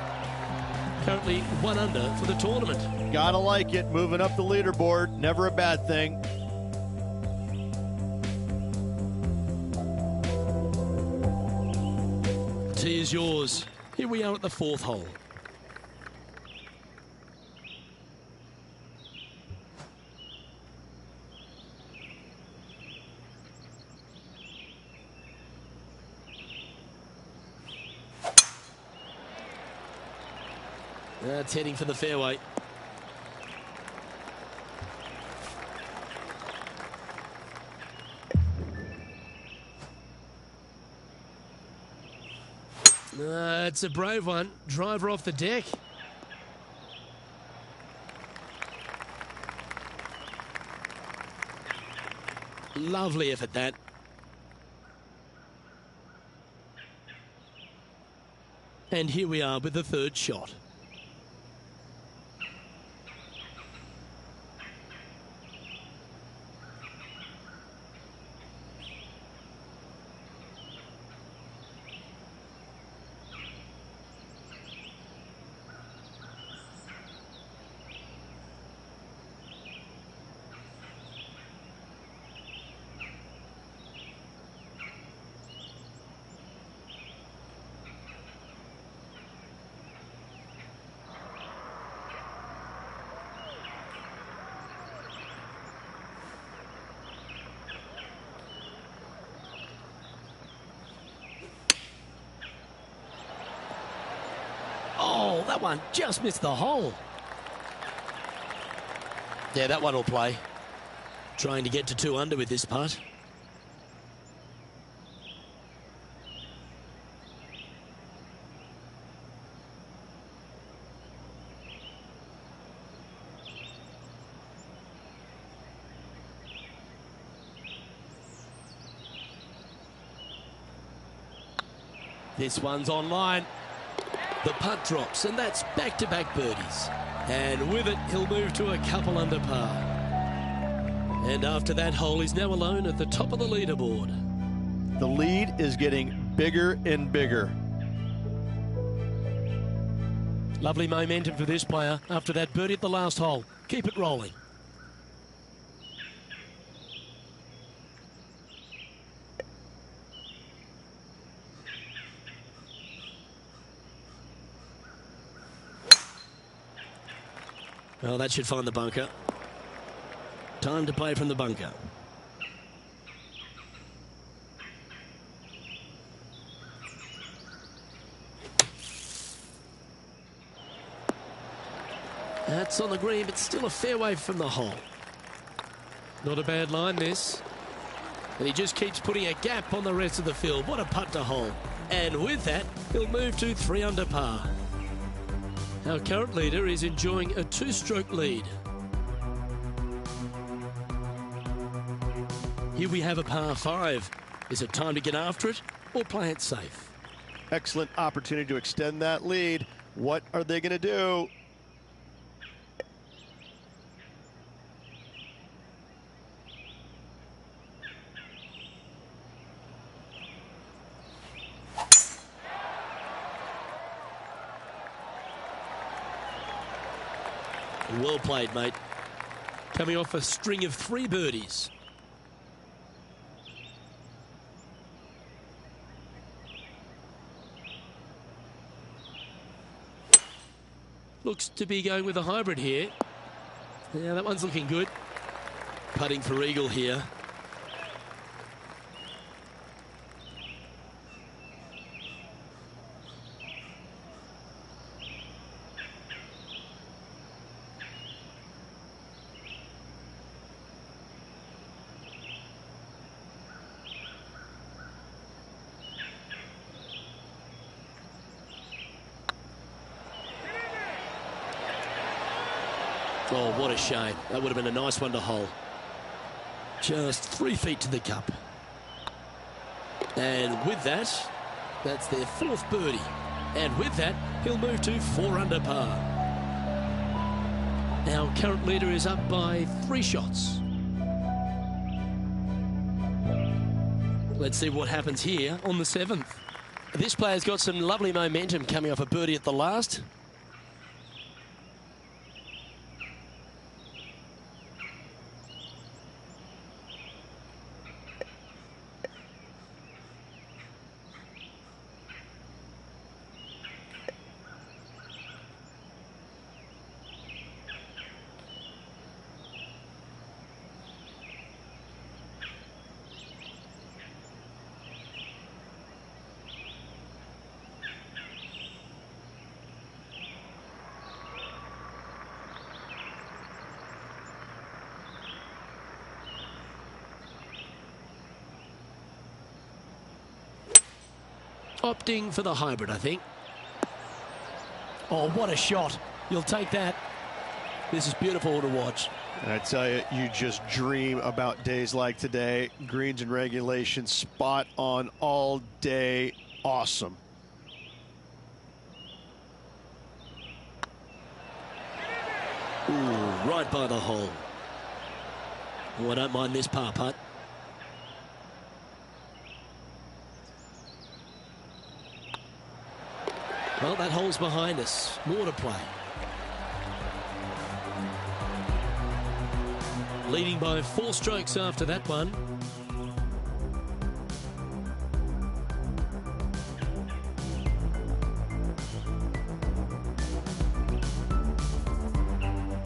Currently 1 under for the tournament. Gotta like it, moving up the leaderboard, never a bad thing. Tee is yours. Here we are at the 4th hole. That's heading for the fairway. It's a brave one. Driver off the deck. Lovely effort, that. And here we are with the 3rd shot. Oh, that one just missed the hole. Yeah, that one will play. Trying to get to 2 under with this putt. This one's online. The putt drops, and that's back-to-back birdies. And with it, he'll move to a couple under par. And after that hole, he's now alone at the top of the leaderboard. The lead is getting bigger and bigger. Lovely momentum for this player after that birdie at the last hole. Keep it rolling. Well, that should find the bunker. Time to play from the bunker. That's on the green, but still a fairway from the hole. Not a bad line, this. And he just keeps putting a gap on the rest of the field. What a putt to hole. And with that, he'll move to 3 under par. Our current leader is enjoying a 2-stroke lead. Here we have a par 5. Is it time to get after it or play it safe? Excellent opportunity to extend that lead. What are they going to do? Well played, mate. Coming off a string of 3 birdies. Looks to be going with a hybrid here. Yeah, that one's looking good. Putting for eagle here. Oh, what a shame. That would have been a nice one to hole. Just 3 feet to the cup. And with that, that's their 4th birdie. And with that, he'll move to 4 under par. Our current leader is up by 3 shots. Let's see what happens here on the 7th. This player's got some lovely momentum coming off a birdie at the last. Opting for the hybrid, I think. Oh, what a shot. You'll take that. This is beautiful to watch. And I tell you, you just dream about days like today. Greens and regulation, spot on all day. Awesome. Ooh, right by the hole. Oh, I don't mind this par putt. Well, that hole's behind us. More to play. Leading by 4 strokes after that one.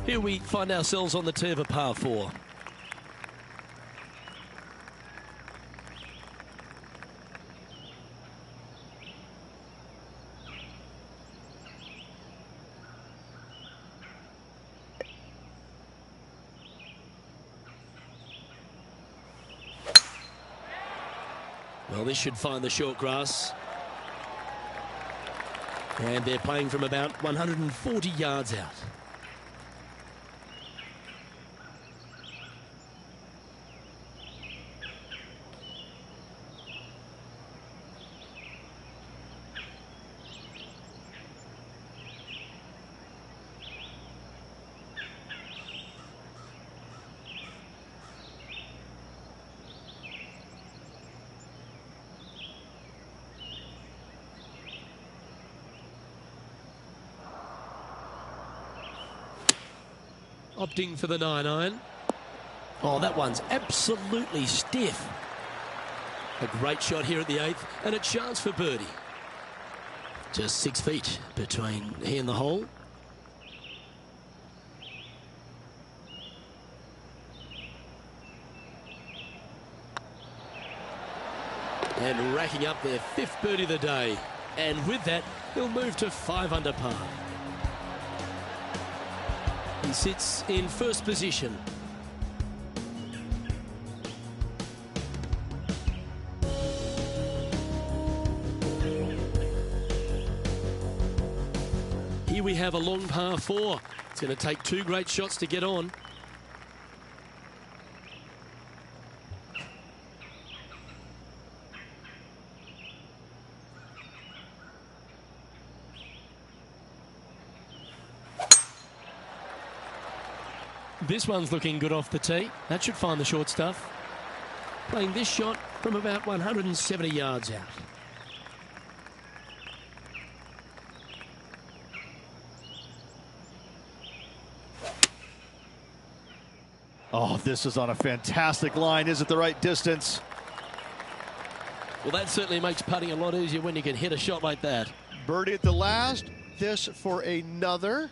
Here we find ourselves on the tee of a par 4. Well, this should find the short grass. And they're playing from about 140 yards out. Opting for the 9-iron. Oh, that one's absolutely stiff. A great shot here at the 8th, and a chance for birdie. Just 6 feet between he and the hole. And racking up their 5th birdie of the day. And with that, he'll move to 5 under par. He sits in first position. Here we have a long par 4. It's going to take 2 great shots to get on. This one's looking good off the tee. That should find the short stuff. Playing this shot from about 170 yards out. Oh, this is on a fantastic line. Is it the right distance? Well, that certainly makes putting a lot easier when you can hit a shot like that. Birdie at the last. This for another.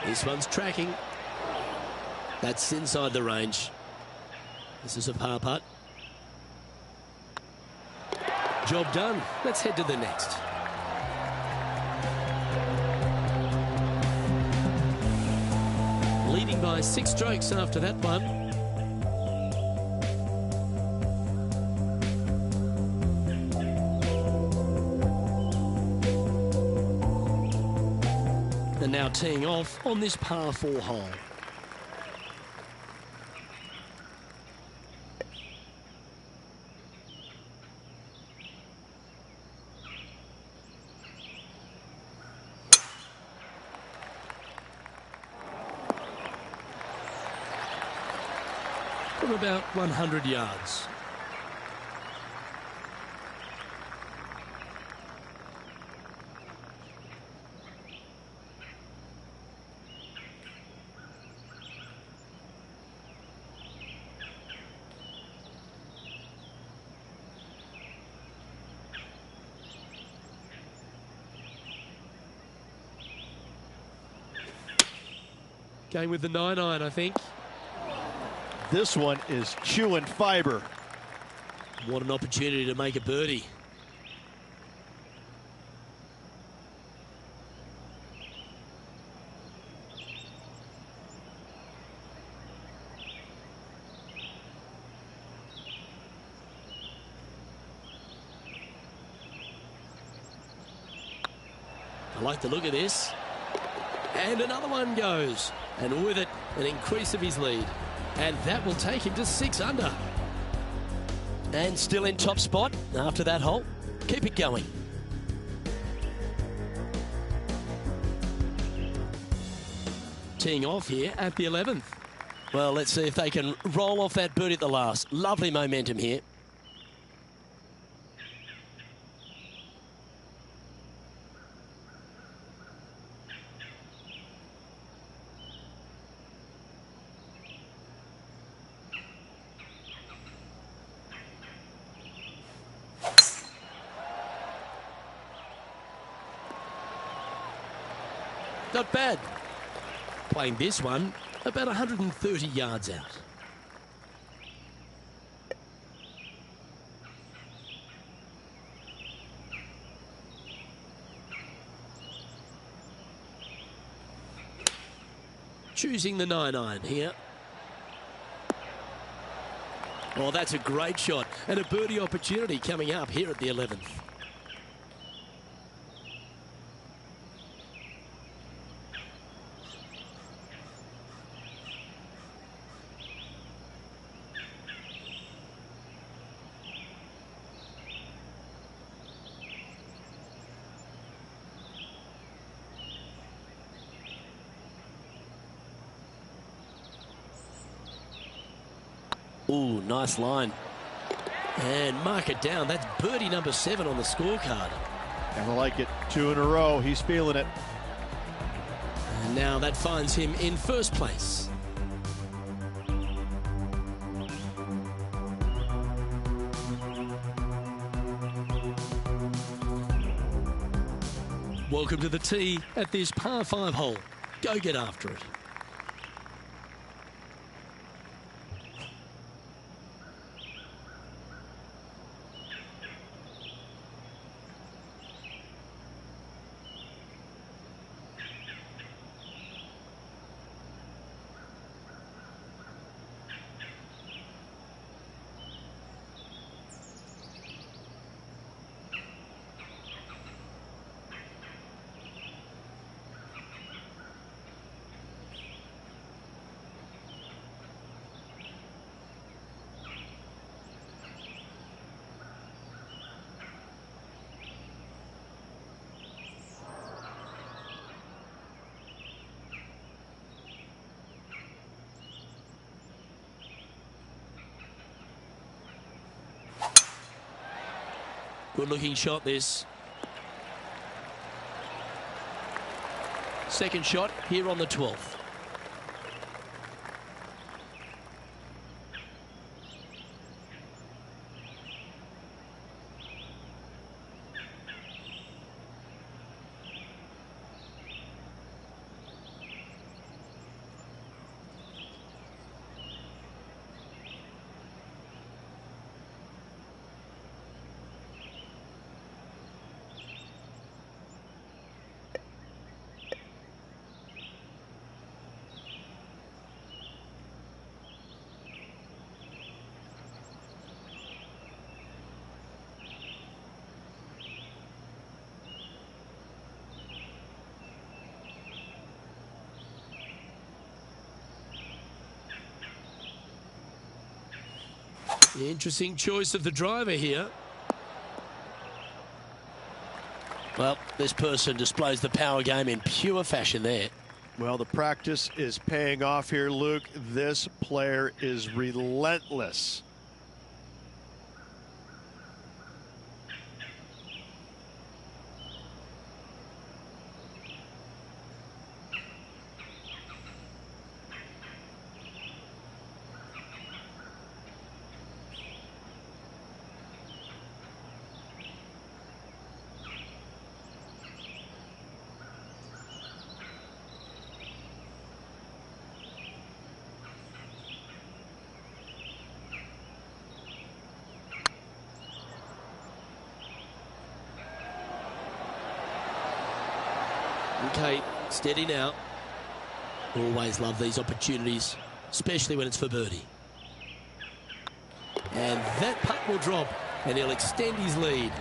This one's tracking. That's inside the range. This is a par putt. Job done. Let's head to the next. leading by 6 strokes after that one. And now teeing off on this par 4 hole. From about 100 yards. Going with the 9-iron, I think. This one is chewing fiber. What an opportunity to make a birdie. I like the look of this. And another one goes. And with it, an increase of his lead. And that will take him to 6 under. And still in top spot after that hole. Keep it going. Teeing off here at the 11th. Well, let's see if they can roll off that birdie at the last. Lovely momentum here. Not bad. Playing this one about 130 yards out. Choosing the 9-iron here. Oh, that's a great shot. And a birdie opportunity coming up here at the 11th. Ooh, nice line. And mark it down. That's birdie number 7 on the scorecard. And I like it. 2 in a row. He's feeling it. And now that finds him in first place. Welcome to the tee at this par 5 hole. Go get after it. Good looking shot this. Second shot here on the 12th. Interesting choice of the driver here. Well, this person displays the power game in pure fashion there. Well, the practice is paying off here, Luke. This player is relentless. Okay, steady now. Always love these opportunities, especially when it's for birdie. And that putt will drop, and he'll extend his lead.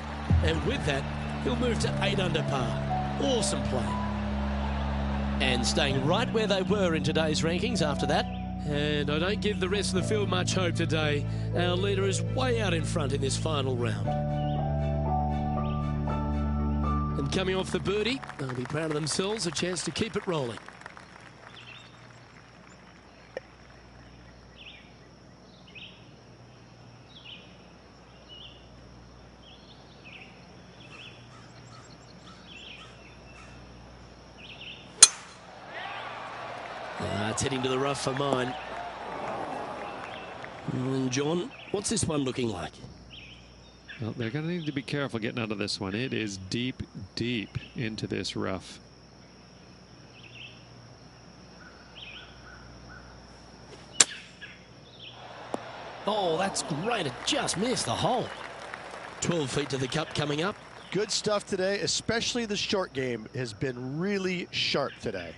And with that, he'll move to 8 under par. Awesome play. And staying right where they were in today's rankings after that. And I don't give the rest of the field much hope today. Our leader is way out in front in this final round. And coming off the birdie, they'll be proud of themselves, a chance to keep it rolling. It's heading to the rough for mine. And John, what's this one looking like? Well, they're going to need to be careful getting out of this one. It is deep, deep into this rough. Oh, that's great. It just missed the hole. 12 feet to the cup coming up. Good stuff today, especially the short game has been really sharp today.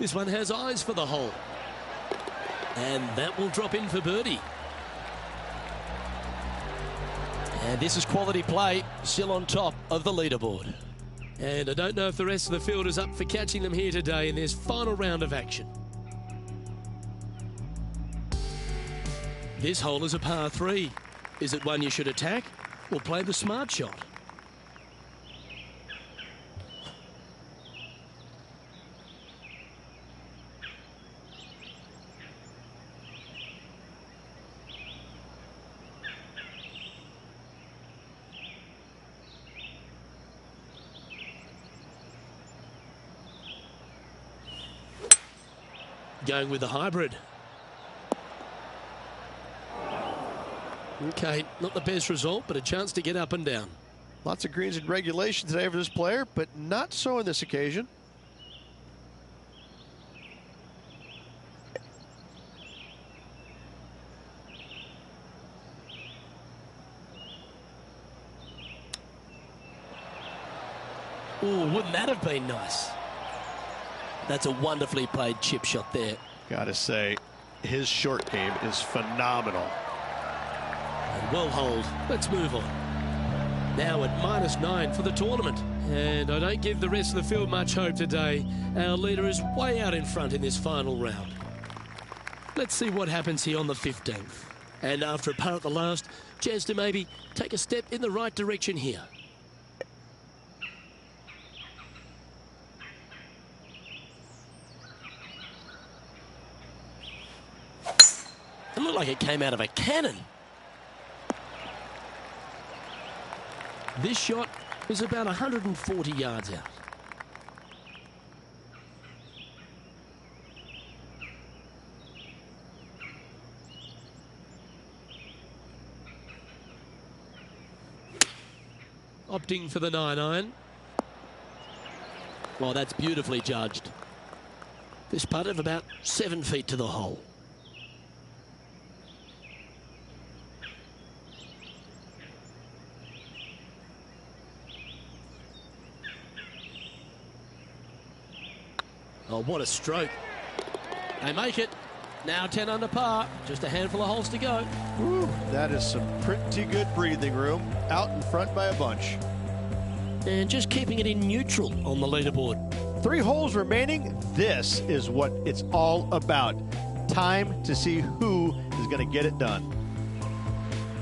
This one has eyes for the hole. And that will drop in for birdie. And this is quality play, still on top of the leaderboard. And I don't know if the rest of the field is up for catching them here today in this final round of action. This hole is a par 3. Is it one you should attack or play the smart shot? Going with the hybrid. Okay, not the best result, but a chance to get up and down. Lots of greens in regulation today for this player, but not so on this occasion. Ooh, wouldn't that have been nice? That's a wonderfully played chip shot there. Gotta say, his short game is phenomenal. And well hold. Let's move on. Now at -9 for the tournament. And I don't give the rest of the field much hope today. Our leader is way out in front in this final round. Let's see what happens here on the 15th. And after a par at the last, chance to maybe take a step in the right direction here. It looked like it came out of a cannon. This shot is about 140 yards out. Opting for the 9-iron. Well, that's beautifully judged. This putt of about 7 feet to the hole. Oh, what a stroke. They make it. Now 10 under par. Just a handful of holes to go. Woo, that is some pretty good breathing room. Out in front by a bunch. And just keeping it in neutral on the leaderboard. 3 holes remaining. This is what it's all about. Time to see who is going to get it done.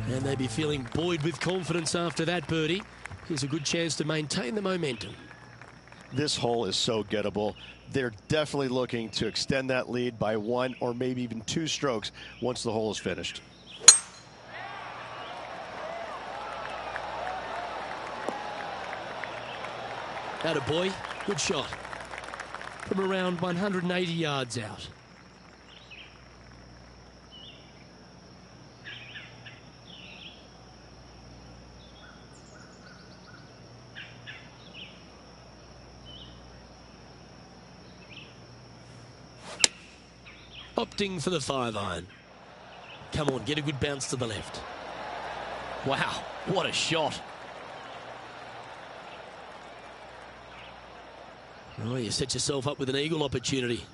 And they'd be feeling buoyed with confidence after that birdie. Here's a good chance to maintain the momentum. This hole is so gettable. They're definitely looking to extend that lead by 1 or maybe even 2 strokes once the hole is finished. Attaboy, good shot. From around 180 yards out. Opting for the 5-iron. Come on, get a good bounce to the left. Wow, what a shot. Oh, you set yourself up with an eagle opportunity.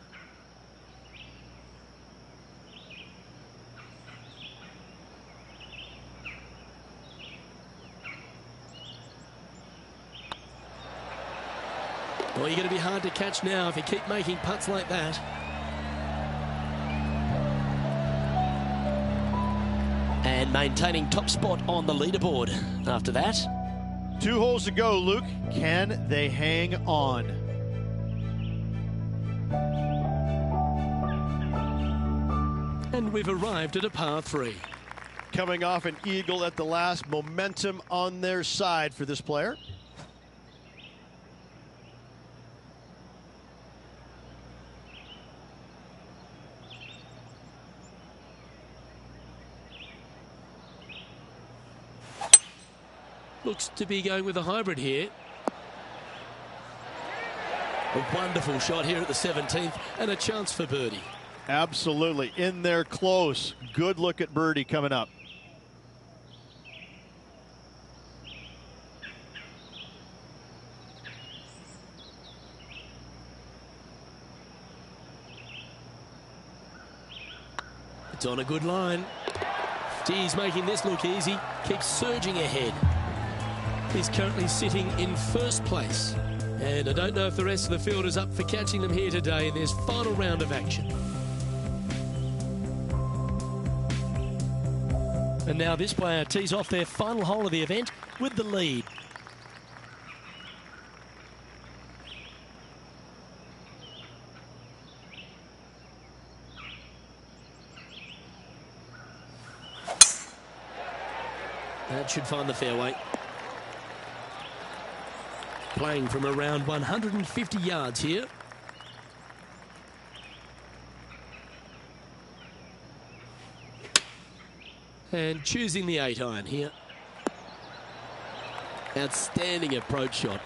Oh, you're going to be hard to catch now if you keep making putts like that. And maintaining top spot on the leaderboard after that. 2 holes to go, Luke. Can they hang on? And we've arrived at a par 3. Coming off an eagle at the last, momentum on their side for this player. Looks to be going with a hybrid here. A wonderful shot here at the 17th and a chance for birdie. Absolutely. In there close. Good look at birdie coming up. It's on a good line. He's making this look easy. Keeps surging ahead. He's currently sitting in first place. And I don't know if the rest of the field is up for catching them here today in this final round of action. And now this player tees off their final hole of the event with the lead. That should find the fairway. Playing from around 150 yards here. And choosing the 8-iron here. Outstanding approach shot.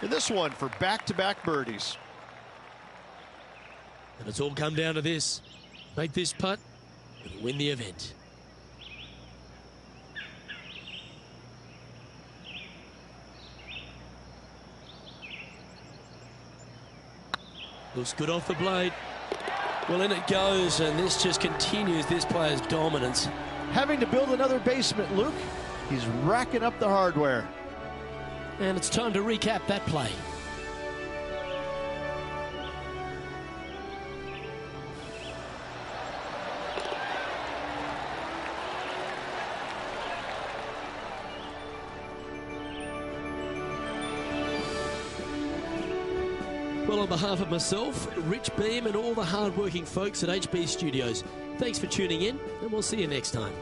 And this one for back-to-back birdies. And it's all come down to this. Make this putt and win the event. Looks good off the blade. Well, in it goes, and this just continues this player's dominance. Having to build another basement, Luke. He's racking up the hardware. And it's time to recap that play. Well, on behalf of myself, Rich Beam, and all the hard-working folks at HB Studios, thanks for tuning in, and we'll see you next time.